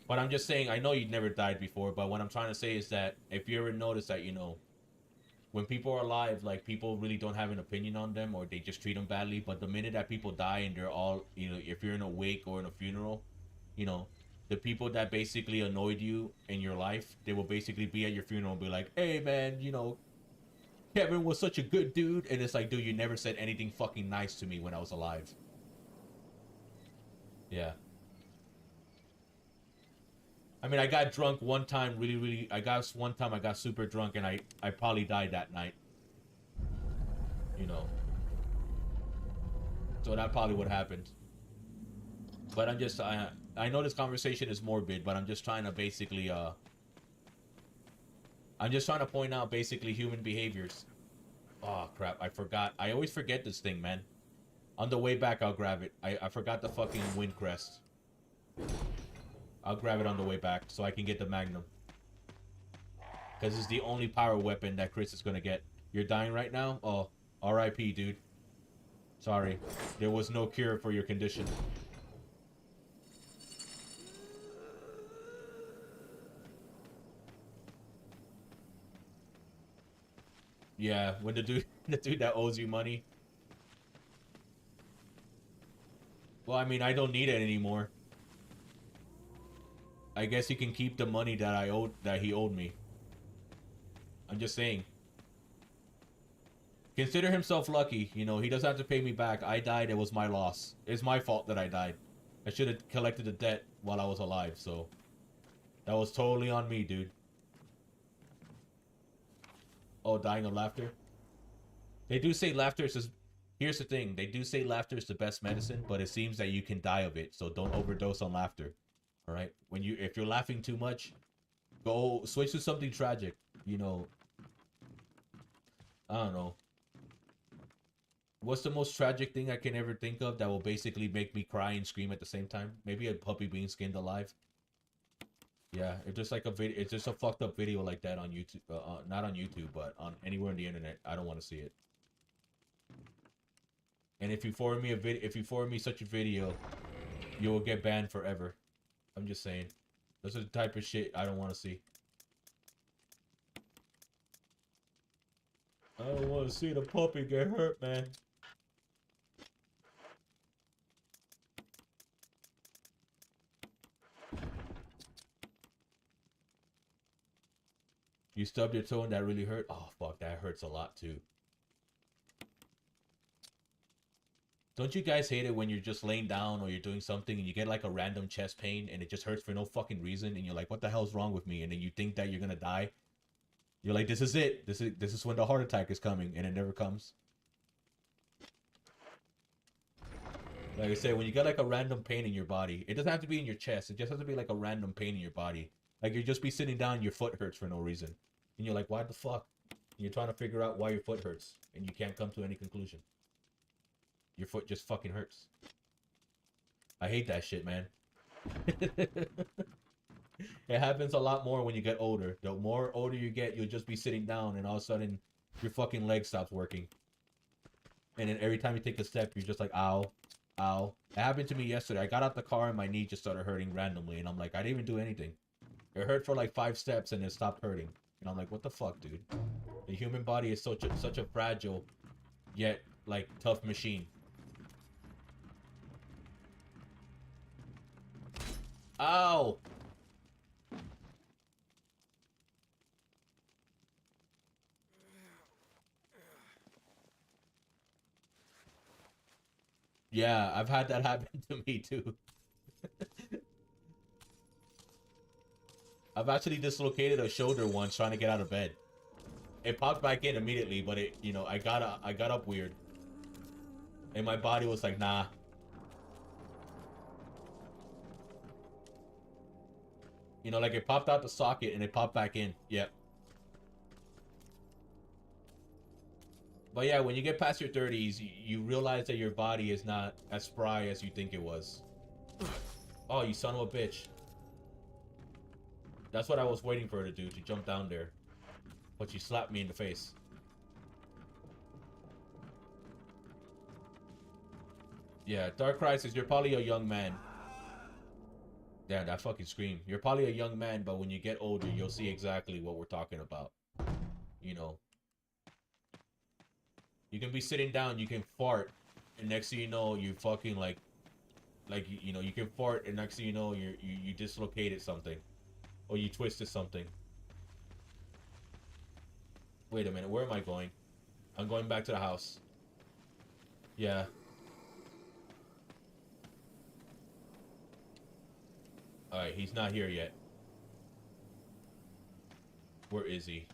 But I'm just saying, I know you never died before, but what I'm trying to say is that if you ever notice that, you know, when people are alive, like, people really don't have an opinion on them, or they just treat them badly, but the minute that people die and they're all, you know, if you're in a wake or in a funeral, you know, the people that basically annoyed you in your life, they will basically be at your funeral and be like, hey, man, you know, Kevin was such a good dude, and it's like, dude, you never said anything fucking nice to me when I was alive. Yeah. I mean, I got drunk one time, I got super drunk, and I probably died that night. You know. So that probably what happened. But I'm just, I know this conversation is morbid, but I'm just trying to basically, I'm just trying to point out basically human behaviors. Oh, crap, I forgot. I always forget this thing, man. On the way back, I'll grab it. I forgot the fucking wind crest. I'll grab it on the way back so I can get the Magnum. Because it's the only power weapon that Chris is going to get. You're dying right now? Oh, R.I.P., dude. Sorry. There was no cure for your condition. Yeah, when the dude that owes you money. Well, I mean, I don't need it anymore. I guess he can keep the money that he owed me. I'm just saying. Consider himself lucky. You know, he doesn't have to pay me back. I died. It was my loss. It's my fault that I died. I should have collected the debt while I was alive. So that was totally on me, dude. Oh, dying of laughter. They do say laughter is... Here's the thing. They do say laughter is the best medicine, but it seems that you can die of it. So don't overdose on laughter. All right, if you're laughing too much, go switch to something tragic. You know, I don't know. What's the most tragic thing I can ever think of that will basically make me cry and scream at the same time? Maybe a puppy being skinned alive. Yeah, it's just like a video. It's just a fucked up video like that on YouTube. Not on YouTube, but on anywhere on the internet. I don't want to see it. And if you forward me such a video, you will get banned forever. I'm just saying. Those are the type of shit I don't want to see. I don't want to see the puppy get hurt, man. You stubbed your toe and that really hurt? Oh, fuck, that hurts a lot, too. Don't you guys hate it when you're just laying down or you're doing something and you get like a random chest pain and it just hurts for no fucking reason and you're like, what the hell's wrong with me? And then you think that you're gonna die. You're like, this is it. This is when the heart attack is coming, and it never comes. Like I said, when you get like a random pain in your body, it doesn't have to be in your chest. It just has to be like a random pain in your body. Like you just be sitting down, your foot hurts for no reason. And you're like, why the fuck? You're trying to figure out why your foot hurts, and you can't come to any conclusion. Your foot just fucking hurts. I hate that shit, man. It happens a lot more when you get older. The more older you get, you'll just be sitting down, and all of a sudden, your fucking leg stops working. And then every time you take a step, you're just like, ow, ow. It happened to me yesterday. I got out the car, and my knee just started hurting randomly, and I'm like, I didn't even do anything. It hurt for like 5 steps, and it stopped hurting. And I'm like, what the fuck, dude? The human body is such a fragile, yet, like, tough machine. Ow! Yeah, I've had that happen to me too. I've actually dislocated a shoulder once trying to get out of bed. It popped back in immediately, but it, you know, I got up weird. And my body was like, nah. You know, like it popped out the socket and it popped back in. Yep. But yeah, when you get past your 30s, you realize that your body is not as spry as you think it was. Oh, you son of a bitch. That's what I was waiting for her to do, to jump down there. But she slapped me in the face. Yeah, Dark Crisis, you're probably a young man. Damn, that fucking scream. You're probably a young man, but when you get older, you'll see exactly what we're talking about. You know. You can be sitting down, you can fart, and next thing you know, you fucking like you know, you can fart, and next thing you know, you dislocated something, or you twisted something. Wait a minute, where am I going? I'm going back to the house. Yeah. All right, he's not here yet. Where is he?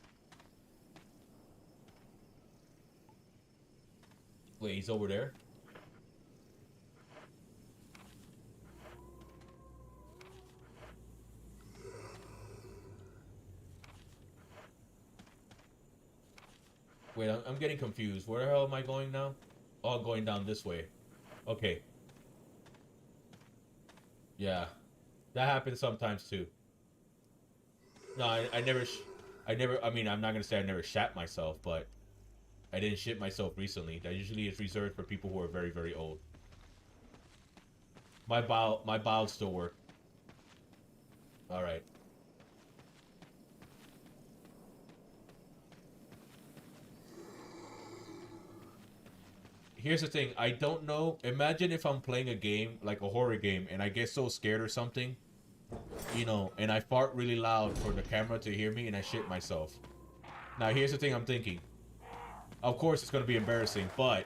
Wait, he's over there? Wait, I'm getting confused. Where the hell am I going now? Oh, I'm going down this way. Okay. Yeah. That happens sometimes too. No, I never, I mean, I'm not gonna say I never shat myself, but I didn't shit myself recently. That usually is reserved for people who are very, very old. My bowels still work. Alright. Here's the thing, I don't know. Imagine if I'm playing a game, like a horror game, and I get so scared or something, you know, and I fart really loud for the camera to hear me and I shit myself. Now, here's the thing I'm thinking. Of course, it's going to be embarrassing, but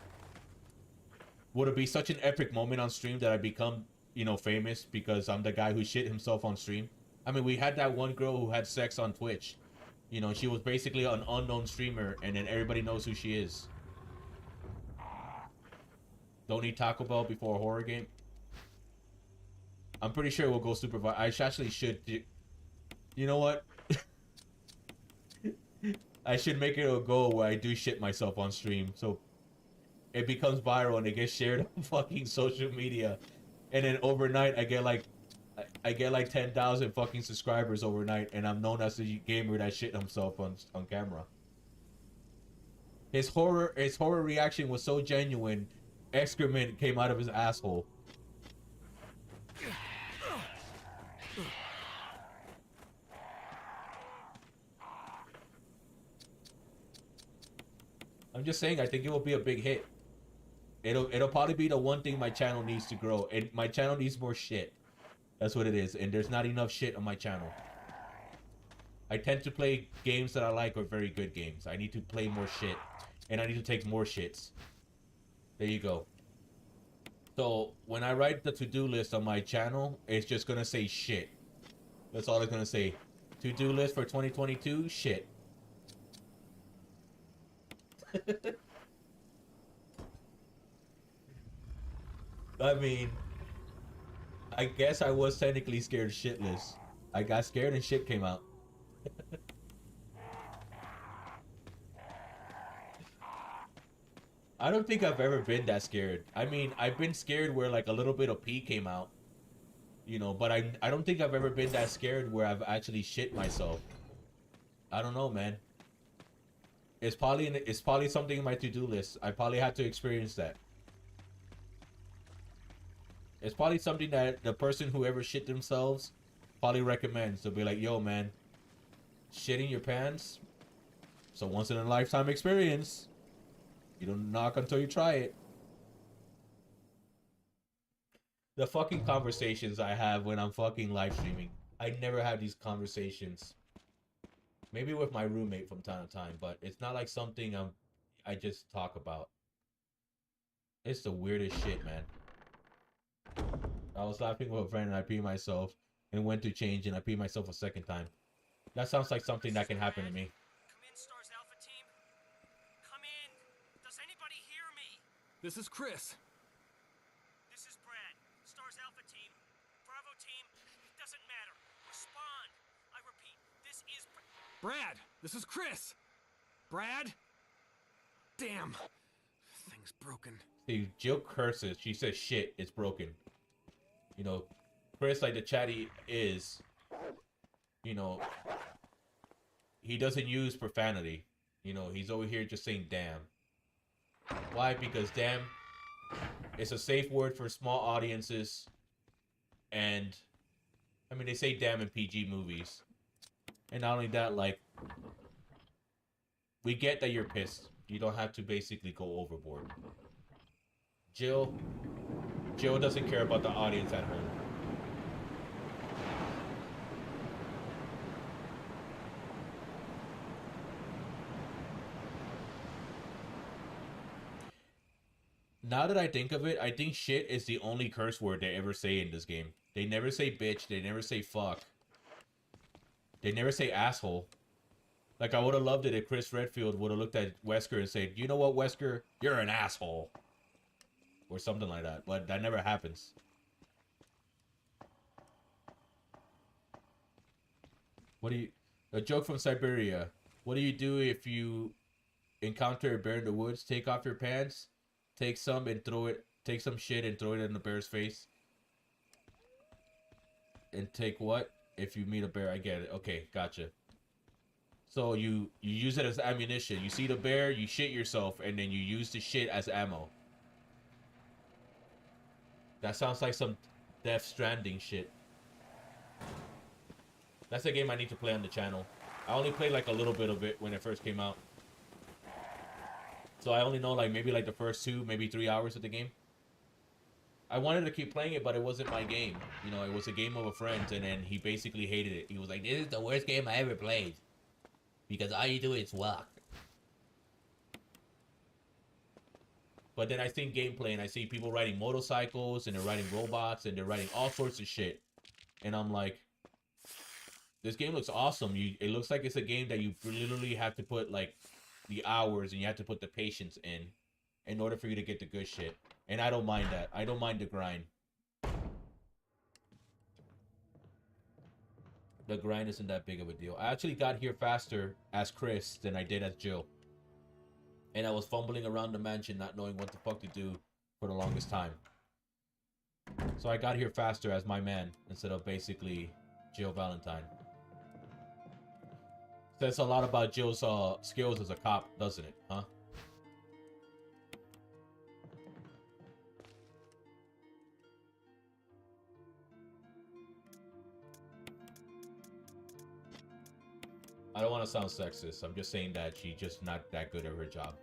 would it be such an epic moment on stream that I become, you know, famous because I'm the guy who shit himself on stream? I mean, we had that one girl who had sex on Twitch. You know, she was basically an unknown streamer, and then everybody knows who she is. Don't eat Taco Bell before a horror game. I'm pretty sure it will go super viral. I actually should. You know what? I should make it a goal where I do shit myself on stream, so it becomes viral and it gets shared on fucking social media, and then overnight I get like 10,000 fucking subscribers overnight, and I'm known as the gamer that shit himself on camera. His horror reaction was so genuine. Excrement came out of his asshole. I'm just saying, I think it will be a big hit. It'll probably be the one thing my channel needs to grow. And my channel needs more shit. That's what it is. And there's not enough shit on my channel. I tend to play games that I like or very good games. I need to play more shit. And I need to take more shits. There you go. So, when I write the to-do list on my channel, it's just gonna say shit. That's all it's gonna say. To-do list for 2022, shit. I mean, I guess I was technically scared shitless. I got scared and shit came out. I don't think I've ever been that scared. I mean, I've been scared where like a little bit of pee came out, you know, but I don't think I've ever been that scared where I've actually shit myself. I don't know, man. It's probably something in my to-do list. I probably had to experience that. It's probably something that the person who ever shit themselves probably recommends. They'll be like, yo, man, shitting your pants, it's a once in a lifetime experience. You don't knock until you try it. The fucking conversations I have when I'm fucking live streaming. I never have these conversations. Maybe with my roommate from time to time, but it's not like something I just talk about. It's the weirdest shit, man. I was laughing with a friend and I peed myself and went to change and I peed myself a second time. That sounds like something that can happen to me. Come in, Stars Alpha Team. Come in. Does anybody hear me? This is Chris. This is Brad. Stars Alpha Team. Bravo Team. It doesn't matter. Respond. I repeat, this is Brad, this is Chris. Brad? Damn. Thing's broken. See, Jill curses. She says shit, it's broken. You know, Chris, like the chatty is, you know, he doesn't use profanity. You know, he's over here just saying damn. Why? Because damn is a safe word for small audiences. And, I mean, they say damn in PG movies. And not only that, like, we get that you're pissed. You don't have to basically go overboard. Jill doesn't care about the audience at home. Now that I think of it, I think shit is the only curse word they ever say in this game. They never say bitch, they never say fuck. They never say asshole. Like, I would have loved it if Chris Redfield would have looked at Wesker and said, you know what, Wesker? You're an asshole. Or something like that. But that never happens. What do you... A joke from Siberia. What do you do if you encounter a bear in the woods? Take off your pants, take some and throw it... Take some shit and throw it in the bear's face. And take what? If you meet a bear, I get it. Okay, gotcha. So you use it as ammunition. You see the bear, you shit yourself, and then you use the shit as ammo. That sounds like some Death Stranding shit. That's a game I need to play on the channel. I only played like a little bit of it when it first came out. So I only know like maybe like the first 2, maybe 3 hours of the game. I wanted to keep playing it, but it wasn't my game. You know, it was a game of a friend, and then he basically hated it. He was like, this is the worst game I ever played. Because all you do is walk. But then I see gameplay, and I see people riding motorcycles, and they're riding robots, and they're riding all sorts of shit. And I'm like, this game looks awesome. It looks like it's a game that you literally have to put, like, the hours, and you have to put the patience in order for you to get the good shit. And I don't mind that. I don't mind the grind. The grind isn't that big of a deal. I actually got here faster as Chris than I did as Jill. And I was fumbling around the mansion not knowing what the fuck to do for the longest time. So I got here faster as my man instead of basically Jill Valentine. Says a lot about Jill's skills as a cop, doesn't it? Huh? I don't want to sound sexist. I'm just saying that she's just not that good at her job.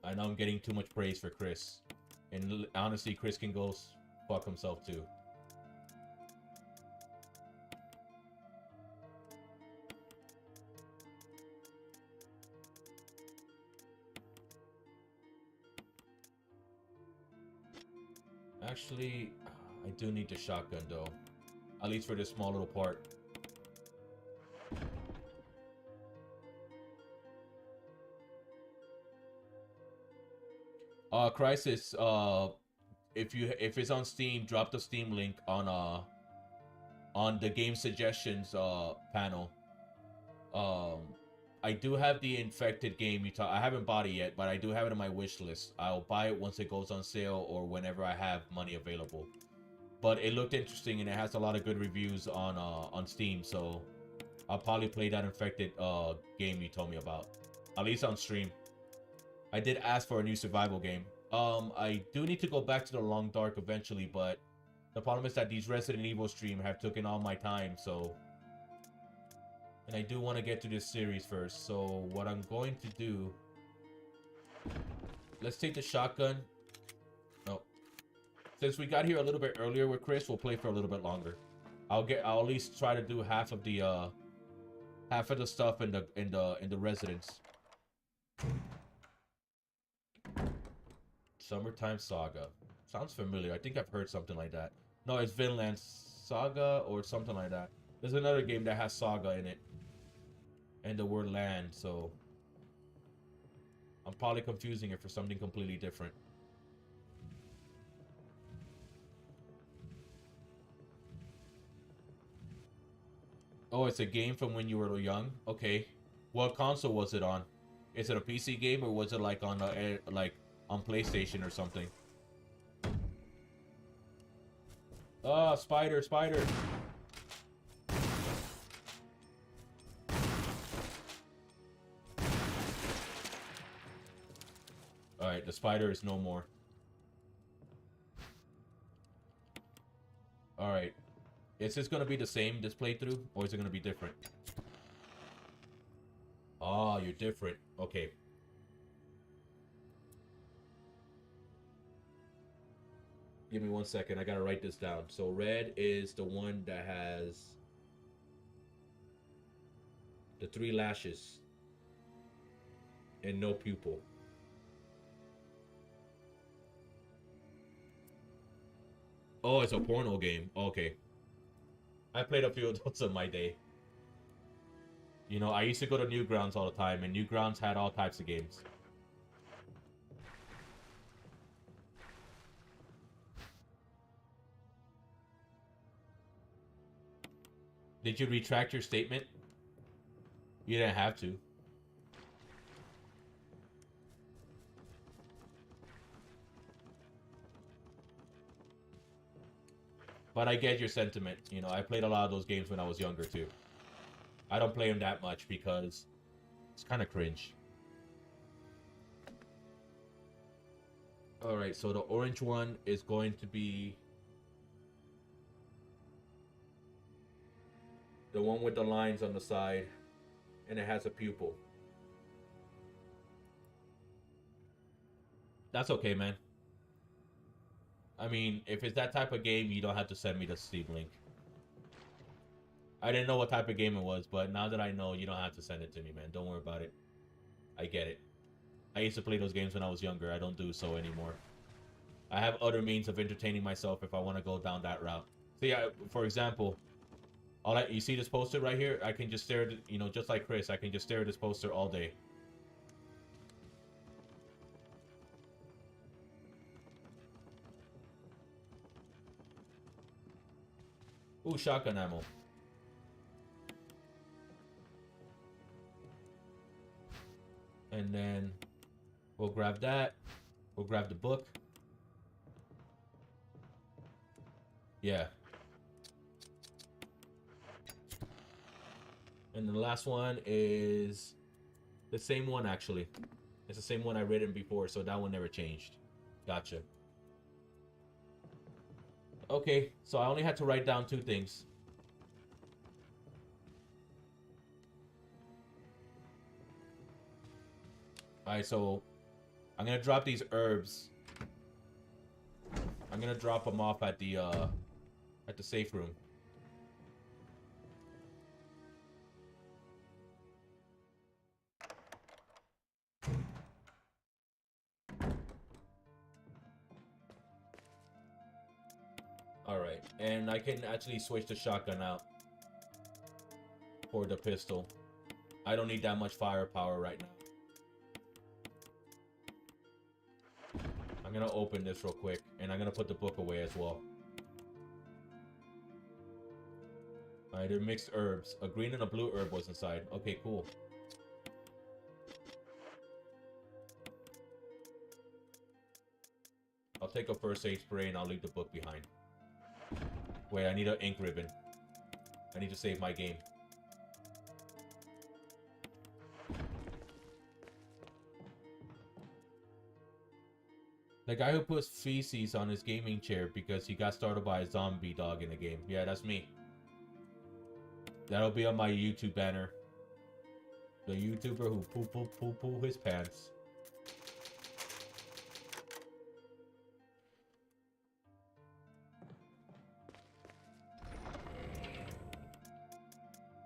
I know I'm getting too much praise for Chris. And honestly, Chris can go fuck himself too. Actually, I do need the shotgun though. At least for this small little part. Crisis, if it's on Steam, drop the Steam link on the game suggestions panel. Um, I do have the Infected game. I haven't bought it yet, but I do have it on my wish list. I'll buy it once it goes on sale or whenever I have money available. But it looked interesting and it has a lot of good reviews on Steam, so I'll probably play that Infected game you told me about, at least on stream. I did ask for a new survival game. I do need to go back to the Long Dark eventually, but the problem is that these Resident Evil stream have taken all my time, so... And I do want to get to this series first, so what I'm going to do... Let's take the shotgun. No. Since we got here a little bit earlier with Chris, we'll play for a little bit longer. I'll at least try to do half of the stuff in the residence. Summertime Saga. Sounds familiar. I think I've heard something like that. No, it's Vinland Saga or something like that. There's another game that has Saga in it. And the word land, so... I'm probably confusing it for something completely different. Oh, it's a game from when you were young? Okay. What console was it on? Is it a PC game or was it like on on PlayStation or something? Oh, spider. Alright, the spider is no more. Alright. Is this gonna be the same, this playthrough? Or is it gonna be different? Oh, you're different. Okay. Give me 1 second. I gotta write this down. So red is the one that has the 3 lashes and no pupil. Oh, it's a porno game. Okay. I played a few of those in my day. You know, I used to go to Newgrounds all the time, and Newgrounds had all types of games. Did you retract your statement? You didn't have to. But I get your sentiment. You know, I played a lot of those games when I was younger, too. I don't play them that much because it's kind of cringe. Alright, so the orange one is going to be the one with the lines on the side, and it has a pupil. That's okay, man. I mean, if it's that type of game, you don't have to send me the Steam link. I didn't know what type of game it was, but now that I know, you don't have to send it to me, man. Don't worry about it. I get it. I used to play those games when I was younger. I don't do so anymore. I have other means of entertaining myself if I want to go down that route. So yeah, for example, you see this poster right here? I can just stare at it, you know, just like Chris, I can just stare at this poster all day. Ooh, shotgun ammo. And then we'll grab that. We'll grab the book. Yeah. And the last one is the same one, actually. It's the same one I read in before, so that one never changed. Gotcha. Okay, so I only had to write down 2 things. Alright, so I'm gonna drop these herbs. I'm gonna drop them off at the safe room. Alright, and I can actually switch the shotgun out for the pistol. I don't need that much firepower right now. I'm gonna open this real quick, and I'm gonna put the book away as well. Alright, they're mixed herbs. A green and a blue herb was inside. Okay, cool. I'll take a first aid spray and I'll leave the book behind. Wait, I need an ink ribbon. I need to save my game. The guy who puts feces on his gaming chair because he got started by a zombie dog in the game. Yeah, that's me. That'll be on my YouTube banner. The YouTuber who poo his pants.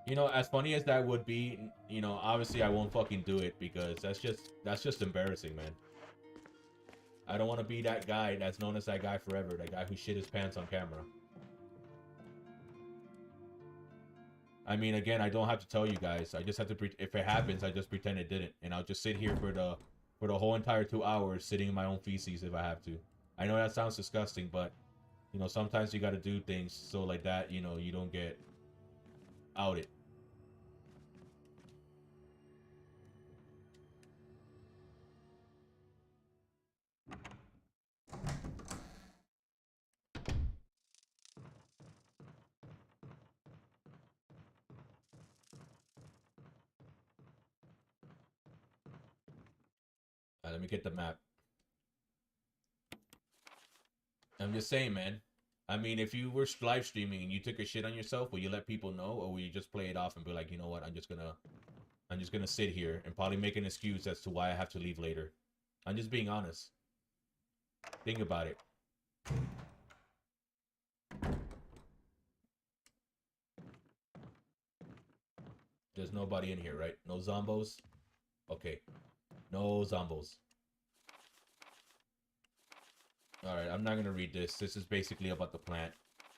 You know, as funny as that would be, you know, obviously I won't fucking do it because that's just embarrassing, man. I don't want to be that guy that's known as that guy forever, that guy who shit his pants on camera. I mean, again, I don't have to tell you guys. I just have to, if it happens, I just pretend it didn't. And I'll just sit here for the whole entire 2 hours sitting in my own feces if I have to. I know that sounds disgusting, but, you know, sometimes you got to do things so like that, you know, you don't get outed. Let me get the map. I'm just saying, man. I mean, if you were live streaming and you took a shit on yourself, will you let people know, or will you just play it off and be like, you know what, I'm just gonna sit here and probably make an excuse as to why I have to leave later. I'm just being honest. Think about it. There's nobody in here, right? No zombos? Okay. No zombos. Alright, I'm not gonna read this. This is basically about the plant.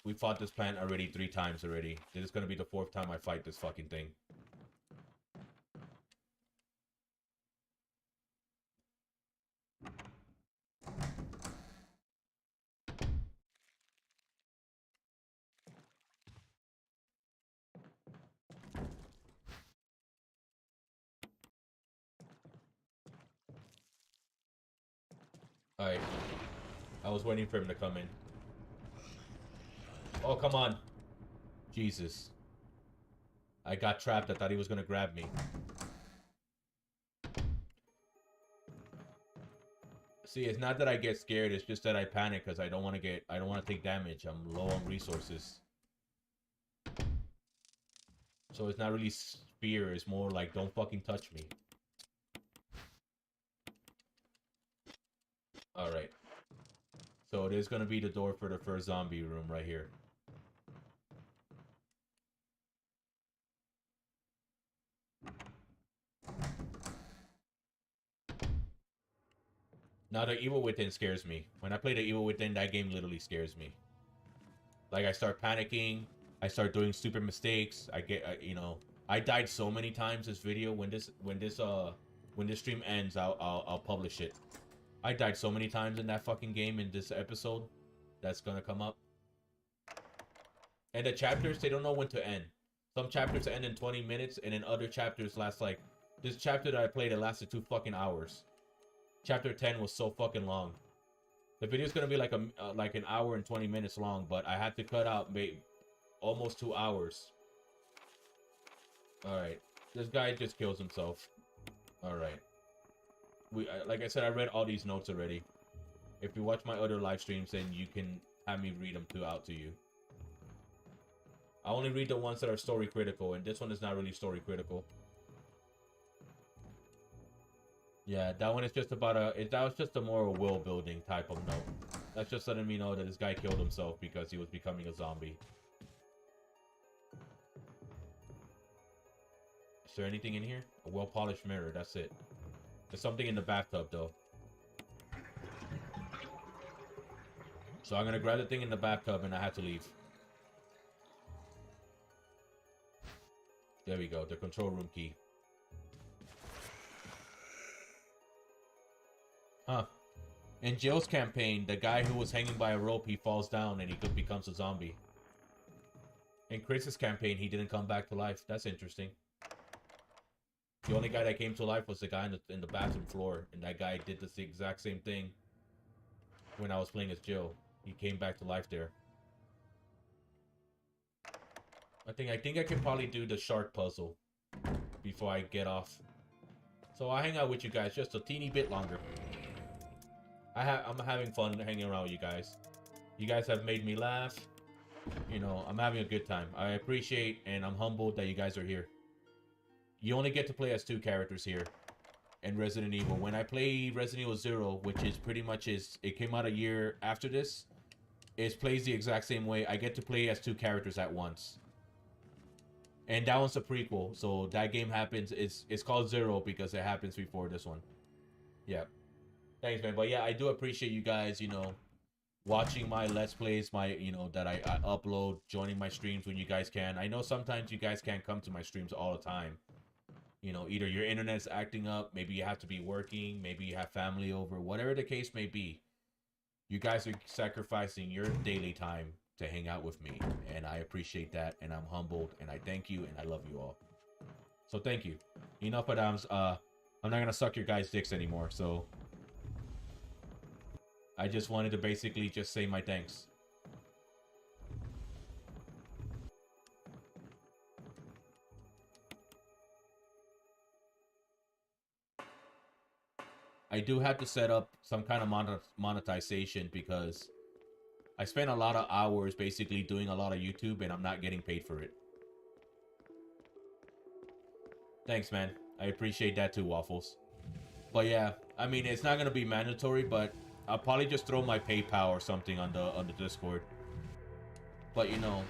We fought this plant already 3 times already. This is gonna be the 4th time I fight this fucking thing. Alright. I was waiting for him to come in. Oh, come on. Jesus. I got trapped. I thought he was gonna grab me. See, it's not that I get scared, it's just that I panic because I don't want to take damage. I'm low on resources. So it's not really fear, it's more like, don't fucking touch me. Alright. So it is going to be the door for the first zombie room right here. Now the Evil Within scares me. When I play the Evil Within, that game literally scares me. Like, I start panicking. I start doing stupid mistakes. I get, you know, I died so many times this video. When this stream ends, I'll publish it. I died so many times in that fucking game in this episode. That's gonna come up. And the chapters, they don't know when to end. Some chapters end in 20 minutes, and then other chapters last like... This chapter that I played, it lasted 2 fucking hours. Chapter 10 was so fucking long. The video's gonna be like an hour and 20 minutes long, but I had to cut out almost 2 hours. Alright. This guy just kills himself. Alright. Like I said, I read all these notes already. If you watch my other live streams, then you can have me read them out to you. I only read the ones that are story critical, and this one is not really story critical. Yeah, that one is just about that was just a more will building type of note. That's just letting me know that this guy killed himself because he was becoming a zombie. Is there anything in here? A well-polished mirror, that's it. There's something in the bathtub, though. So I'm gonna grab the thing in the bathtub, and I have to leave. There we go, the control room key. Huh. In Jill's campaign, the guy who was hanging by a rope, he falls down and he becomes a zombie. In Chris's campaign, he didn't come back to life. That's interesting. The only guy that came to life was the guy in the bathroom floor, and that guy did the exact same thing when I was playing as Jill. He came back to life there. I think I can probably do the shark puzzle before I get off. So I'll hang out with you guys just a teeny bit longer. I'm having fun hanging around with you guys. You guys have made me laugh. You know, I'm having a good time. I appreciate and I'm humbled that you guys are here. You only get to play as 2 characters here in Resident Evil. When I play Resident Evil 0, which is pretty much it came out a year after this, it plays the exact same way. I get to play as 2 characters at once. And that one's a prequel, so that game happens. It's called 0 because it happens before this one. Yeah. Thanks, man. But yeah, I do appreciate you guys, you know, watching my Let's Plays, that I upload, joining my streams when you guys can. I know sometimes you guys can't come to my streams all the time. You know, either your internet's acting up, maybe you have to be working, maybe you have family over, whatever the case may be. You guys are sacrificing your daily time to hang out with me, and I appreciate that, and I'm humbled, and I thank you, and I love you all. So thank you. Enough of I'm not gonna suck your guys' dicks anymore, so I just wanted to basically just say my thanks. I do have to set up some kind of monetization because I spend a lot of hours basically doing a lot of YouTube and I'm not getting paid for it. Thanks, man. I appreciate that too, Waffles. But yeah, I mean, it's not gonna be mandatory, but I'll probably just throw my PayPal or something on the Discord. But you know,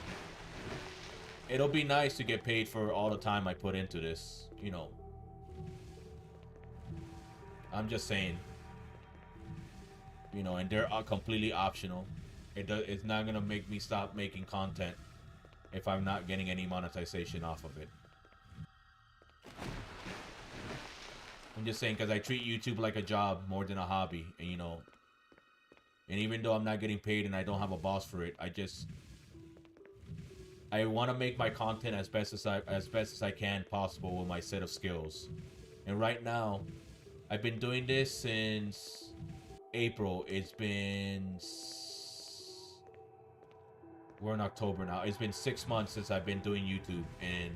it'll be nice to get paid for all the time I put into this, you know. I'm just saying, you know, and they're completely optional. It's not gonna make me stop making content if I'm not getting any monetization off of it. I'm just saying, because I treat YouTube like a job more than a hobby, and you know, and even though I'm not getting paid and I don't have a boss for it, I want to make my content as best as I can possible with my set of skills. And right now, I've been doing this since April. We're in October now. It's been 6 months since I've been doing YouTube, and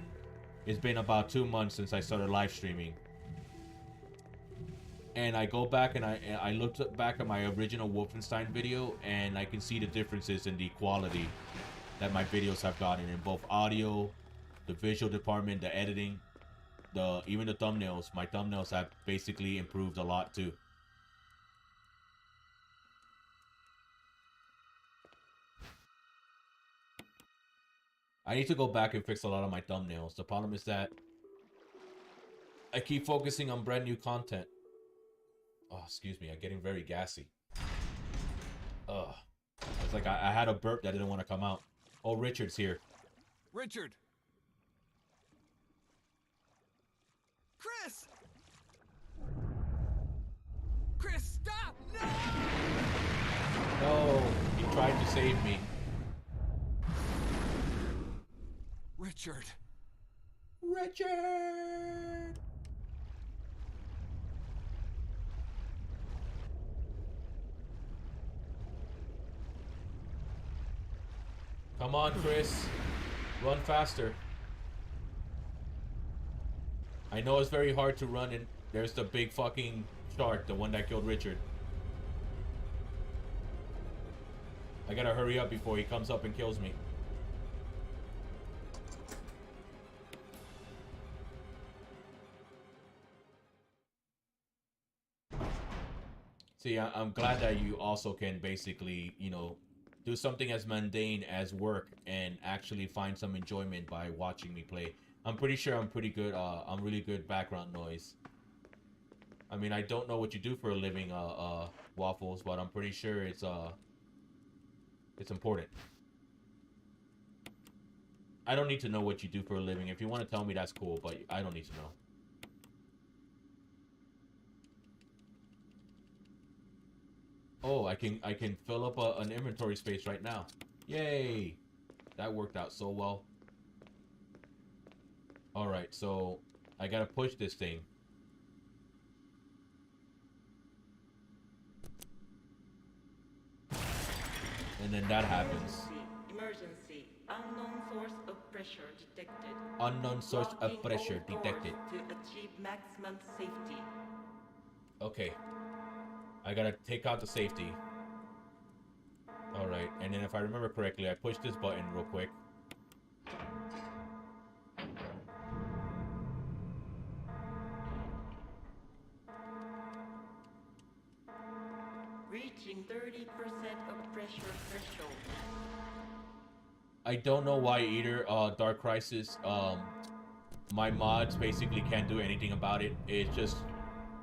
it's been about 2 months since I started live streaming. And I go back and I looked back at my original Wolfenstein video, and I can see the differences in the quality that my videos have gotten in both audio, the visual department, the editing, even the thumbnails. My thumbnails have basically improved a lot too. I need to go back and fix a lot of my thumbnails. The problem is that I keep focusing on brand new content. Oh, excuse me. I'm getting very gassy. Ugh. It's like I had a burp that didn't want to come out. Oh, Richard's here. Richard! Chris! Chris, stop! No! No, he tried to save me. Richard! Richard! Come on, Chris. Run faster. I know it's very hard to run, and there's the big fucking shark, the one that killed Richard. I gotta hurry up before he comes up and kills me. See, I'm glad that you also can basically, you know, do something as mundane as work and actually find some enjoyment by watching me play. I'm pretty sure I'm pretty good. I'm really good background noise. I mean, I don't know what you do for a living, Waffles, but I'm pretty sure it's important. I don't need to know what you do for a living. If you want to tell me, that's cool, but I don't need to know. Oh, I can fill up an inventory space right now. Yay! That worked out so well. Alright, so I gotta push this thing. And then that happens. Emergency. Unknown source of pressure detected. Unknown source of Locking pressure all doors detected. to achieve maximum safety. Okay. I gotta take out the safety. Alright, and then if I remember correctly, I push this button real quick. Reaching 30% of pressure threshold. I don't know why either, Dark Crisis, my mods basically can't do anything about it. It's just,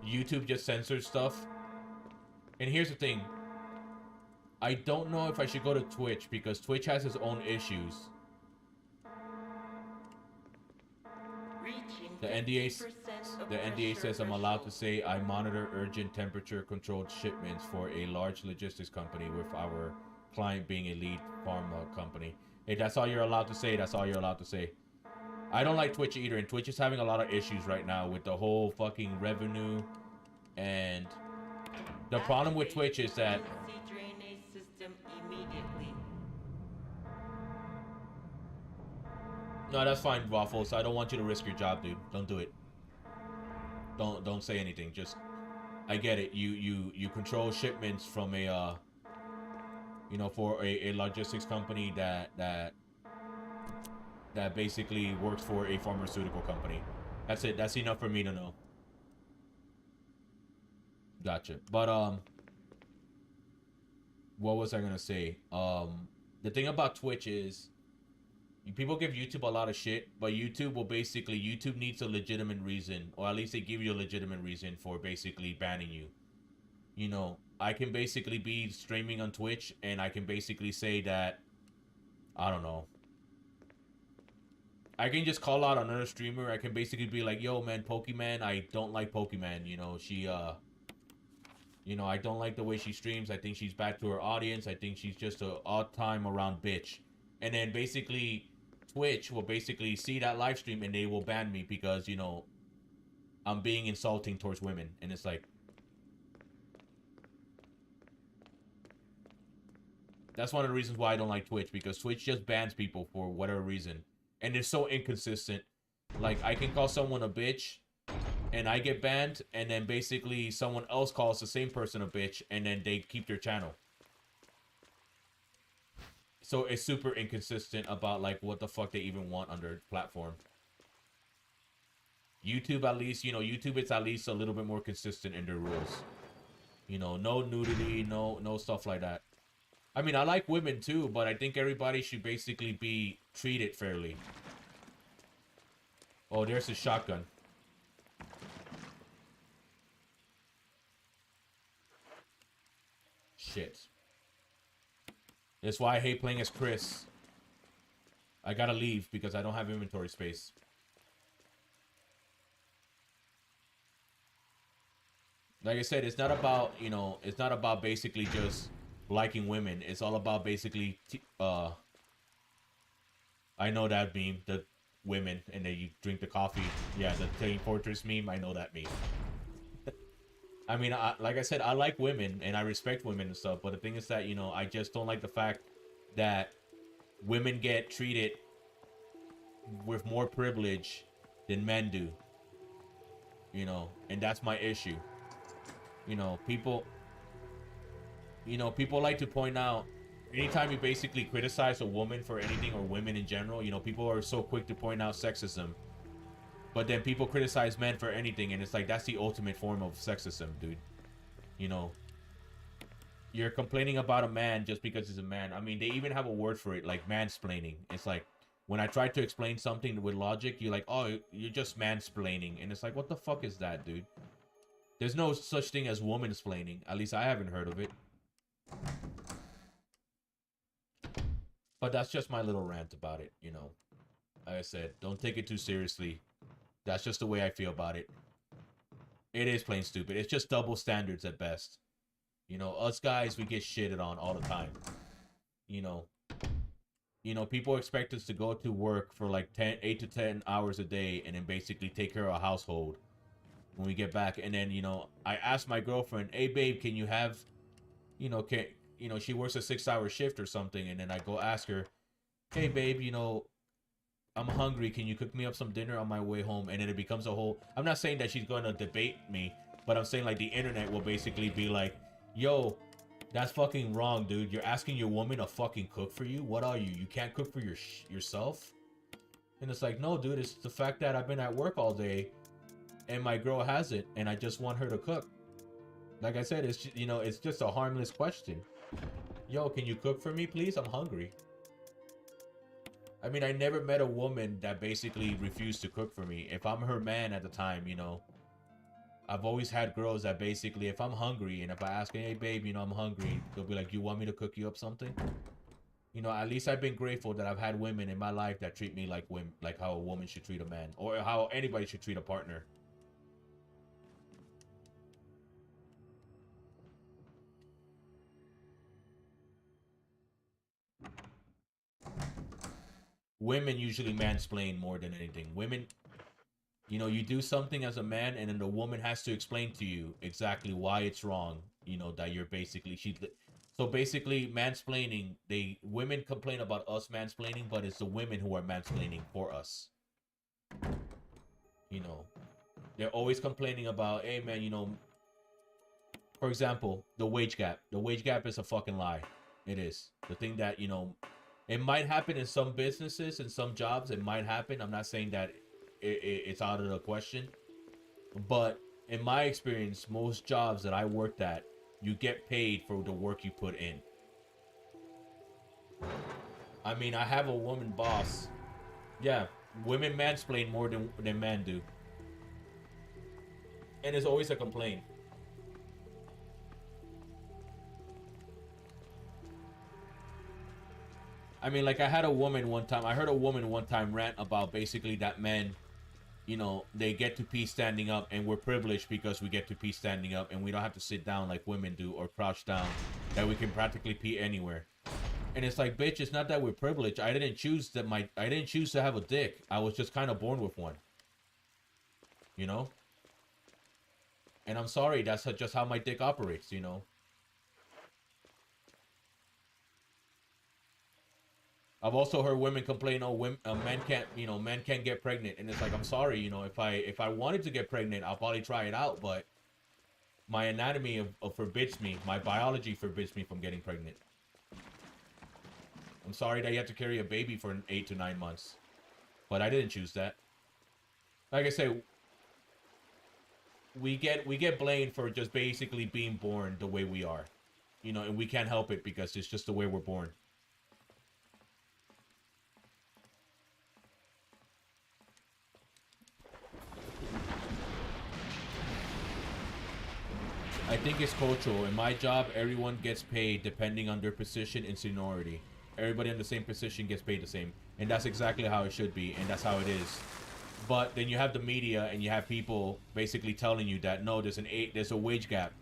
YouTube just censors stuff. And here's the thing. I don't know if I should go to Twitch, because Twitch has its own issues. Reaching The NDA, 50% of the NDA pressure says I'm allowed to threshold. say I monitor urgent temperature-controlled shipments for a large logistics company, with our client being a lead pharma company. Hey, that's all you're allowed to say. That's all you're allowed to say. I don't like Twitch either, and Twitch is having a lot of issues right now with the whole fucking revenue. And the problem with Twitch is that Emergency drainage system immediately. no, that's fine, Waffles. I don't want you to risk your job, dude. Don't do it. Don't say anything. Just, I get it. You control shipments from a you know, for a logistics company that basically works for a pharmaceutical company. That's it. That's enough for me to know. Gotcha. But what was I gonna say? The thing about Twitch is, people give YouTube a lot of shit, but YouTube needs a legitimate reason, or at least they give you a legitimate reason for basically banning you. You know, I can basically be streaming on Twitch, and I can basically say that, I don't know, I can just call out another streamer. I can basically be like, yo, man, Pokemon, I don't like Pokemon. You know, you know, I don't like the way she streams. I think she's bad to her audience. I think she's just a odd time around bitch. And then basically, Twitch will basically see that live stream and they will ban me because, you know, I'm being insulting towards women. And it's like, that's one of the reasons why I don't like Twitch, because Twitch just bans people for whatever reason. And it's so inconsistent. Like, I can call someone a bitch and I get banned, and then basically someone else calls the same person a bitch, and then they keep their channel. So it's super inconsistent about, like, what the fuck they even want on their platform. YouTube, at least, you know, YouTube is at least a little bit more consistent in their rules. You know, no nudity, no stuff like that. I mean, I like women too, but I think everybody should basically be treated fairly. Oh, there's a shotgun. Shit. That's why I hate playing as Chris. I gotta leave because I don't have inventory space. Like I said, it's not about, you know, it's not about basically just liking women. It's all about basically, I know that meme, the women, and then you drink the coffee. Yeah, the Team Fortress meme, I know that meme. I mean, like I said, I like women and I respect women and stuff, but the thing is that, you know, I just don't like the fact that women get treated with more privilege than men do. You know, and that's my issue. You know, people like to point out, anytime you basically criticize a woman for anything, or women in general, you know, people are so quick to point out sexism. But then people criticize men for anything, and it's like, that's the ultimate form of sexism, dude. You know, you're complaining about a man just because he's a man. I mean, they even have a word for it, like mansplaining. It's like, when I try to explain something with logic, you're like, oh, you're just mansplaining. And it's like, what the fuck is that, dude? There's no such thing as womansplaining. At least I haven't heard of it. But that's just my little rant about it, you know. Like I said, don't take it too seriously. That's just the way I feel about it. It is plain stupid. It's just double standards at best. You know, us guys, we get shitted on all the time. You know. You know, people expect us to go to work for like 8 to 10 hours a day and then basically take care of a household when we get back. And then, you know, I asked my girlfriend, hey, babe, can you have, she works a 6-hour shift or something. And then I go ask her, hey, babe, I'm hungry. Can you cook me up some dinner on my way home? And then it becomes a whole, I'm not saying that she's going to debate me, but I'm saying like the internet will basically be like, yo, that's fucking wrong, dude. You're asking your woman to fucking cook for you? What are you? You can't cook for yourself? And it's like, no, dude, it's the fact that I've been at work all day and my girl hasn't, and I just want her to cook. Like I said, it's just a harmless question. Yo, can you cook for me, please? I'm hungry. I mean, I never met a woman that basically refused to cook for me. If I'm her man at the time, I've always had girls that basically, if I'm hungry and if I ask, hey, babe, I'm hungry, they'll be like, you want me to cook you up something? At least I've been grateful that I've had women in my life that treat me like how a woman should treat a man, or how anybody should treat a partner. Women usually mansplain more than anything. Women, you do something as a man, and then the woman has to explain to you exactly why it's wrong. That you're basically so basically mansplaining. Women complain about us mansplaining, but it's the women who are mansplaining for us. They're always complaining about, hey man, for example, the wage gap. The wage gap is a fucking lie. It is. The thing that, it might happen in some businesses and some jobs. It might happen. I'm not saying that it's out of the question. But in my experience, most jobs that I worked at, you get paid for the work you put in. I mean, I have a woman boss. Yeah, women mansplain more than men do. And it's always a complaint. I mean, like I heard a woman one time rant about basically that men, they get to pee standing up, and we're privileged because we get to pee standing up and we don't have to sit down like women do or crouch down, that we can practically pee anywhere. And it's like, bitch, it's not that we're privileged. I didn't choose to have a dick. I was just kind of born with one. And I'm sorry, that's just how my dick operates, I've also heard women complain, men can't get pregnant, and it's like, I'm sorry, if I wanted to get pregnant, I'll probably try it out, but my anatomy forbids me, my biology forbids me from getting pregnant. I'm sorry that you have to carry a baby for 8 to 9 months, but I didn't choose that. Like I say, we get blamed for just basically being born the way we are, and we can't help it because it's just the way we're born. I think it's cultural. In my job, everyone gets paid depending on their position and seniority. Everybody in the same position gets paid the same. And that's exactly how it should be, and that's how it is. But then you have the media and you have people basically telling you that, no, there's a wage gap.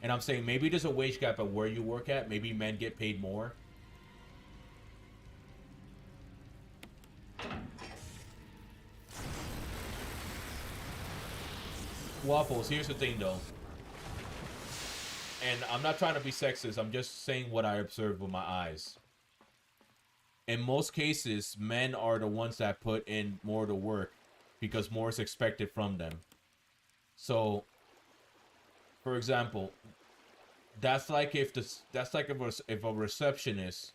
And I'm saying maybe there's a wage gap at where you work at. Maybe men get paid more. Waffles, here's the thing though. And I'm not trying to be sexist. I'm just saying what I observed with my eyes. In most cases, men are the ones that put in more of the work because more is expected from them. So, for example, that's like if a receptionist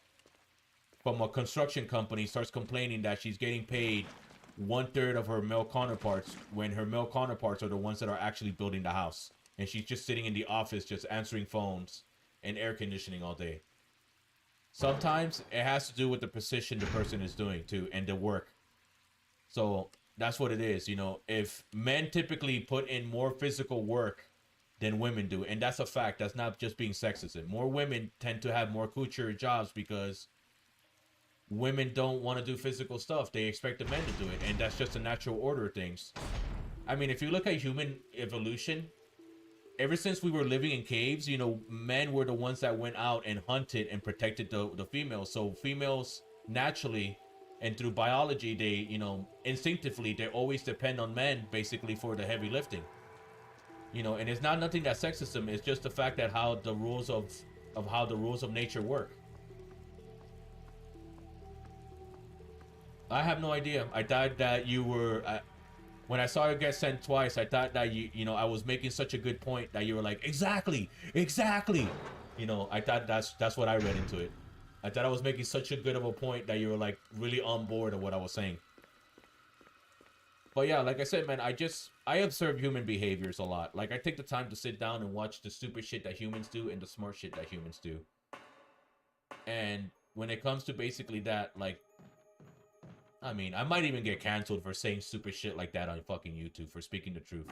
from a construction company starts complaining that she's getting paid 1/3 of her male counterparts when her male counterparts are the ones that are actually building the house. And she's just sitting in the office just answering phones and air conditioning all day. Sometimes it has to do with the position the person is doing too and the work. So that's what it is. If men typically put in more physical work than women do, and that's a fact. That's not just being sexist. More women tend to have more couture jobs because women don't want to do physical stuff. They expect the men to do it, and that's just a natural order of things. I mean, if you look at human evolution, ever since we were living in caves, men were the ones that went out and hunted and protected the females. So females naturally and through biology, they, you know, instinctively, they always depend on men basically for the heavy lifting. You know, and it's not nothing that sexist them. It's just the fact that how the rules of how the rules of nature work. I have no idea. I thought that you were. When I saw it get sent twice, I thought that you know, I was making such a good point that you were like, exactly. You know, I thought that's what I read into it. I thought I was making such a good of a point that you were like really on board of what I was saying. But yeah, like I said, man, I observe human behaviors a lot. Like, I take the time to sit down and watch the stupid shit that humans do and the smart shit that humans do. And when it comes to basically that, like, I mean, I might even get canceled for saying stupid shit like that on fucking YouTube for speaking the truth.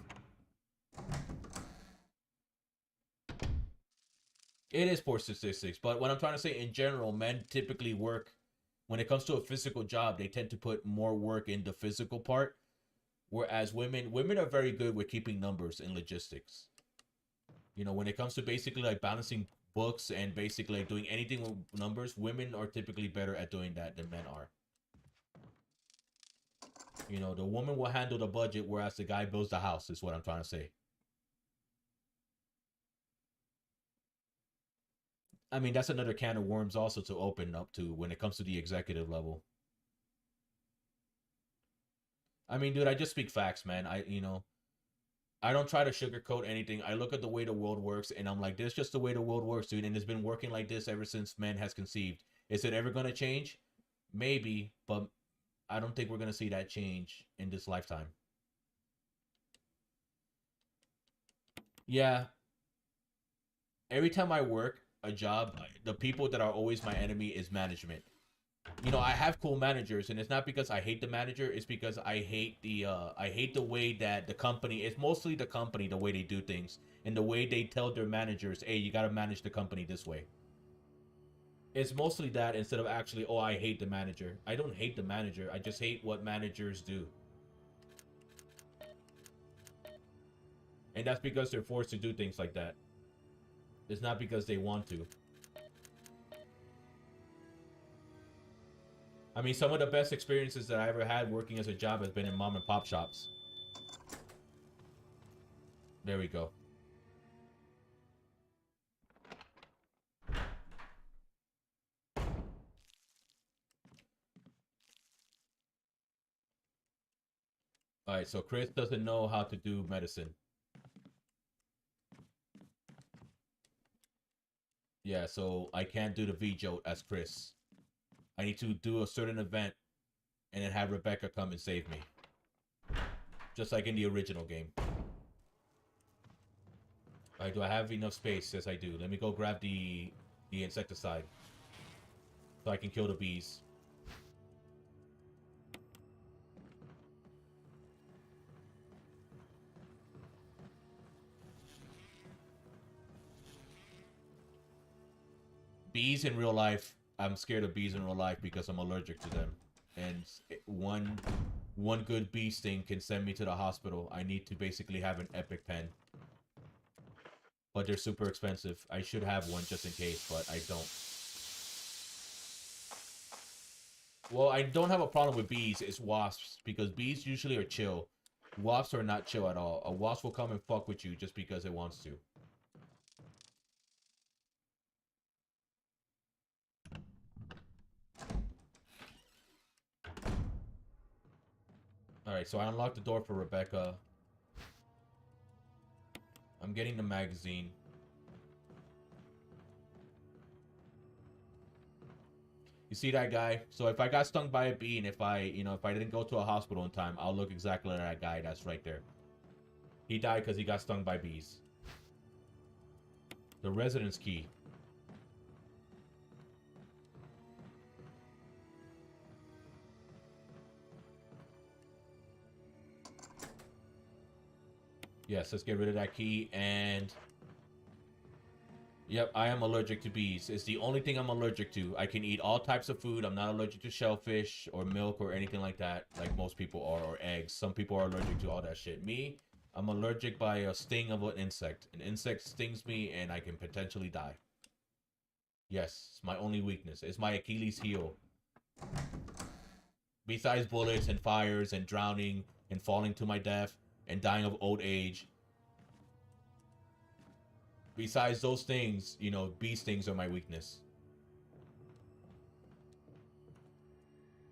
It is poor statistics, but what I'm trying to say in general, men typically work, when it comes to a physical job, they tend to put more work in the physical part. Whereas women are very good with keeping numbers and logistics. You know, when it comes to basically like balancing books and basically like doing anything with numbers, women are typically better at doing that than men are. You know, the woman will handle the budget, whereas the guy builds the house, is what I'm trying to say. I mean, that's another can of worms also to open up to when it comes to the executive level. I mean, dude, I just speak facts, man. You know, I don't try to sugarcoat anything. I look at the way the world works, and I'm like, this is just the way the world works, dude. And it's been working like this ever since man has conceived. Is it ever going to change? Maybe, but I don't think we're going to see that change in this lifetime. Yeah. Every time I work a job, the people that are always my enemy is management. You know, I have cool managers, and it's not because I hate the manager. It's because I hate the way that the company. It's mostly the company, the way they do things, and the way they tell their managers, "Hey, you gotta manage the company this way." It's mostly that instead of actually, "Oh, I hate the manager." I don't hate the manager. I just hate what managers do, and that's because they're forced to do things like that. It's not because they want to. I mean, some of the best experiences that I ever had working as a job has been in mom and pop shops. There we go. Alright, so Chris doesn't know how to do medicine. Yeah, so I can't do the V-Jolt as Chris. I need to do a certain event and then have Rebecca come and save me. Just like in the original game. Alright, do I have enough space? Yes, I do. Let me go grab the insecticide. So I can kill the bees. Bees in real life, I'm scared of bees in real life because I'm allergic to them. And one good bee sting can send me to the hospital. I need to basically have an epic pen. But they're super expensive. I should have one just in case, but I don't. Well, I don't have a problem with bees. It's wasps, because bees usually are chill. Wasps are not chill at all. A wasp will come and fuck with you just because it wants to. Alright, so I unlocked the door for Rebecca. I'm getting the magazine. You see that guy? So if I got stung by a bee and if I didn't go to a hospital in time, I'll look exactly like that guy that's right there. He died because he got stung by bees. The residence key. Yes, let's get rid of that key and... Yep, I am allergic to bees. It's the only thing I'm allergic to. I can eat all types of food. I'm not allergic to shellfish or milk or anything like that, like most people are, or eggs. Some people are allergic to all that shit. Me, I'm allergic by a sting of an insect. An insect stings me and I can potentially die. Yes, it's my only weakness. It's my Achilles heel. Besides bullets and fires and drowning and falling to my death and dying of old age. Besides those things, you know, bee stings are my weakness.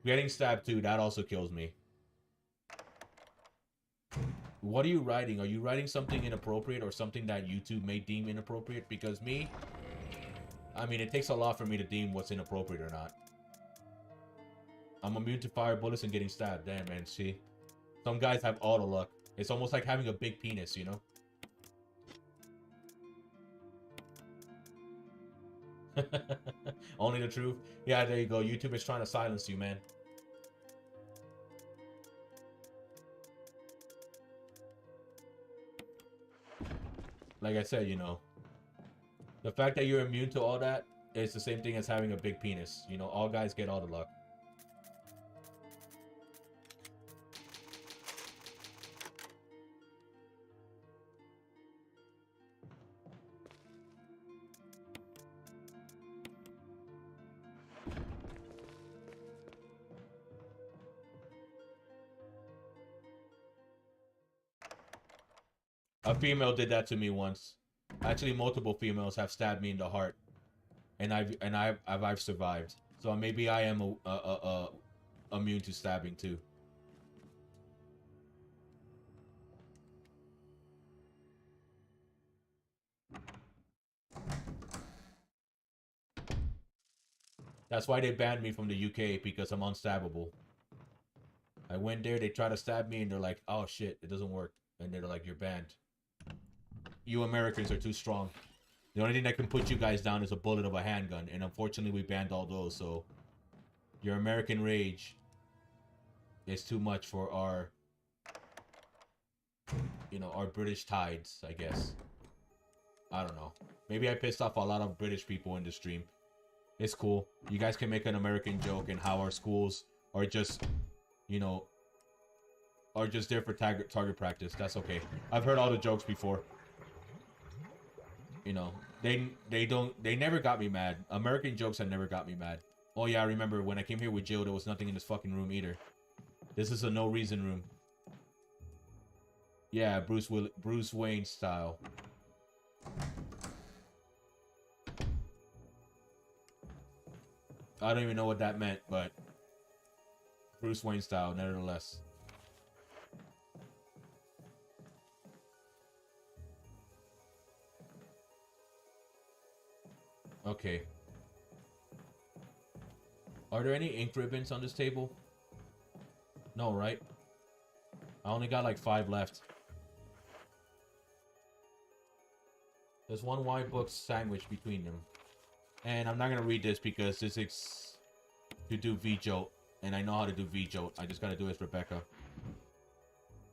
Getting stabbed too, that also kills me. What are you writing? Are you writing something inappropriate or something that YouTube may deem inappropriate? Because me, I mean, it takes a lot for me to deem what's inappropriate or not. I'm immune to fire, bullets, and getting stabbed. Damn, man, see? Some guys have all the luck. It's almost like having a big penis, you know? Only the truth? Yeah, there you go. YouTube is trying to silence you, man. Like I said, you know, the fact that you're immune to all that is the same thing as having a big penis. You know, all guys get all the luck. A female did that to me once. Actually, multiple females have stabbed me in the heart, and I've survived. So maybe I am immune to stabbing too. That's why they banned me from the UK, because I'm unstabbable. I went there, they tried to stab me, and they're like, "Oh shit, it doesn't work," and they're like, "You're banned. You Americans are too strong. The only thing that can put you guys down is a bullet of a handgun," and unfortunately we banned all those, so your American rage is too much for our, you know, our British tides, I guess. I don't know. Maybe I pissed off a lot of British people in the stream. It's cool. You guys can make an American joke and how our schools are just, you know, are just there for target practice. That's okay. I've heard all the jokes before. You know, they never got me mad. American jokes have never got me mad. Oh yeah, I remember when I came here with Jill, there was nothing in this fucking room either. This is a no reason room. Yeah, Bruce Wayne style. I don't even know what that meant, but Bruce Wayne style, nevertheless. Okay. Are there any ink ribbons on this table? No, right? I only got like 5 left. There's one white book sandwich between them. And I'm not gonna read this because this is to do V-Jolt. And I know how to do V-Jolt. I just gotta do it, Rebecca.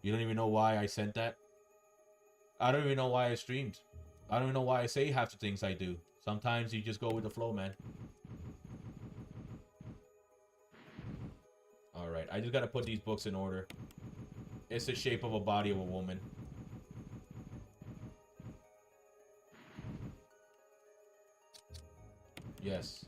You don't even know why I sent that? I don't even know why I streamed. I don't even know why I say half the things I do. Sometimes you just go with the flow, man. Alright, I just gotta put these books in order. It's the shape of a body of a woman. Yes.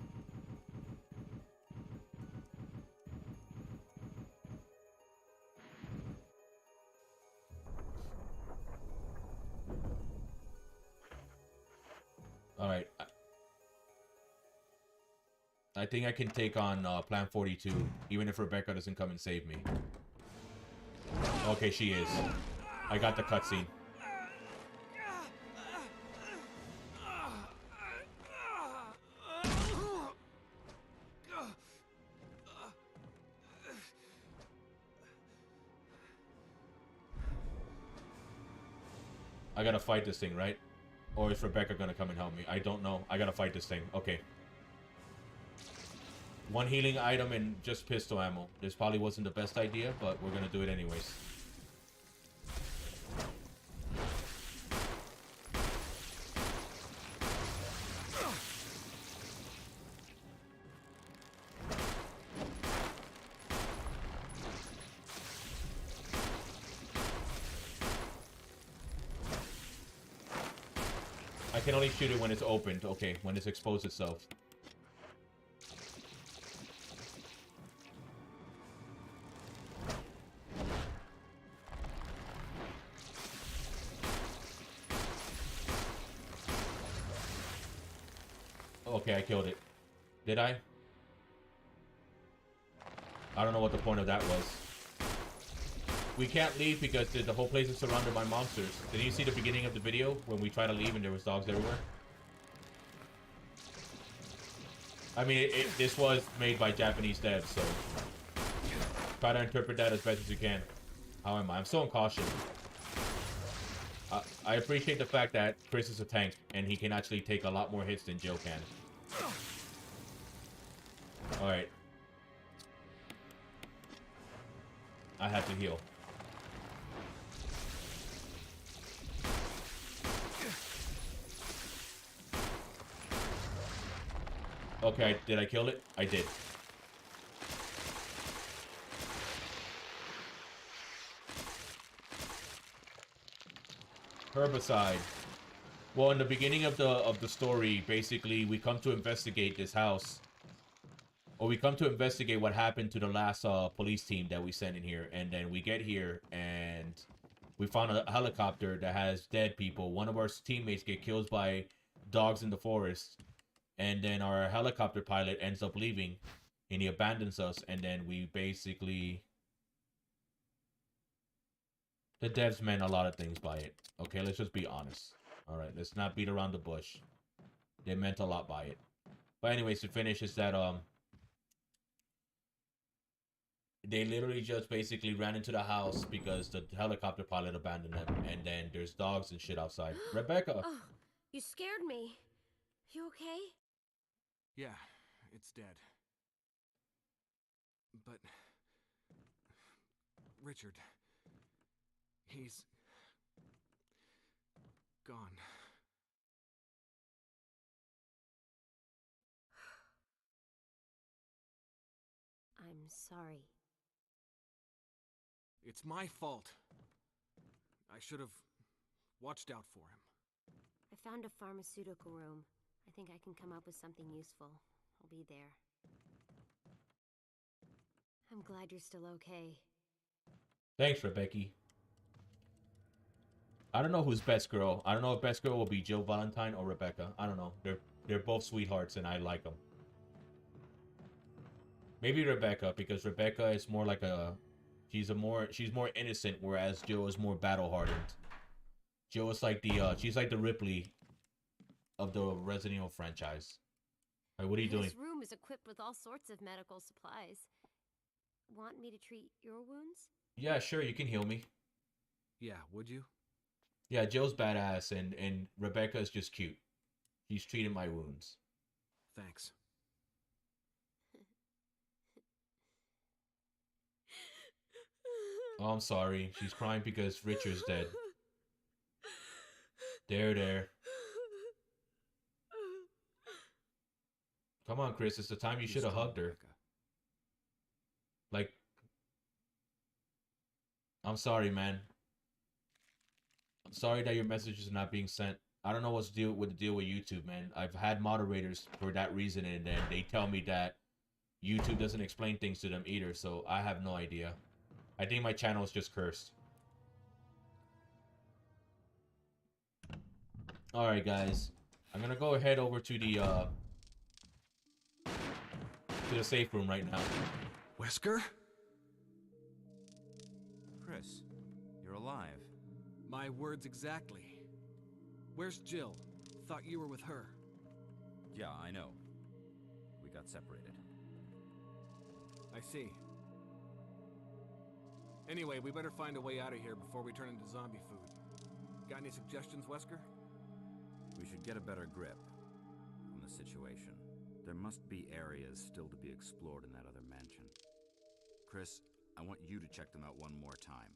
Alright. I think I can take on Plan 42, even if Rebecca doesn't come and save me. Okay, she is. I got the cutscene. I gotta fight this thing, right? Or is Rebecca gonna come and help me? I don't know. I gotta fight this thing. Okay. One healing item and just pistol ammo. This probably wasn't the best idea, but we're gonna do it anyways. I can only shoot it when it's opened. Okay, when it's exposed itself. Okay, I killed it. Did I? I don't know what the point of that was. We can't leave because the whole place is surrounded by monsters. Did you see the beginning of the video when we tried to leave and there was dogs everywhere? I mean, this was made by Japanese devs, so try to interpret that as best as you can. How am I? I'm still in caution. I appreciate the fact that Chris is a tank and he can actually take a lot more hits than Jill can. Alright. I have to heal. Okay, did I kill it? I did. Herbicide. Well, in the beginning of the story, basically, we come to investigate this house. Or we come to investigate what happened to the last police team that we sent in here. And then we get here, and we found a helicopter that has dead people. One of our teammates get killed by dogs in the forest. And then our helicopter pilot ends up leaving. And he abandons us. And then we basically... The devs meant a lot of things by it. Okay, let's just be honest. Alright, let's not beat around the bush. They meant a lot by it. But anyways, to finish is that, they literally just basically ran into the house because the helicopter pilot abandoned them. And then there's dogs and shit outside. Rebecca! Oh, you scared me. You okay? Yeah, it's dead. But... Richard... He's... gone. I'm sorry. It's my fault. I should have watched out for him. I found a pharmaceutical room. I think I can come up with something useful. I'll be there. I'm glad you're still okay. Thanks, Rebecca. I don't know who's best girl. I don't know if best girl will be Jill Valentine or Rebecca. I don't know. They're both sweethearts and I like them. Maybe Rebecca, because Rebecca is more like a... She's more innocent, whereas Jill is more battle-hardened. Jill is like the, she's like the Ripley of the Resident Evil franchise. Alright, what are you doing? This room is equipped with all sorts of medical supplies. Want me to treat your wounds? Yeah, sure, you can heal me. Yeah, would you? Yeah, Jill's badass, and Rebecca is just cute. She's treating my wounds. Thanks. Oh, I'm sorry. She's crying because Richard's dead. There. Come on, Chris. It's the time you should have hugged her. Like, I'm sorry, man. I'm sorry that your message is not being sent. I don't know what's the deal with YouTube, man. I've had moderators for that reason, and then they tell me that YouTube doesn't explain things to them either, so I have no idea. I think my channel is just cursed. Alright, guys. I'm gonna go ahead over to the safe room right now. Wesker? Chris, you're alive. My words exactly. Where's Jill? Thought you were with her. Yeah, I know. We got separated. I see. Anyway, we better find a way out of here before we turn into zombie food. Got any suggestions, Wesker? We should get a better grip on the situation. There must be areas still to be explored in that other mansion. Chris, I want you to check them out one more time.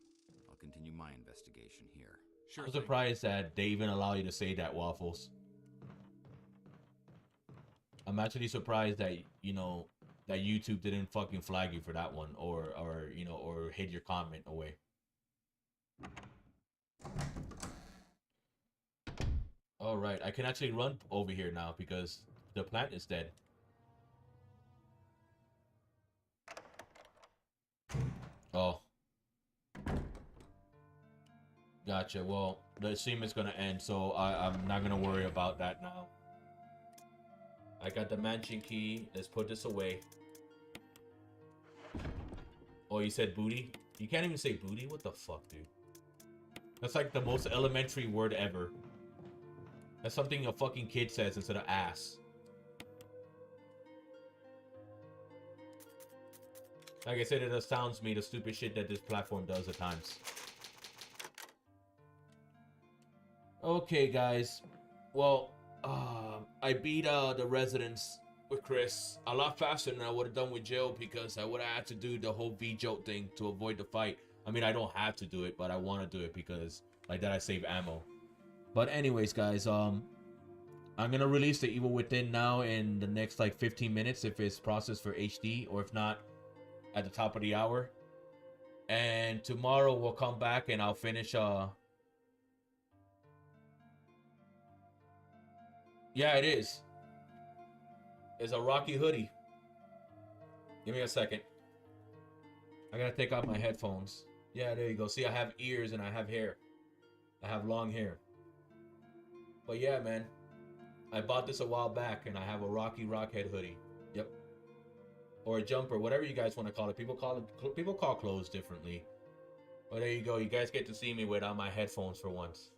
I'll continue my investigation here. Sure. I'm surprised that they even allow you to say that, Waffles. I'm actually surprised that, you know, that YouTube didn't fucking flag you for that one, or you know, or hid your comment away. All right, I can actually run over here now because the plant is dead. Oh. Gotcha. Well, the stream is gonna end, so I'm not gonna worry about that now. I got the mansion key. Let's put this away. Oh, you said booty? You can't even say booty? What the fuck, dude? That's like the most elementary word ever. That's something a fucking kid says instead of ass. Like I said, it astounds me the stupid shit that this platform does at times. Okay, guys. Well, I beat the residents with Chris a lot faster than I would have done with Jill because I would have had to do the whole V-jolt thing to avoid the fight. I mean, I don't have to do it, but I want to do it because like that I save ammo. But anyways, guys, I'm gonna release the Evil Within now in the next like 15 minutes if it's processed for HD, or if not, at the top of the hour. And tomorrow we'll come back and I'll finish yeah, it is. It's a Rocky hoodie. Give me a second. I gotta take out my headphones. Yeah, there you go. See, I have ears and I have hair. I have long hair. But yeah, man. I bought this a while back and I have a Rocky Rockhead hoodie. Yep. Or a jumper, whatever you guys want to call it. People call clothes differently. But there you go. You guys get to see me without my headphones for once.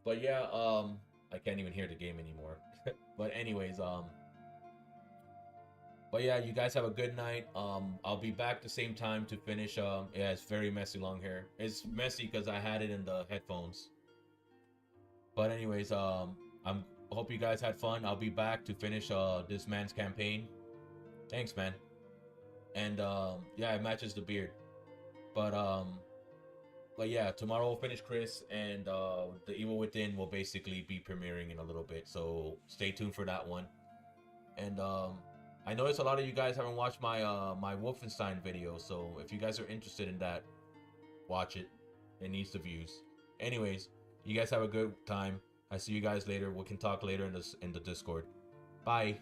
But yeah, I can't even hear the game anymore. But anyways, but yeah, you guys have a good night. I'll be back the same time to finish. Yeah, it's very messy long hair. It's messy because I had it in the headphones. But anyways, hope you guys had fun. I'll be back to finish this man's campaign. Thanks, man. And yeah, it matches the beard. But yeah, tomorrow we'll finish Chris, and the Evil Within will basically be premiering in a little bit. So stay tuned for that one. And I noticed a lot of you guys haven't watched my my Wolfenstein video, so if you guys are interested in that, watch it. It needs the views. Anyways, you guys have a good time. I see you guys later. We can talk later in the Discord. Bye.